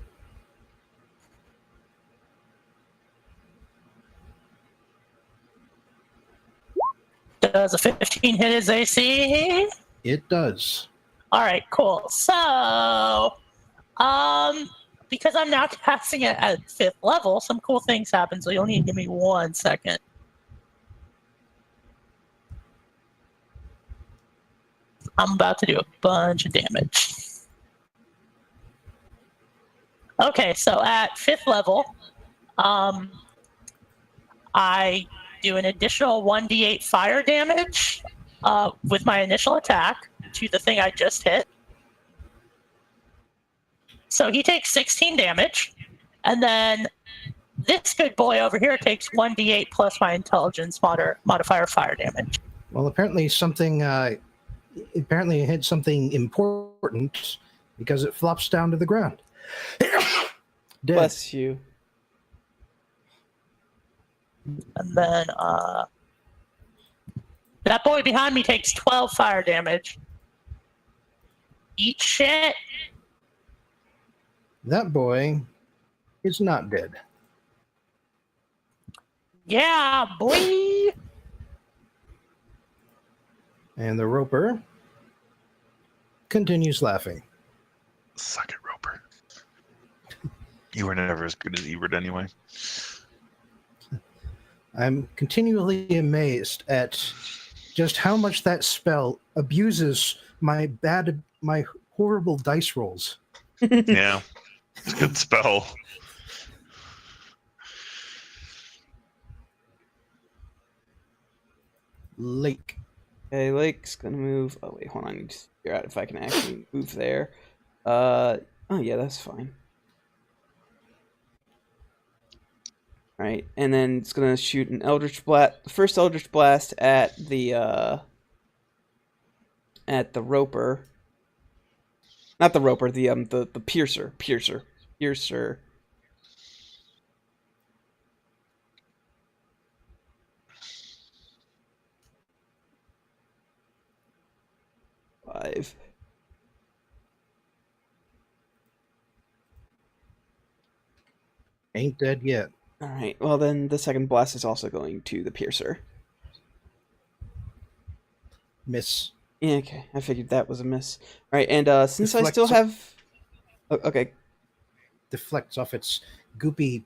Does a 15 hit his AC? It does. All right, cool. So Because I'm now casting it at 5th level, some cool things happen, so you'll need to give me 1 second. I'm about to do a bunch of damage. Okay, so at 5th level, I do an additional 1d8 fire damage with my initial attack to the thing I just hit. So he takes 16 damage, and then this good boy over here takes 1d8 plus my intelligence modifier fire damage. Well, apparently something. Apparently, it hit something important because it flops down to the ground. Dead. Bless you. And then that boy behind me takes 12 fire damage. Eat shit. That boy is not dead. Yeah, boy. And the roper continues laughing. Suck it, Roper. You were never as good as Ebert anyway. I'm continually amazed at just how much that spell abuses my horrible dice rolls. Yeah. It's a good spell. Lake. Okay, Lake's gonna move. Oh wait, hold on. I need to figure out if I can actually move there. Oh yeah, that's fine. All right, and then it's gonna shoot an Eldritch Blast. The first Eldritch Blast at the Roper. Not the Roper. The Piercer. Piercer. Five. Ain't dead yet. All right. Well, then the second blast is also going to the Piercer. Miss. Yeah, okay. I figured that was a miss. All right, and since I Deflects still have... okay. Deflects off its goopy,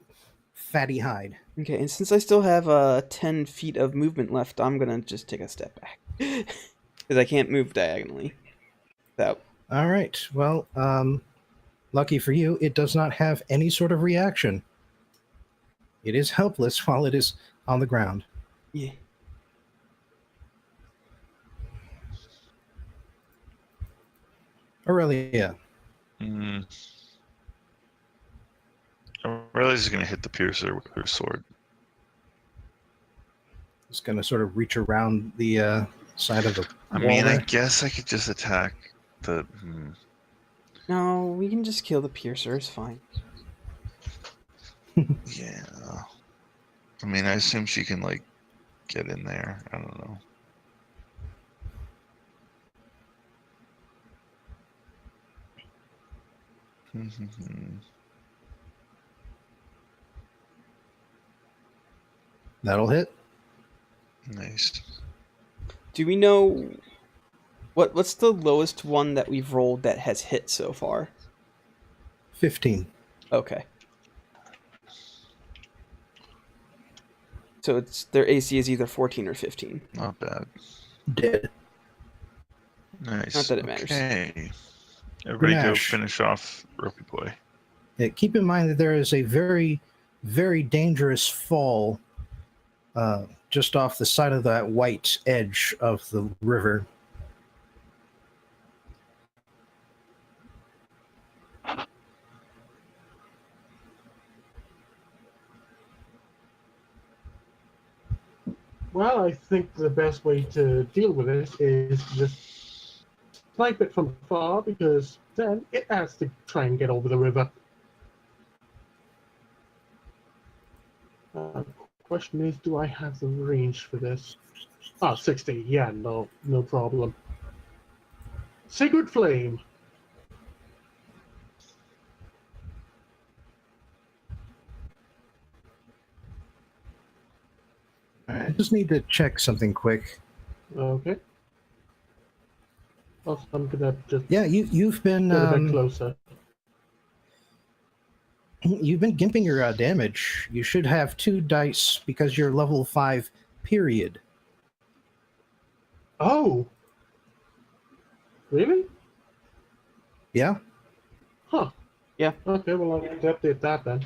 fatty hide. Okay, and since I still have 10 feet of movement left, I'm going to just take a step back. Because I can't move diagonally. So. All right. Well, lucky for you, it does not have any sort of reaction. It is helpless while it is on the ground. Yeah. Aurelia. Aurelia's going to hit the Piercer with her sword. It's going to sort of reach around the side of the I wall mean, I there. guess I could just attack the... No, we can just kill the Piercer. It's fine. Yeah. I mean, I assume she can, like, get in there. I don't know. That'll hit. Nice. Do we know... What's the lowest one that we've rolled that has hit so far? 15. Okay. So it's their AC is either 14 or 15. Not bad. Dead. Nice. Not that it matters. Okay. Everybody go Ganache. finish off Ropey Boy. Yeah, keep in mind that there is a very, very dangerous fall just off the side of that white edge of the river. Well, I think the best way to deal with it is just snipe it from far, because then it has to try and get over the river. Question is, do I have the range for this? 60. Yeah, no problem. Sacred Flame. I just need to check something quick. Okay. Also, I'm gonna just Yeah, you've been get a bit closer. You've been gimping your damage. You should have 2 dice because you're level 5, period. Oh. Really? Yeah? Huh. Yeah. Okay, well, I'll have to update that then.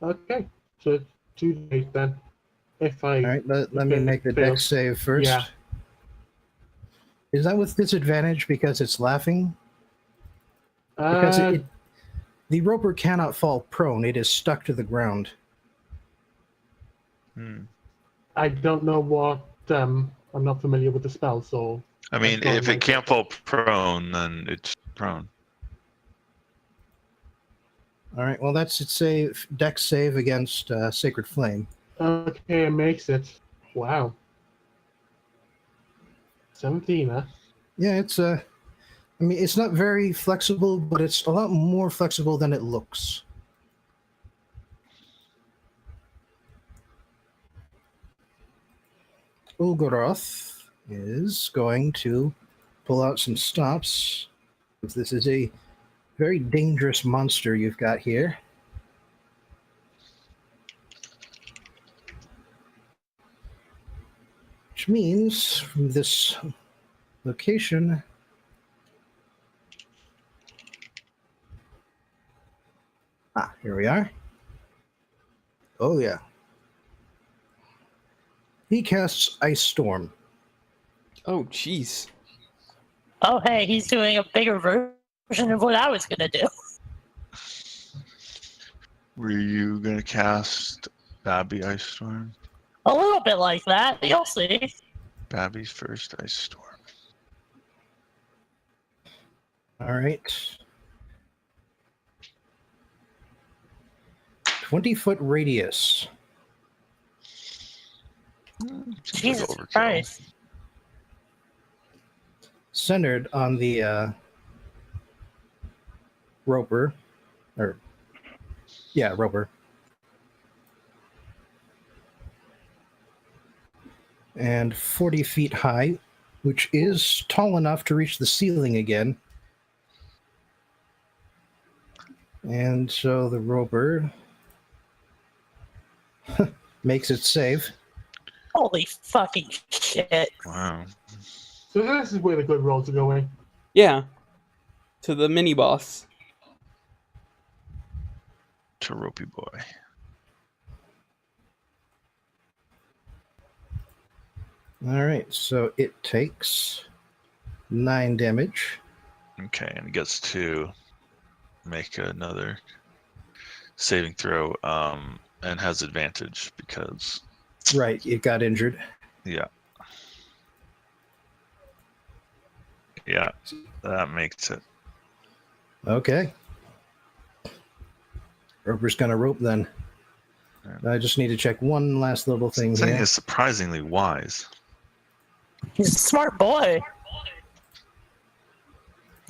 Okay, so it's 2 days then. If I... All right, let me make the fail. dex save first. Yeah. Is that with disadvantage because it's laughing? Because the roper cannot fall prone. It is stuck to the ground. I don't know what... I'm not familiar with the spell, so... I mean, That's not if my it can't fall prone, then it's prone. All right, well, that's its save, dex save against Sacred Flame. Okay, it makes it. Wow. 17, huh? Yeah, it's I mean, it's not very flexible, but it's a lot more flexible than it looks. Ulgoroth is going to pull out some stops. This is a very dangerous monster you've got here. Which means from this location, here we are. Oh yeah. He casts Ice Storm. Oh, jeez. Oh, hey, he's doing a bigger version of what I was gonna do. Were you gonna cast Babby Ice Storm? A little bit like that. You'll see. Babby's first Ice Storm. All right. 20-foot radius. Seems like Jesus overkill. Christ. Centered on the roper. Roper. And 40 feet high, which is tall enough to reach the ceiling again. And so the roper makes it save. Holy fucking shit. Wow. So this is where the good rolls are going. Yeah. To the mini boss. To Ropey Boy. All right, so it takes 9 damage. Okay, and it gets to make another saving throw, and has advantage because Right, it got injured. yeah, that makes it. Okay. Roper's gonna rope then. I just need to check one last little thing This thing here. is surprisingly wise. He's a smart boy.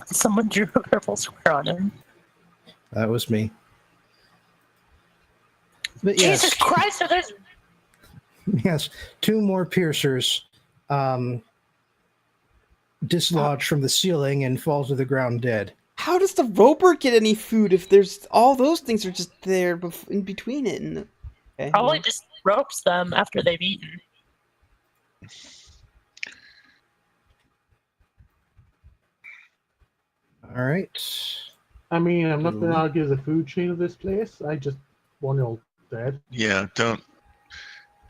Someone drew a purple square on him. That was me. But yes, Jesus Christ, so there's... yes, 2 more piercers dislodge from the ceiling and fall to the ground dead. How does the roper get any food if there's all those things are just there in between it? And okay, Probably just ropes them after they've eaten. All right. I mean, I'm not going to argue the food chain of this place. I just want it all dead. Yeah, don't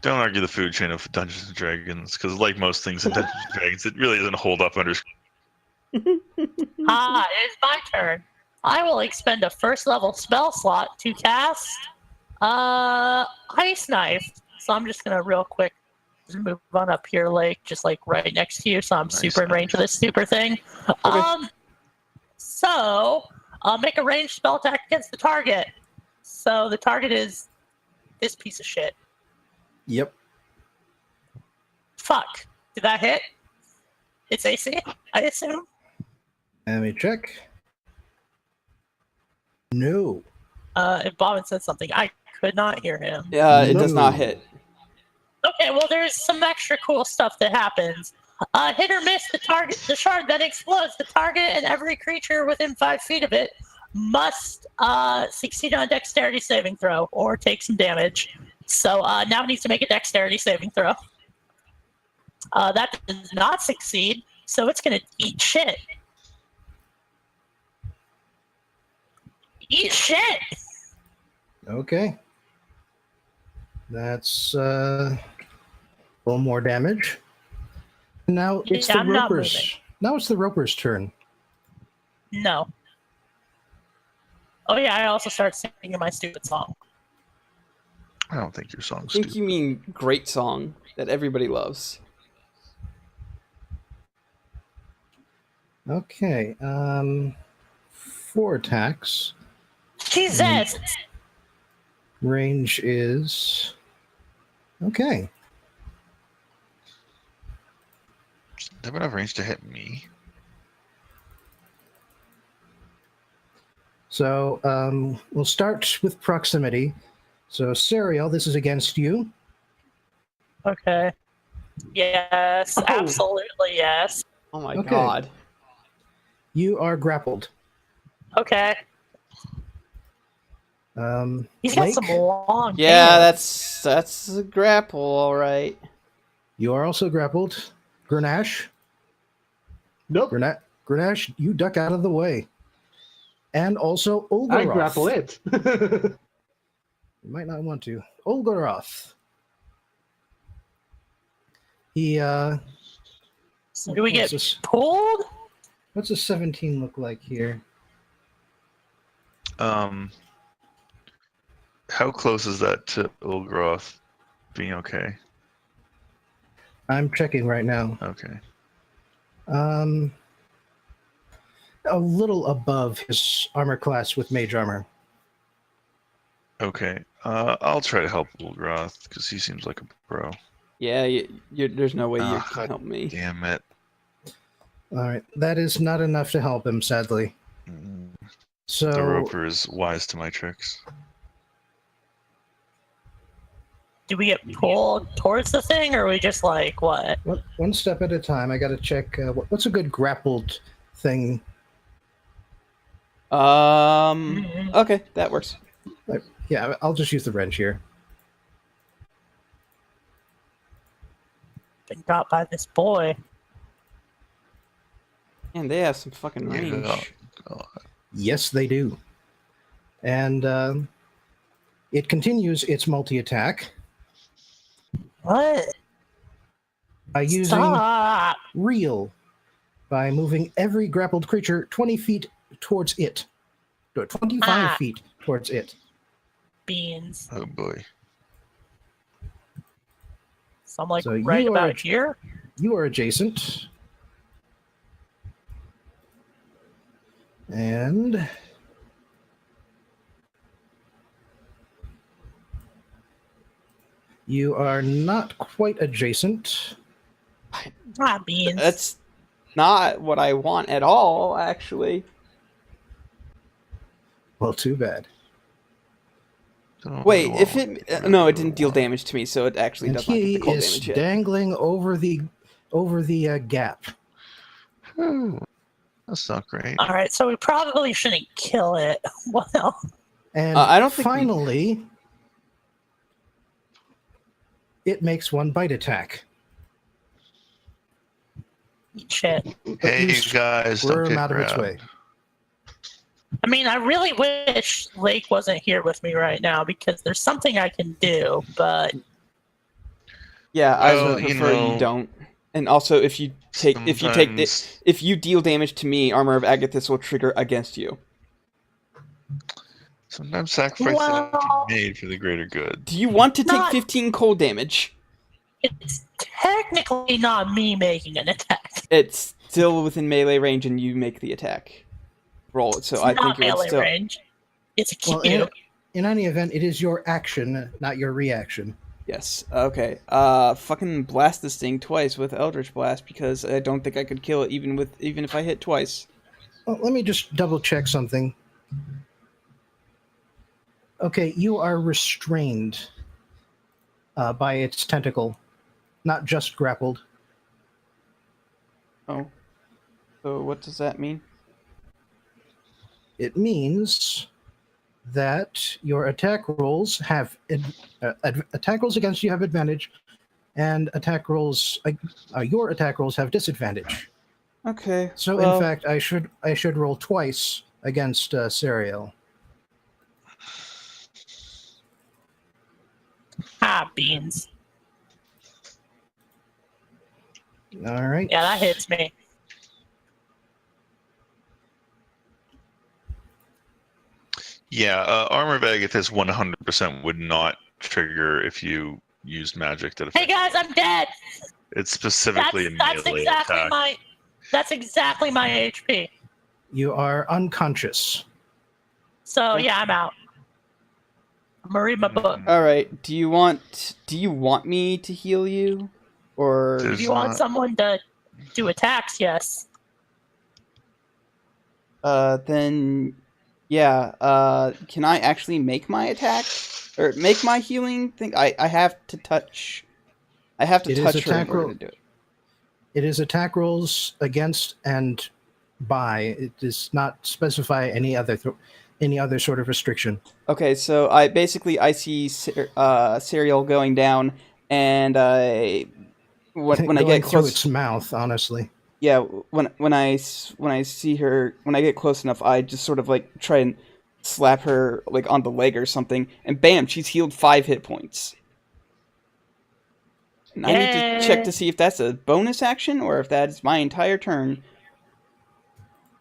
argue the food chain of Dungeons and Dragons, because like most things in Dungeons and Dragons, it really doesn't hold up under. It is my turn. I will expend a first level spell slot to cast Ice Knife. So I'm just gonna real quick just move on up here, like just like right next to you, so I'm Nice, super in range of this super thing. So I'll make a ranged spell attack against the target. So the target is this piece of shit. Yep. Fuck. Did that hit? It's AC, I assume. Let me check. No. If Bobbin said something, I could not hear him. Yeah, it does not No. hit. Okay, well, there's some extra cool stuff that happens. Hit or miss the target, the shard then explodes the target and every creature within 5 feet of it. must succeed on a dexterity saving throw or take some damage. So now it needs to make a dexterity saving throw. That does not succeed, so it's going to eat shit. Eat shit! Okay. That's a little more damage. Now it's Yeah, the I'm not Roper's. moving. Now it's the Roper's turn. No. Oh yeah, I also start singing my stupid song. I don't think your I song's think stupid. you mean great song that everybody loves. Okay. 4 attacks. Jesus! Range is okay. Does it have enough range to hit me? So we'll start with proximity. So Serial, this is against you. Okay. Yes, Oh. absolutely yes. Oh my Okay. god. You are grappled. Okay. He's got Lake, some long Yeah, hands. that's a grapple, all right. you are also grappled. Grenache, Nope. Grenache, you duck out of the way. And also Olgaroth. I grapple it. You might not want to. Olgaroth. He So do we what's get this? pulled? What's a 17 look like here? How close is that to Ulgroth being okay? I'm checking right now. Okay. A little above his armor class with mage armor. Okay. I'll try to help Ulgroth because he seems like a pro. Yeah, there's no way you Ah, can help me. Damn it. All right, that is not enough to help him, sadly. Mm, So The Roper is wise to my tricks. Do we get pulled towards the thing, or are we just like, what? one step at a time. I got to check. What's a good grappled thing? Okay, that works. Yeah, I'll just use the wrench here. Been got by this boy. Man, they have some fucking Yeah. range. God. Yes, they do. And it continues its multi-attack What? by using Stop! Reel, by moving every grappled creature 20 feet towards it. 25 feet towards it. Beans. Oh boy. So I'm like So right you are about here. You are adjacent. And you are not quite adjacent. Beans. That's not what I want at all, actually. Well, too bad. Don't Wait, really if want- it no, it didn't deal damage to me, so it actually And does not get he the cold is damage hit. dangling over the gap. Whew, that's not great. All right, so we probably shouldn't kill it. Well, And I don't think we- finally, it makes one bite attack. shit. But Hey you guys, don't squirm get out of its grabbed. way. I mean, I really wish Lake wasn't here with me right now because there's something I can do, but Yeah, I Well, would you prefer you know, don't. And also, if you Sometimes- if you deal damage to me, Armor of Agathis will trigger against you. Sometimes sacrifices have to Well- be made for the greater good. Do you want to take Not- 15 cold damage? it's technically not me making an attack. It's still within melee range, and you make the attack. Roll it. So It's I not think it would melee still. range. It's a Well, cue. in any event, it is your action, not your reaction. Yes. Okay. Fucking blast this thing twice with Eldritch Blast because I don't think I could kill it even if I hit twice. Well, let me just double check something. Okay, you are restrained by its tentacle, not just grappled. Oh. So what does that mean? it means that your attack rolls have attack rolls against you have advantage, and your attack rolls have disadvantage. Okay. So well, in fact, I should roll twice against Sariel. Beans. All right. Yeah, that hits me. Yeah, Armor of Agathis 100% would not trigger if you used magic that Hey affects. guys, I'm dead. It's specifically That's a melee exactly attack. That's exactly my HP. You are unconscious. So yeah, I'm out. I'm gonna read my book. all right. Do you want me to heal you, or There's If you want not- someone to do attacks, yes. then yeah. Can I actually make my attack or make my healing thing? I have to touch. I have to It is touch her in attack order roll. to do it. It is attack rolls against and by. It does not specify any other sort of restriction. Okay, so I see Serial going down, and when I Going get through close, its mouth, honestly. yeah, when I see her, when I get close enough, I just sort of like try and slap her like on the leg or something, and bam, she's healed 5 hit points. And I need to check to see if that's a bonus action or if that's my entire turn.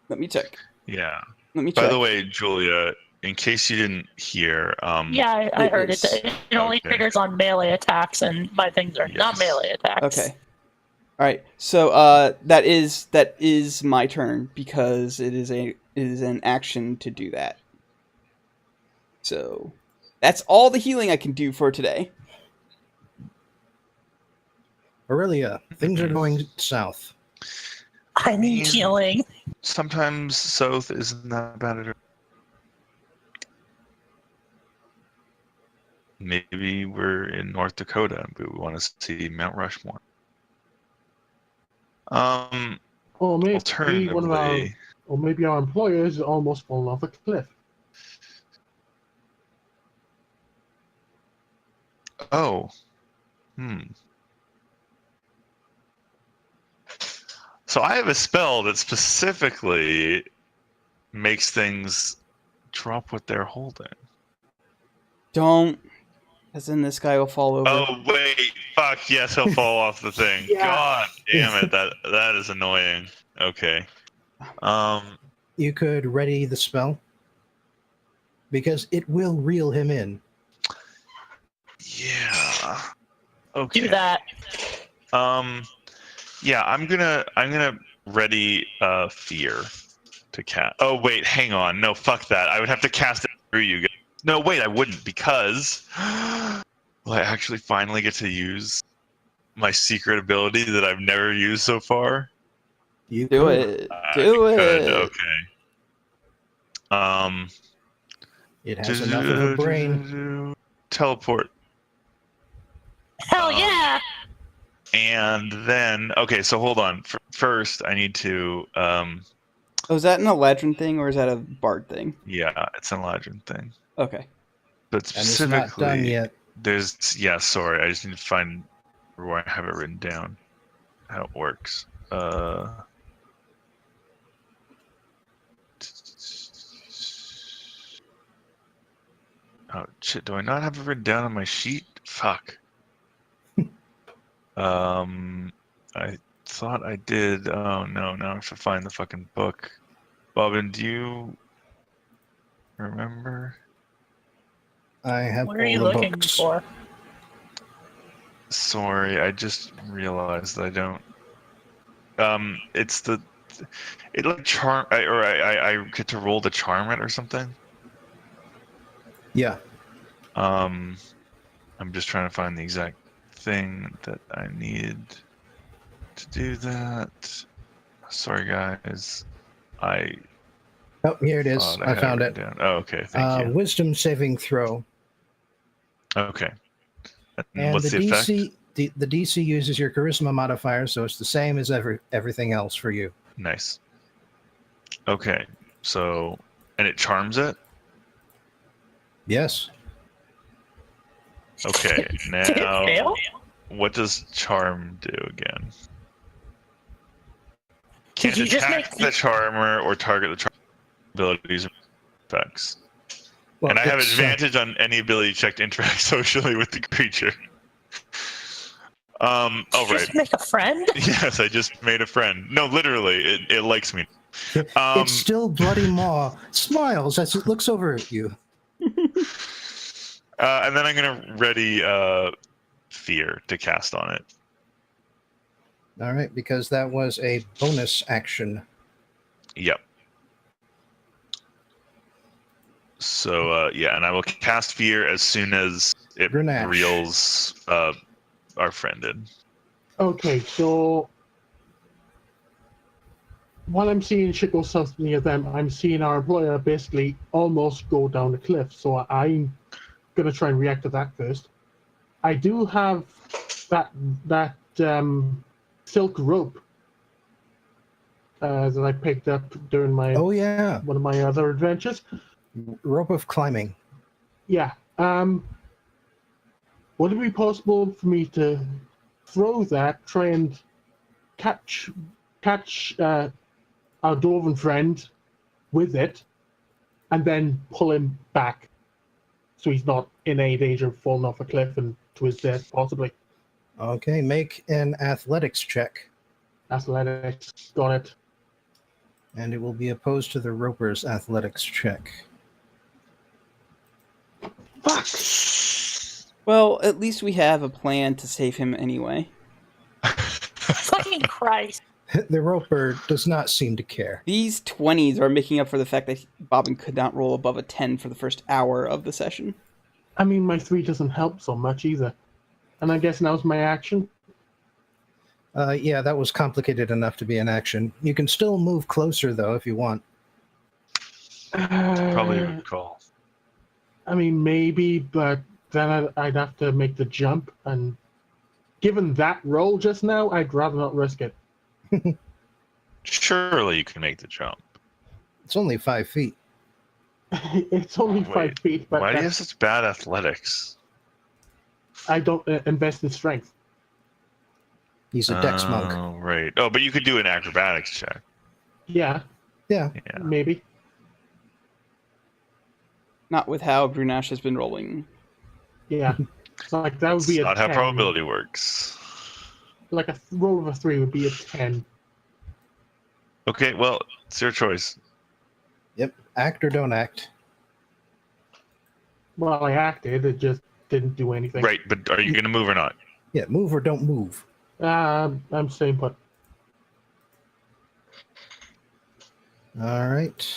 Let me check. Yeah. Let me By check. the way, Julia, in case you didn't hear, Yeah, I heard is. it. It only Okay. triggers on melee attacks, and my things are not Yes. melee attacks. Okay. All right. So that is my turn because it is an action to do that. So that's all the healing I can do for today. Aurelia, things are going south. I need healing. sometimes south isn't that bad at all. Maybe we're in North Dakota, but we want to see Mount Rushmore. Or maybe Alternatively, maybe our employer is almost fallen off a cliff. oh, So I have a spell that specifically makes things drop what they're holding. Don't, as in this guy will fall over. Oh wait, fuck yes, he'll fall off the thing. Yeah. God damn it, that is annoying. Okay. You could ready the spell because it will reel him in. Yeah. Okay. Do that. Yeah, I'm gonna ready fear to cast. Oh wait, hang on. No, fuck that. I would have to cast it through you guys. No, wait, I wouldn't because will I actually finally get to use my secret ability that I've never used so far? You Do could. it. Do I it. could, okay. It has enough of a brain. Teleport. Hell yeah! And then, okay, so hold on. First, I need to, Oh, is that an Eladrin thing or is that a Bard thing? yeah, it's an Eladrin thing. Okay. But And it's not specifically, done yet. Sorry, I just need to find where I have it written down, how it works. Oh shit! Do I not have it written down on my sheet? Fuck. I thought I did. Oh no! Now I have to find the fucking book. Bobbin, do you remember? I have What all are you the looking books. for? Sorry, I just realized I don't. It's the. It like charm, I get to roll the charm it or something. Yeah. I'm just trying to find the exact thing that I need to do that. Sorry, guys. Oh, here it is. thought I had found it. written down. Oh, okay. Thank you. Wisdom saving throw. Okay. And What's the the DC effect? the DC uses your charisma modifier, so it's the same as everything else for you. Nice. Okay. So And it charms it? Yes. Okay, Did it now fail? what does charm do again? Did Can't you just attack make the charmer or target the charmer abilities or effects. Well, And I have it's, advantage on any ability check to interact socially with the creature. Oh, Did you right. just make a friend? Yes, I just made a friend. No, literally, it likes me. it's still Bloody Maw. Smiles as it looks over at you. And then I'm going to ready Fear to cast on it. All right, because that was a bonus action. Yep. So, yeah, and I will cast Fear as soon as it Grenache. reels our friend in. Okay, so while I'm seeing shit go south near them, I'm seeing our employer basically almost go down the cliff. So I'm gonna try and react to that first. I do have that silk rope that I picked up during my Oh yeah, one of my other adventures. rope of climbing. Yeah. Would it be possible for me to throw that, try and catch our dwarven friend with it, and then pull him back so he's not in any danger of falling off a cliff and to his death, possibly? Okay, make an athletics check, Athletics, got it. and it will be opposed to the roper's athletics check. Fuck! Well, at least we have a plan to save him anyway. Fucking Christ. The roper does not seem to care. These 20s are making up for the fact that Bobbin could not roll above a 10 for the first hour of the session. I mean, my 3 doesn't help so much either. And I guess now's my action. Yeah, that was complicated enough to be an action. You can still move closer, though, if you want. Probably a good call. I mean, maybe, but then I'd have to make the jump. And given that roll just now, I'd rather not risk it. Surely you can make the jump. It's only 5 feet. It's only 5 Wait, feet, but why do you have such bad athletics? I don't invest in strength. He's a dex monk. Oh, right. Oh, but you could do an acrobatics check. Yeah, Yeah, Yeah. maybe. Not with how Brunash has been rolling. Yeah. So like that would It's be a not 10. how probability works. Like a roll of a 3 would be a 10. Okay, well, it's your choice. yep. Act or don't act. Well, I acted, it just didn't do anything. Right, but are you going to move or not? Yeah, move or don't move. I'm staying put. All right.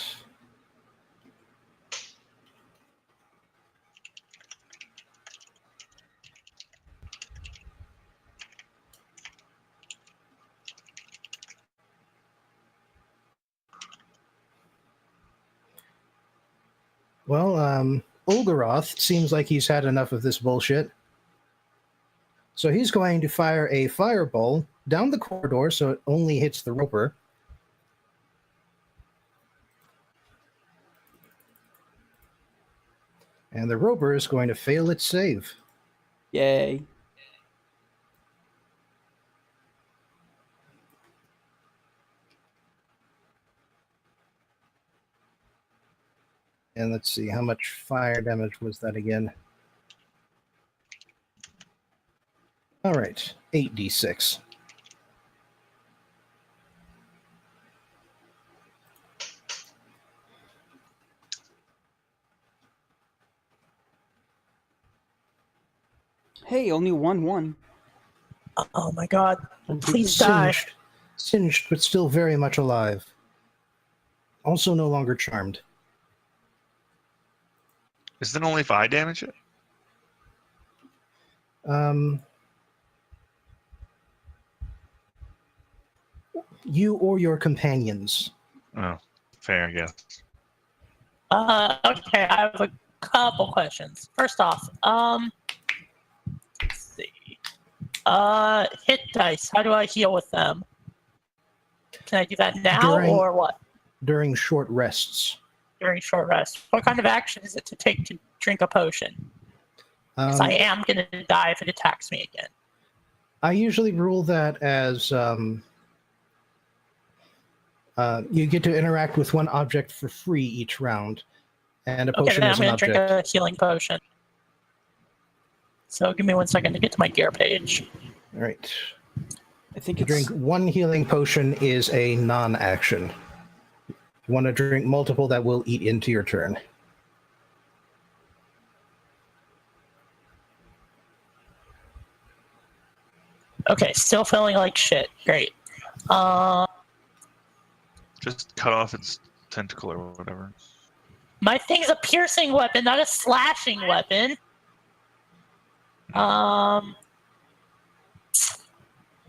Well, Olgaroth seems like he's had enough of this bullshit. So he's going to fire a fireball down the corridor so it only hits the roper. And the roper is going to fail its save. Yay. And let's see, how much fire damage was that again? All right, 8d6. Hey, only 1-1. Oh my god. And Please die. Singed, but still very much alive. Also no longer charmed. Is it only 5 damage? You or your companions. Oh, fair, I guess. Okay, I have a couple questions. First off, let's see. Hit dice. How do I heal with them? Can I do that now During- or what? During short rests. during short rest. What kind of action is it to take to drink a potion? Because I am going to die if it attacks me again. I usually rule that as you get to interact with one object for free each round, and a Okay, potion then is I'm an going to drink object. a healing potion. So give me 1 second to get to my gear page. All right. I think To it's drink one healing potion is a non-action. You want to drink multiple, that will eat into your turn. Okay, still feeling like shit. Great. Just cut off its tentacle or whatever. My thing's a piercing weapon, not a slashing weapon.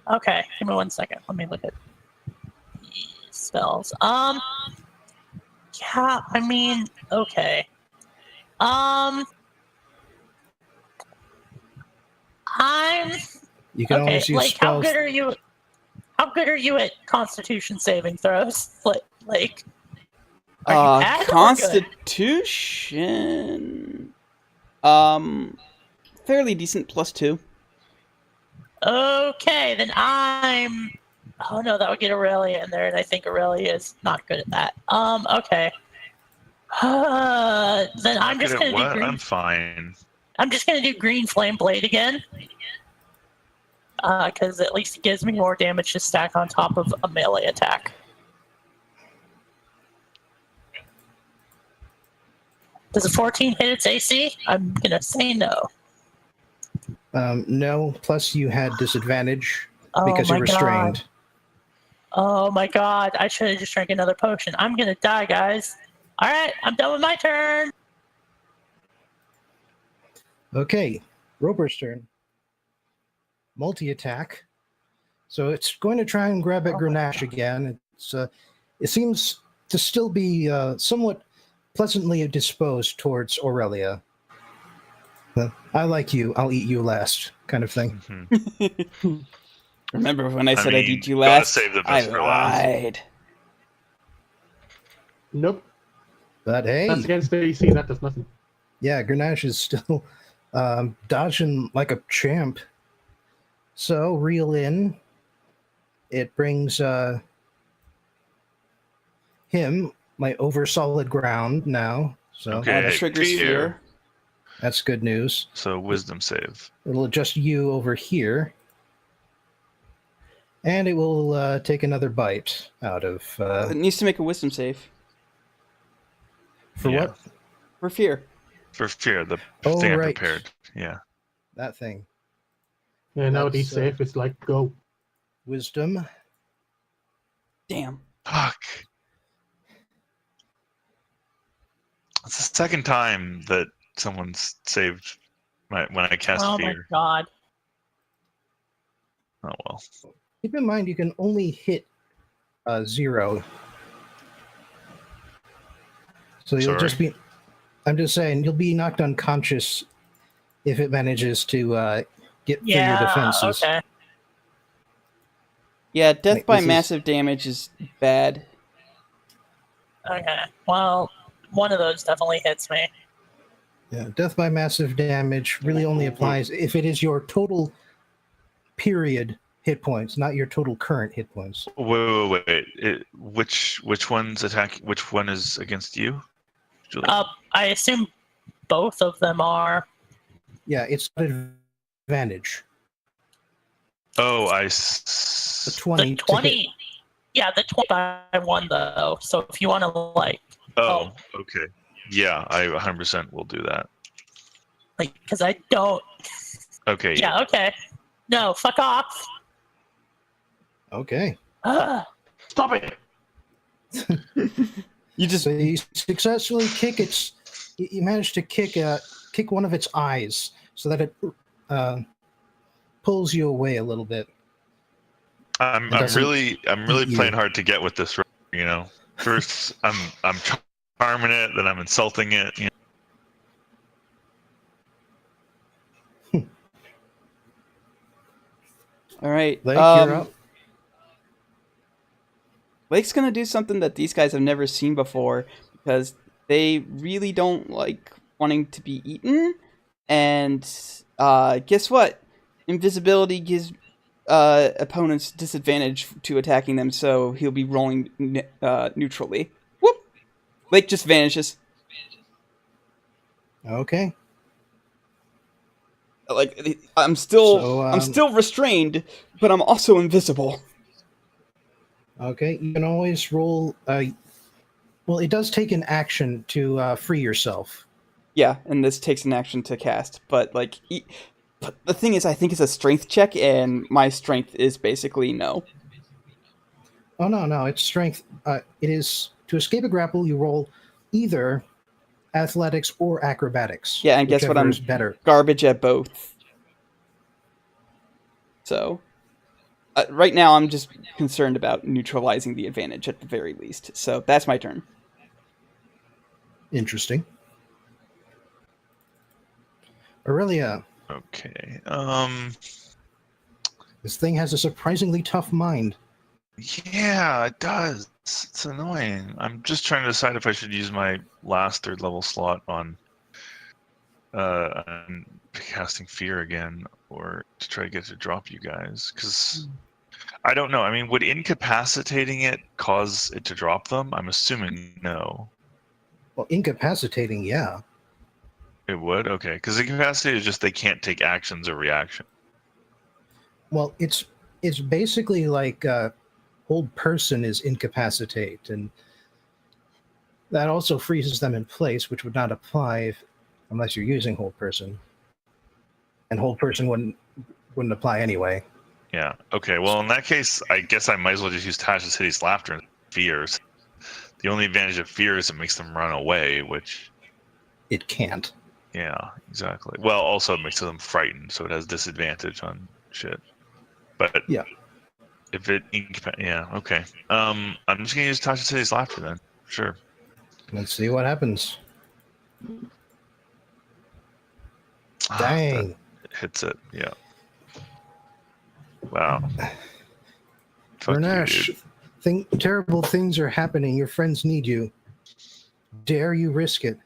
Okay, give me 1 second. Let me look at these spells. Yeah, I mean, okay. I'm You can okay. always use Like, how spells. good are you? How good are you at Constitution saving throws? Like, are you bad or good? Constitution. Fairly decent, +2. Okay, then I'm. Oh no, that would get Aurelia in there, and I think Aurelia is not good at that. Okay. Then I'm just Good at gonna do what? green. I'm fine. I'm just gonna do green flame blade again. Because at least it gives me more damage to stack on top of a melee attack. Does a 14 hit its AC? I'm gonna say no. No, plus you had disadvantage Oh because my you're restrained. Oh my god, I should have just drank another potion. I'm gonna die, guys. Alright, I'm done with my turn. Okay, Roper's turn. Multi-attack. So it's going to try and grab at Oh my Grenache again. It seems to still be somewhat pleasantly disposed towards Aurelia. I like you, I'll eat you last, kind of thing. Mhm. Remember when I said I'd mean, eat you gotta last? save the I best for last. lied. Nope. But hey, That's against the AC. That does nothing. yeah, Grenache is still dodging like a champ. So reel in. It brings him over solid ground now. So Okay. Triggers Fear. fear. that's good news. So wisdom save. It'll adjust you over here. And it will take another bite out of... It needs to make a wisdom save. for Yeah. what? For fear. For fear, the Oh, thing I right. prepared. Yeah. That thing. Yeah, now that he's That's, safe, it's like, go. Wisdom. Damn. Fuck. It's the second time that someone's saved when I cast Oh my fear. god. Oh well. Keep in mind you can only hit 0. So you'll just Sorry? be... I'm just saying, you'll be knocked unconscious if it manages to get through your Yeah, defenses. okay. Yeah, death Like, by this is- massive damage is bad. Okay. Well, one of those definitely hits me. Yeah, death by massive damage really only applies if it is your total period hit points, not your total current hit points. Wait. Which one's attack? Which one is against you, Julie? I assume both of them are. Yeah, it's an advantage. Oh, The s- 20 The to hit. 20. Yeah, the 20 by 1 though. So if you want to Oh, okay. Yeah, I 100% will do that. because I don't. Okay. Yeah, okay. No, fuck off. Okay. Ugh. Stop it! You just So you successfully kick its... You managed to kick one of its eyes so that it pulls you away a little bit. I'm doesn't really eat you. playing hard to get with this. You know, first I'm charming it, then I'm insulting it. You know? all right. Lake, you're up. Lake's gonna do something that these guys have never seen before because they really don't like wanting to be eaten. And guess what? Invisibility gives opponents disadvantage to attacking them, so he'll be rolling neutrally. Whoop! Lake just vanishes. Okay. Like I'm still So, I'm still restrained, but I'm also invisible. Okay, you can always roll. Well, it does take an action to free yourself. Yeah, and this takes an action to cast, but like, but the thing is, I think it's a strength check, and my strength is basically no. Oh no, it's strength. It is to escape a grapple. You roll either athletics or acrobatics. Yeah, and guess what? Whichever I'm is better. garbage at both. So, right now, I'm just concerned about neutralizing the advantage at the very least. So that's my turn. Interesting. Aurelia, Okay. this thing has a surprisingly tough mind. Yeah, it does. It's annoying. I'm just trying to decide if I should use my last 3rd level slot on casting fear again, or to try to get to drop you guys. Because I don't know. I mean, would incapacitating it cause it to drop them? I'm assuming no. Well, incapacitating, yeah. It would? Okay. Because incapacitated is just they can't take actions or reaction. Well, it's basically like hold person is incapacitate, and that also freezes them in place, which would not apply unless you're using hold person, and hold person wouldn't apply anyway. Yeah. Okay. Well, in that case, I guess I might as well just use Tasha's Hideous Laughter and fears. The only advantage of fear is it makes them run away, which It can't. yeah, exactly. Well, also it makes them frightened, so it has disadvantage on shit. But Yeah. if it yeah, okay. I'm just gonna use Tasha's Hideous Laughter then. Sure. Let's see what happens. Ah, Dang. that hits it. Yeah. Wow. Fuck you, Bernash, dude. terrible things are happening. Your friends need you. Dare you risk it?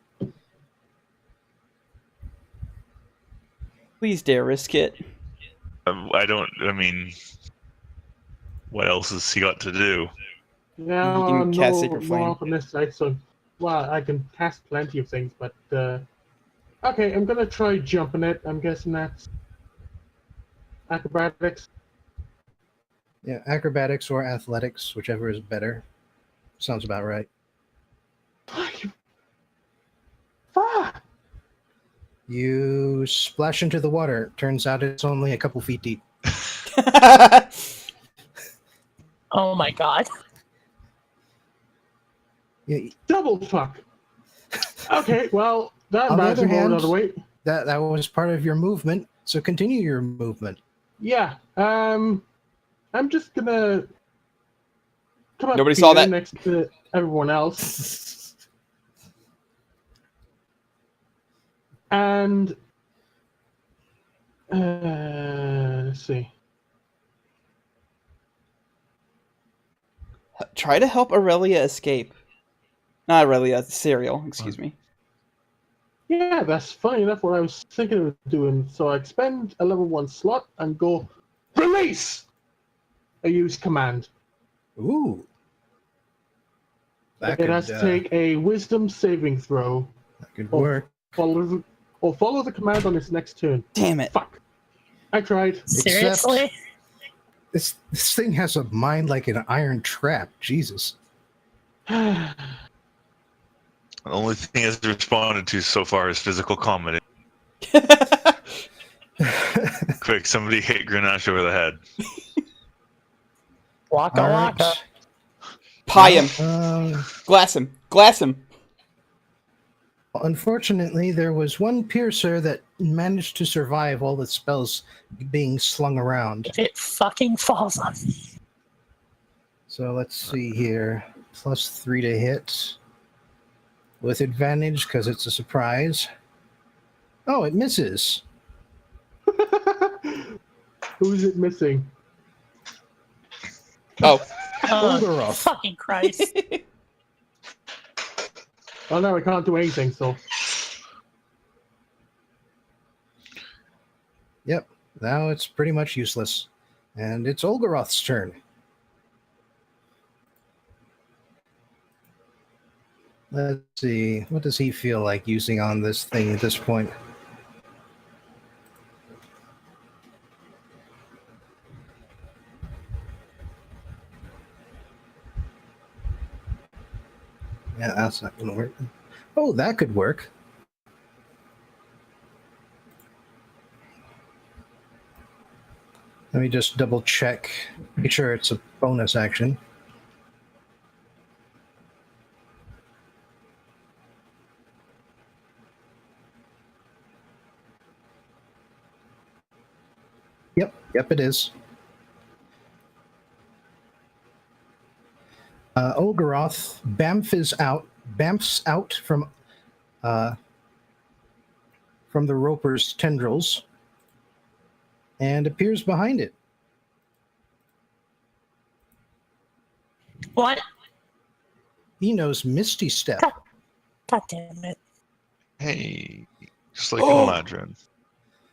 Please dare risk it. I mean, what else has he got to do? Yeah, You can cast no, Sacred Flame. no on this side, so well, I can cast plenty of things, but okay, I'm gonna try jumping it. I'm guessing that's acrobatics. Yeah, acrobatics or athletics, whichever is better. Sounds about right. Fuck! You splash into the water. Turns out it's only a couple feet deep. Oh my god. Yeah, Double fuck. Okay, well, that On the managed to other roll hand- another way. that was part of your movement, so continue your movement. Yeah, I'm just gonna come up Nobody here saw that. next to everyone else, and let's see. Try to help Aurelia escape. Not Aurelia, Serial, excuse me. Yeah, that's funny enough what I was thinking of doing. So I expend a level 1 slot and go release. I use command. Ooh. That It has to take a wisdom saving throw. that could work. Follow the command on its next turn. Damn it. Fuck. I tried. Seriously? This thing has a mind like an iron trap. Jesus. The only thing it's responded to so far is physical comedy. Quick, somebody hit Grenache over the head. Waka All waka. right. Pie him. Glass him. Glass him. Unfortunately, there was one piercer that managed to survive all the spells being slung around. If it fucking falls on me. So let's see here. +3 to hit. With advantage because it's a surprise. Oh, it misses. Who's it missing? Oh. Olgaroth. Fucking Christ. Oh no, I can't do anything, so... Yep, now it's pretty much useless. And it's Olgaroth's turn. Let's see, what does he feel like using on this thing at this point? Yeah, that's not going to work. Oh, that could work. Let me just double check. Make sure it's a bonus action. Yep, it is. Olgaroth bamfs out from the roper's tendrils and appears behind it. What? He knows Misty Step. God damn it. Hey, just like Oh. Galadrin.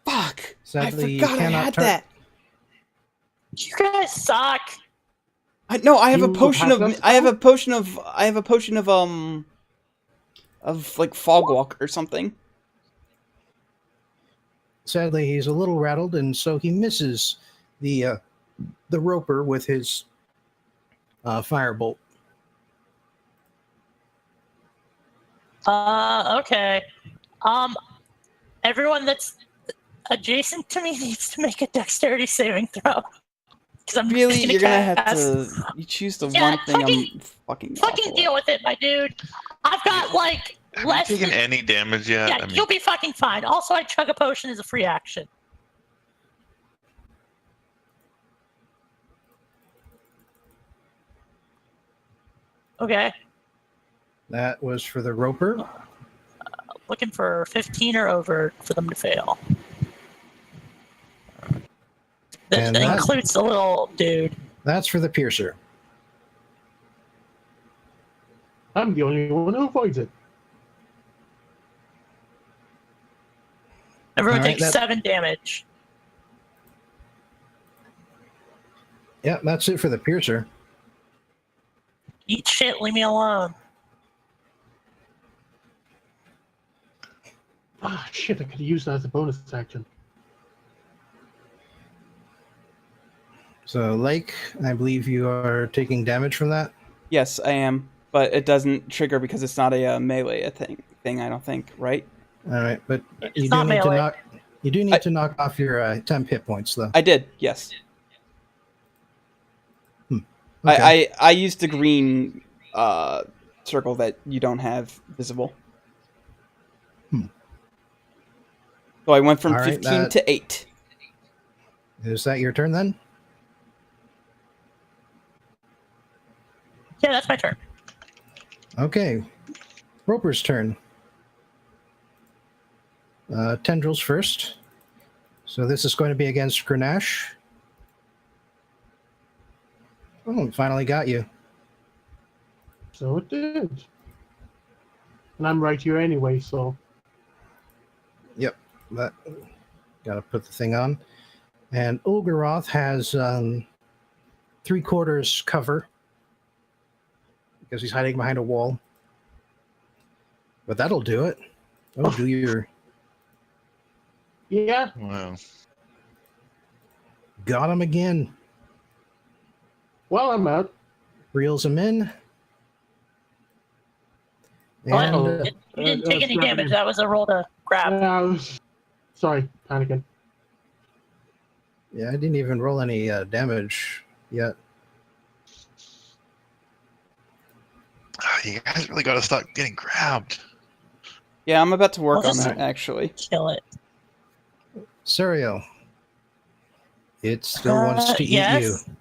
Fuck! Sadly, I forgot I had that. You guys suck. I have a You potion have of. that I have a spell? potion of. I have a potion of like fog walk or something. Sadly, he's a little rattled, and so he misses the roper with his firebolt. Okay. Everyone that's adjacent to me needs to make a dexterity saving throw. Because I'm Really, just you're gonna have cast- to. You choose the Yeah, one thing I'm fucking. Fucking awful deal with it, my dude. I've got like Have you less taken than... any damage yet? Yeah, I mean, you'll be fucking fine. Also, I chug a potion as a free action. Okay. That was for the roper. Looking for 15 or over for them to fail. That And that- includes the little dude. That's for the piercer. I'm the only one who avoids it. Everyone All right, takes that- 7 damage. Yeah, that's it for the piercer. Eat shit, leave me alone. Ah, shit, I could have used that as a bonus action. So, Lake, I believe you are taking damage from that. Yes, I am, but it doesn't trigger because it's not a melee thing. I don't think, right? All right, but It's you do not need to melee. knock. You do need to knock off your temp hit points, though. I did. Yes. Okay. I used the green circle that you don't have visible. So I went from All right, 15 to 8. Is that your turn then? Yeah, that's my turn. Okay. Roper's turn. Tendrils first. So this is going to be against Grenache. Oh, finally got you. So it did. And I'm right here anyway, so... Yep. That. Gotta put the thing on. And Olgaroth has 3/4 cover because he's hiding behind a wall. But that'll do it. Oh, do your... Yeah, wow. Got him again. well, I'm out. Reels him in. What? And You didn't take any grab damage. him. That was a roll to grab. Sorry, panicking. yeah, I didn't even roll any damage yet. You guys really got to stop getting grabbed. Yeah, I'm about to work Well, on just- that actually. Kill it. Serio. It still wants to yes? eat you.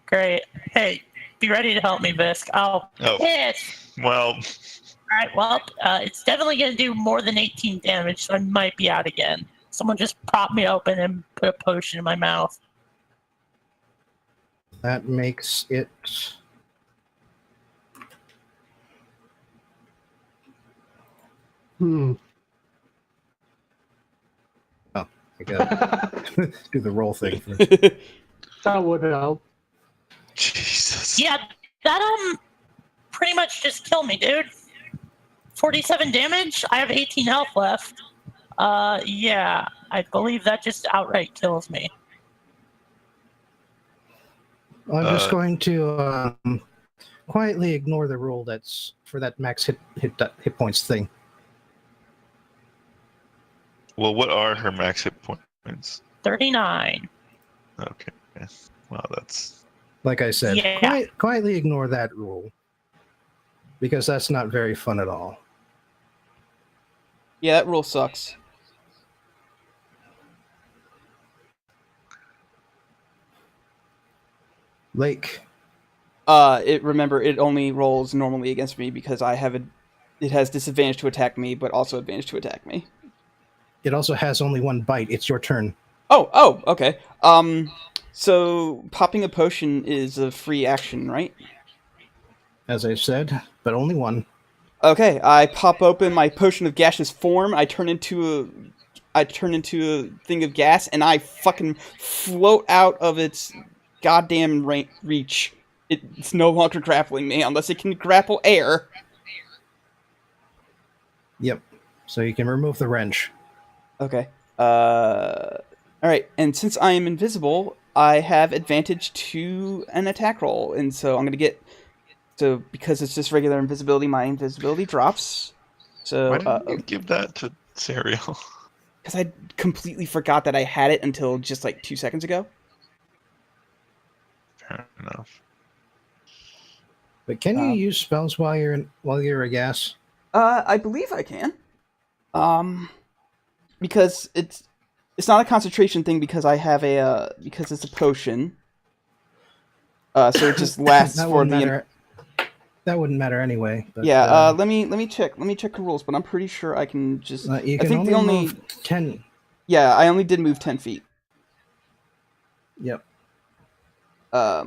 Great. Hey, be ready to help me, Visk. Oh, Oh, yes. well, Alright, well, it's definitely going to do more than 18 damage, so I might be out again. Someone just prop me open and put a potion in my mouth. That makes it I gotta do the roll thing first. That would help. Jesus. Yeah, that pretty much just killed me, dude. 47 damage. I have 18 health left. Yeah, I believe that just outright kills me. I'm just going to quietly ignore the roll that's for that max hit points thing. Well, what are her max hit points? 39. Okay. Well, that's... Like I said, Yeah. quietly ignore that rule because that's not very fun at all. Yeah, that rule sucks. Lake, Remember, it only rolls normally against me because it has disadvantage to attack me, but also advantage to attack me. it also has only one bite. It's your turn. Oh, okay. So popping a potion is a free action, right? As I said, but only one. Okay, I pop open my potion of gaseous form. I turn into a thing of gas, and I fucking float out of its goddamn reach. It's no longer grappling me unless it can grapple air. Yep. So you can remove the wrench. Okay. Alright, and since I am invisible, I have advantage to an attack roll, and so I'm gonna get... So, because it's just regular invisibility, my invisibility drops. So, Why didn't you give that to Serial? because I completely forgot that I had it until just like 2 seconds ago. Fair enough. But can you use spells while you're a gas? I believe I can. Because it's not a concentration thing because I have because it's a potion. So it just lasts That for wouldn't the... matter. That wouldn't matter anyway. But, Yeah, let me check the rules, but I'm pretty sure I can just... you I can think only move 10. Yeah, I only did move 10 feet. Yep. Yeah,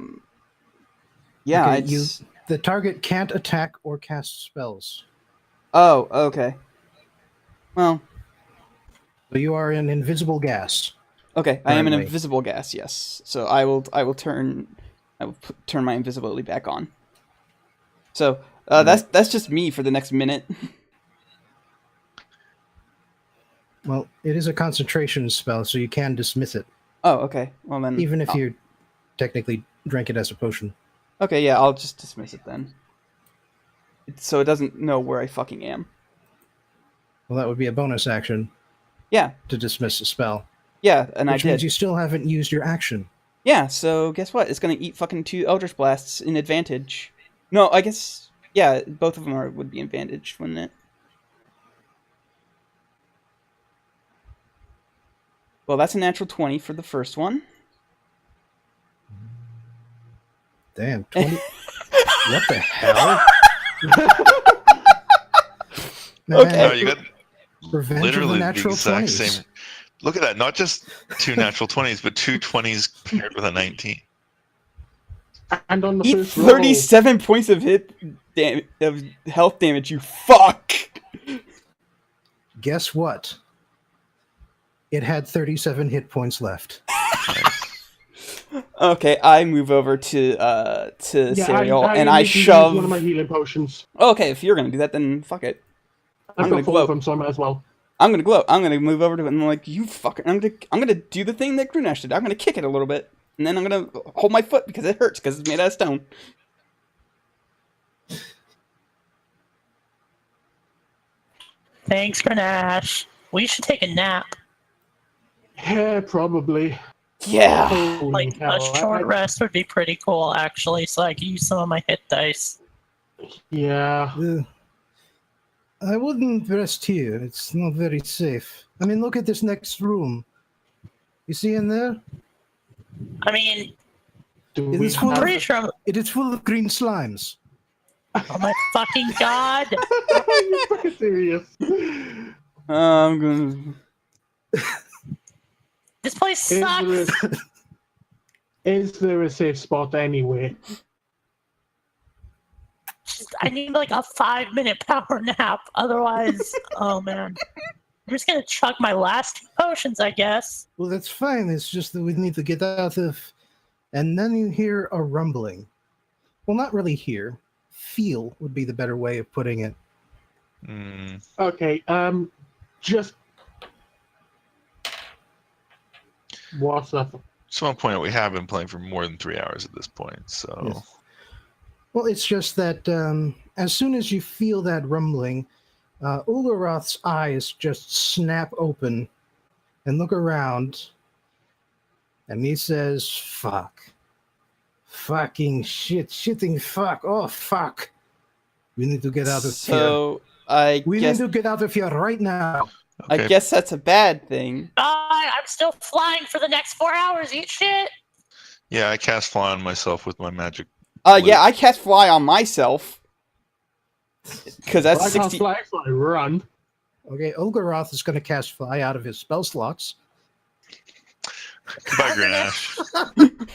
Okay, the target can't attack or cast spells. Oh, okay. Well, So you are in invisible gas. okay, I am an Currently. invisible gas, yes. So I will turn my invisibility back on. So, that's just me for the next minute. Well, it is a concentration spell, so you can dismiss it, Oh, okay. Well then... even if you technically drank it as a potion. Okay, yeah, I'll just dismiss it then. So it doesn't know where I fucking am. Well, that would be a bonus action Yeah, to dismiss a spell. yeah, and Which I means did. you still haven't used your action. Yeah, so guess what? It's gonna eat fucking 2 Eldritch Blasts in advantage. No, I guess... Yeah, both of them would be advantage, wouldn't it? Well, that's a natural 20 for the first one. Damn, 20. What the hell? Man, Okay. No, you got Revenge of literally the the natural exact 20s. same. Look at that. Not just 2 natural 20s, but 2 20s paired with a 19. And on the Eat first roll, 37 points of health damage, you fuck! Guess what? It had 37 hit points left. Okay, I move over to Serial, and I literally used shove... one of my healing potions. Okay, if you're gonna do that, then fuck it. I'm I've gonna got 4 glow. of them, so I might as well. I'm gonna glow. I'm gonna move over to it, and I'm like, you fucker. I'm gonna do the thing that Grunash did. I'm gonna kick it a little bit, and then I'm gonna hold my foot because it hurts because it's made out of stone. Thanks, Grenache. We should take a nap. Yeah, probably. Yeah. Holy Like, hell. a short rest would be pretty cool, actually, so I can use some of my hit dice. Yeah. I wouldn't rest here. It's not very safe. I mean, look at this next room. You see in there? I mean, Do It we is full I'm of, pretty sure... it is full of green slimes. Oh my fucking god! Are you fucking serious? I'm gonna... This place Is sucks! there, is there a safe spot anyway? I need like a 5-minute power nap. Otherwise, oh man. I'm just gonna chug my last 2 potions, I guess. Well, that's fine. It's just that we need to get out of. And then you hear a rumbling. Well, not really hear. Feel would be the better way of putting it. Okay, just what's up? Just want to point out we have been playing for more than 3 hours at this point, so Yes. Well, it's just that as soon as you feel that rumbling, Ulgaroth's eyes just snap open and look around, and he says, "Fuck. Fucking shit. Shitting fuck. Oh, fuck. We need to get out of here. So I We guess need to get out of here right now." okay. I guess that's a bad thing. Bye. I'm still flying for the next 4 hours. Eat shit. Yeah, I cast fly on myself with my magic. Yeah, I cast fly on myself because that's I can't 60. fly if I run. Okay, Ulgaroth is going to cast fly out of his spell slots. Goodbye, Grenache.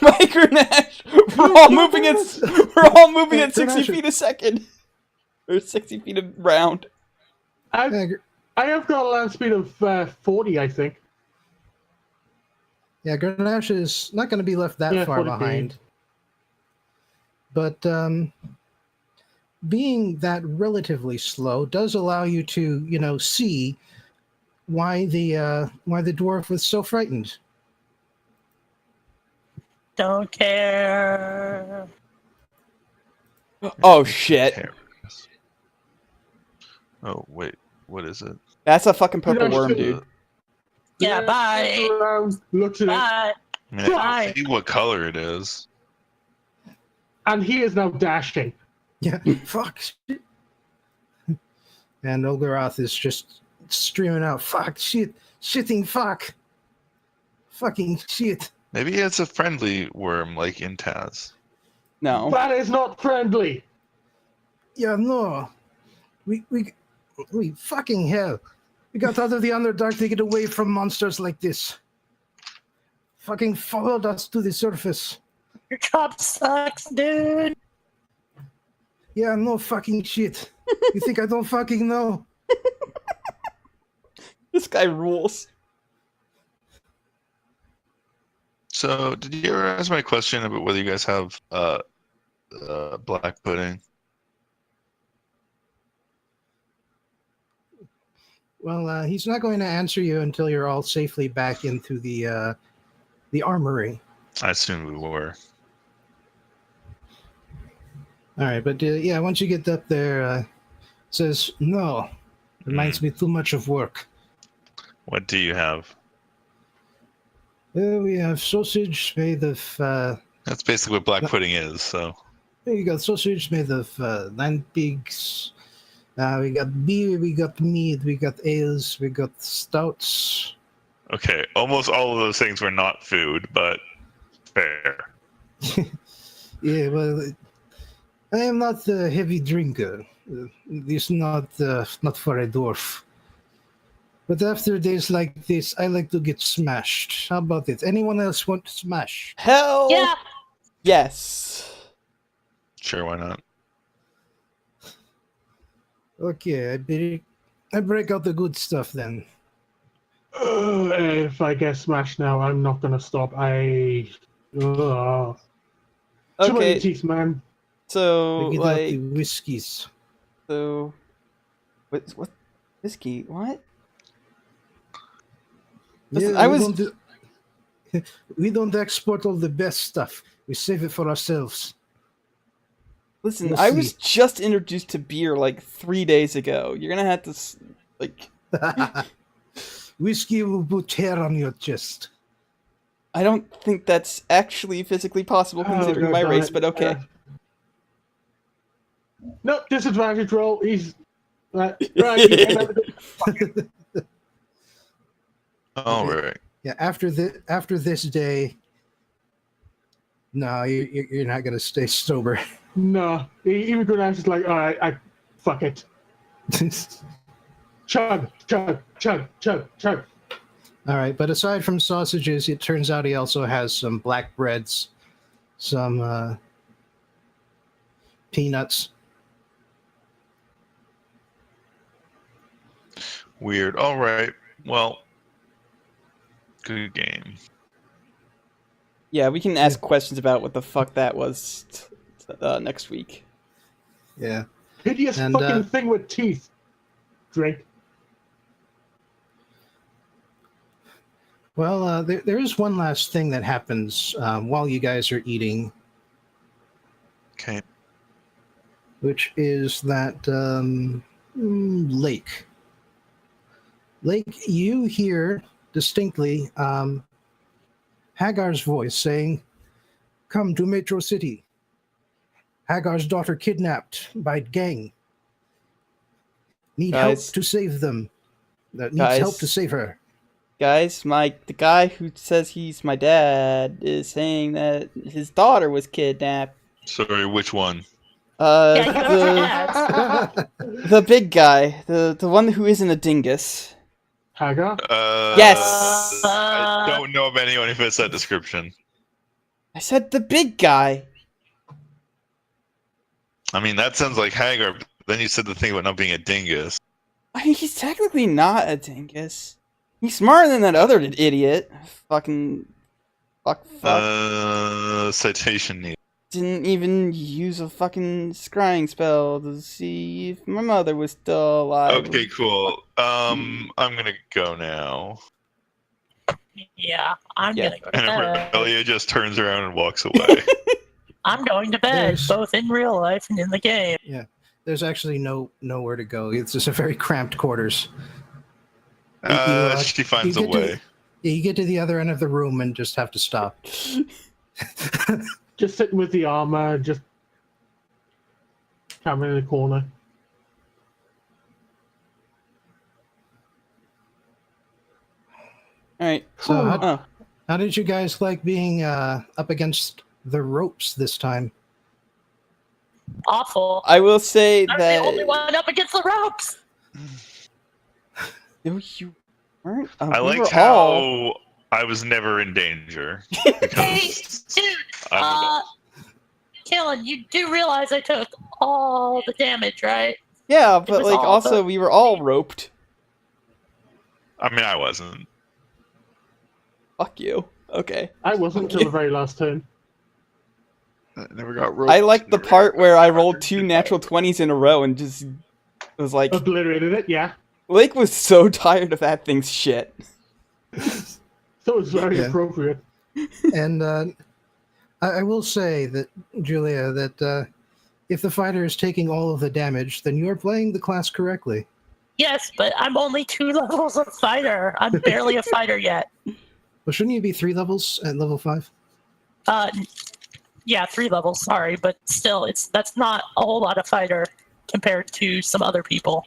Micronash. We're all moving at 60 Grenache. feet a second, or 60 feet a round. I Yeah, I have got a land speed of 40, I think. Yeah, Grenache is not going to be left that Yeah, far 40 behind. But being that relatively slow does allow you to, see why the dwarf was so frightened. Don't care. Oh shit! Terrors. Oh wait, what is it? That's a fucking purple Grenache worm, too. dude. Yeah, bye. Around, looks at it, Bye. I mean, I Why? can see what color it is. and he is now dashing. Yeah, fuck. Shit. And Ulgaroth is just streaming out, "Fuck, shit, shitting, fuck, fucking shit." Maybe it's a friendly worm like in Taz. No. That is not friendly. Yeah, no. We fucking hell. We got out of the Underdark to get away from monsters like this. Fucking followed us to the surface. Your job sucks, dude. Yeah, no fucking shit. You think I don't fucking know? This guy rules. So, did you ever ask my question about whether you guys have black pudding? Well, he's not going to answer you until you're all safely back into the armory. I assumed we were. All right, but yeah, once you get up there, it says, "No, reminds me too much of work." What do you have? We have sausage made of. That's basically what black pudding is. So, We got sausage made of land pigs. We got beer, we got mead, we got ales, we got stouts. okay, almost all of those things were not food, but fair. Yeah, well, I am not a heavy drinker. It's not for a dwarf. But after days like this, I like to get smashed. How about it? Anyone else want to smash? Hell Yeah. yes. Sure, why not? Okay, I break out the good stuff then. If I get smashed now, I'm not gonna stop. Too many Okay, teeth, man. so I get out like, the whiskeys. so what? Whiskey? What? Listen, Yeah, I we was- don't do- we don't export all the best stuff. We save it for ourselves. Listen, We'll I was see. just introduced to beer like 3 days ago. You're gonna have to like. Whiskey will put hair on your chest. I don't think that's actually physically possible considering my race, but okay. No, disadvantage roll. He's right. You Oh, Okay. right. Yeah, after this day, no, you're not gonna stay sober. no, even Grenache is like, all right, I fuck it. Chug, chug, chug, chug, chug. All right, but aside from sausages, it turns out he also has some black breads, some peanuts, Weird. All right. Well, good game. Yeah, we can ask questions about what the fuck that was next week. Yeah. Hideous And, fucking thing with teeth. Drink. Well, there is one last thing that happens while you guys are eating, Okay. which is that Lake. Lake, you hear distinctly Hagar's voice saying, "Come to Metro City. Hagar's daughter kidnapped by gang. Need help Guys. to save them. Needs Guys. help to save her." Guys, the guy who says he's my dad is saying that his daughter was kidnapped. Sorry, which one? Yeah, you have your dad. The big guy, the one who isn't a dingus. Hagar? Yes. I don't know of anyone who fits that description. I said the big guy. I mean, that sounds like Hagar, but then you said the thing about not being a dingus. I mean, he's technically not a dingus. He's smarter than that other idiot. Fuck. Citation needed. Didn't even use a fucking scrying spell to see if my mother was still alive. Okay, cool. I'm gonna go now. Yeah, I'm Yeah. gonna go to And bed. Aurelia just turns around and walks away. I'm going to bed, There's- both in real life and in the game. There's actually nowhere to go. It's just a very cramped quarters. You She finds a get to- way. You get to the other end of the room and just have to stop. Just sitting with the armor, just camera in the corner. Alright. So Oh. how did you guys like being up against the ropes this time? Awful. I will say I'm that the only one up against the ropes. No, you weren't. I We liked were how all- I was never in danger. Hey, Because dude. I'm Kellen, you do realize I took all the damage, right? Yeah, It but was like all also the- we were all roped. I mean, I wasn't. Fuck you. Okay. I wasn't until the very last turn. I never got roped. I like the part where I rolled 2 natural 20s in a row and just was like, Obliterated it, yeah. Lake was so tired of that thing's shit. So it's very Yeah. appropriate. And I will say that, Julia, that if the fighter is taking all of the damage, then you are playing the class correctly. Yes, but I'm only 2 levels of fighter. I'm barely a fighter yet. Well, shouldn't you be 3 levels at level 5? Yeah, 3 levels. Sorry, but still, that's not a whole lot of fighter compared to some other people.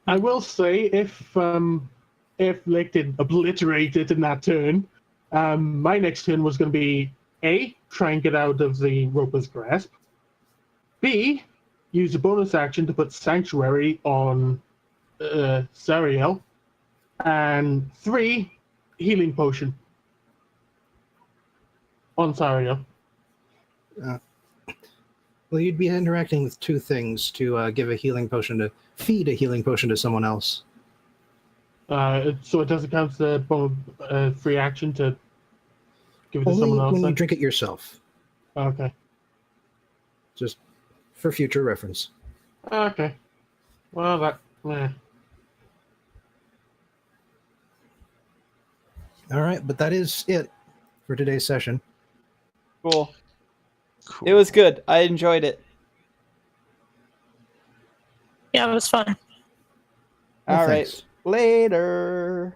I will say if Lake did obliterate it in that turn, my next turn was going to be A, try and get out of the roper's grasp. B, use a bonus action to put Sanctuary on Sariel. And 3, Healing Potion on Sariel. Well, you'd be interacting with 2 things to give a healing potion to feed a healing potion to someone else. So it doesn't count as a free action to give it to Only someone else. when you then? drink it yourself, Okay. just for future reference. Okay. Well, that. All right, but that is it for today's session. Cool. Cool. It was good. I enjoyed it. Yeah, it was fun. Well, All right. thanks. Later.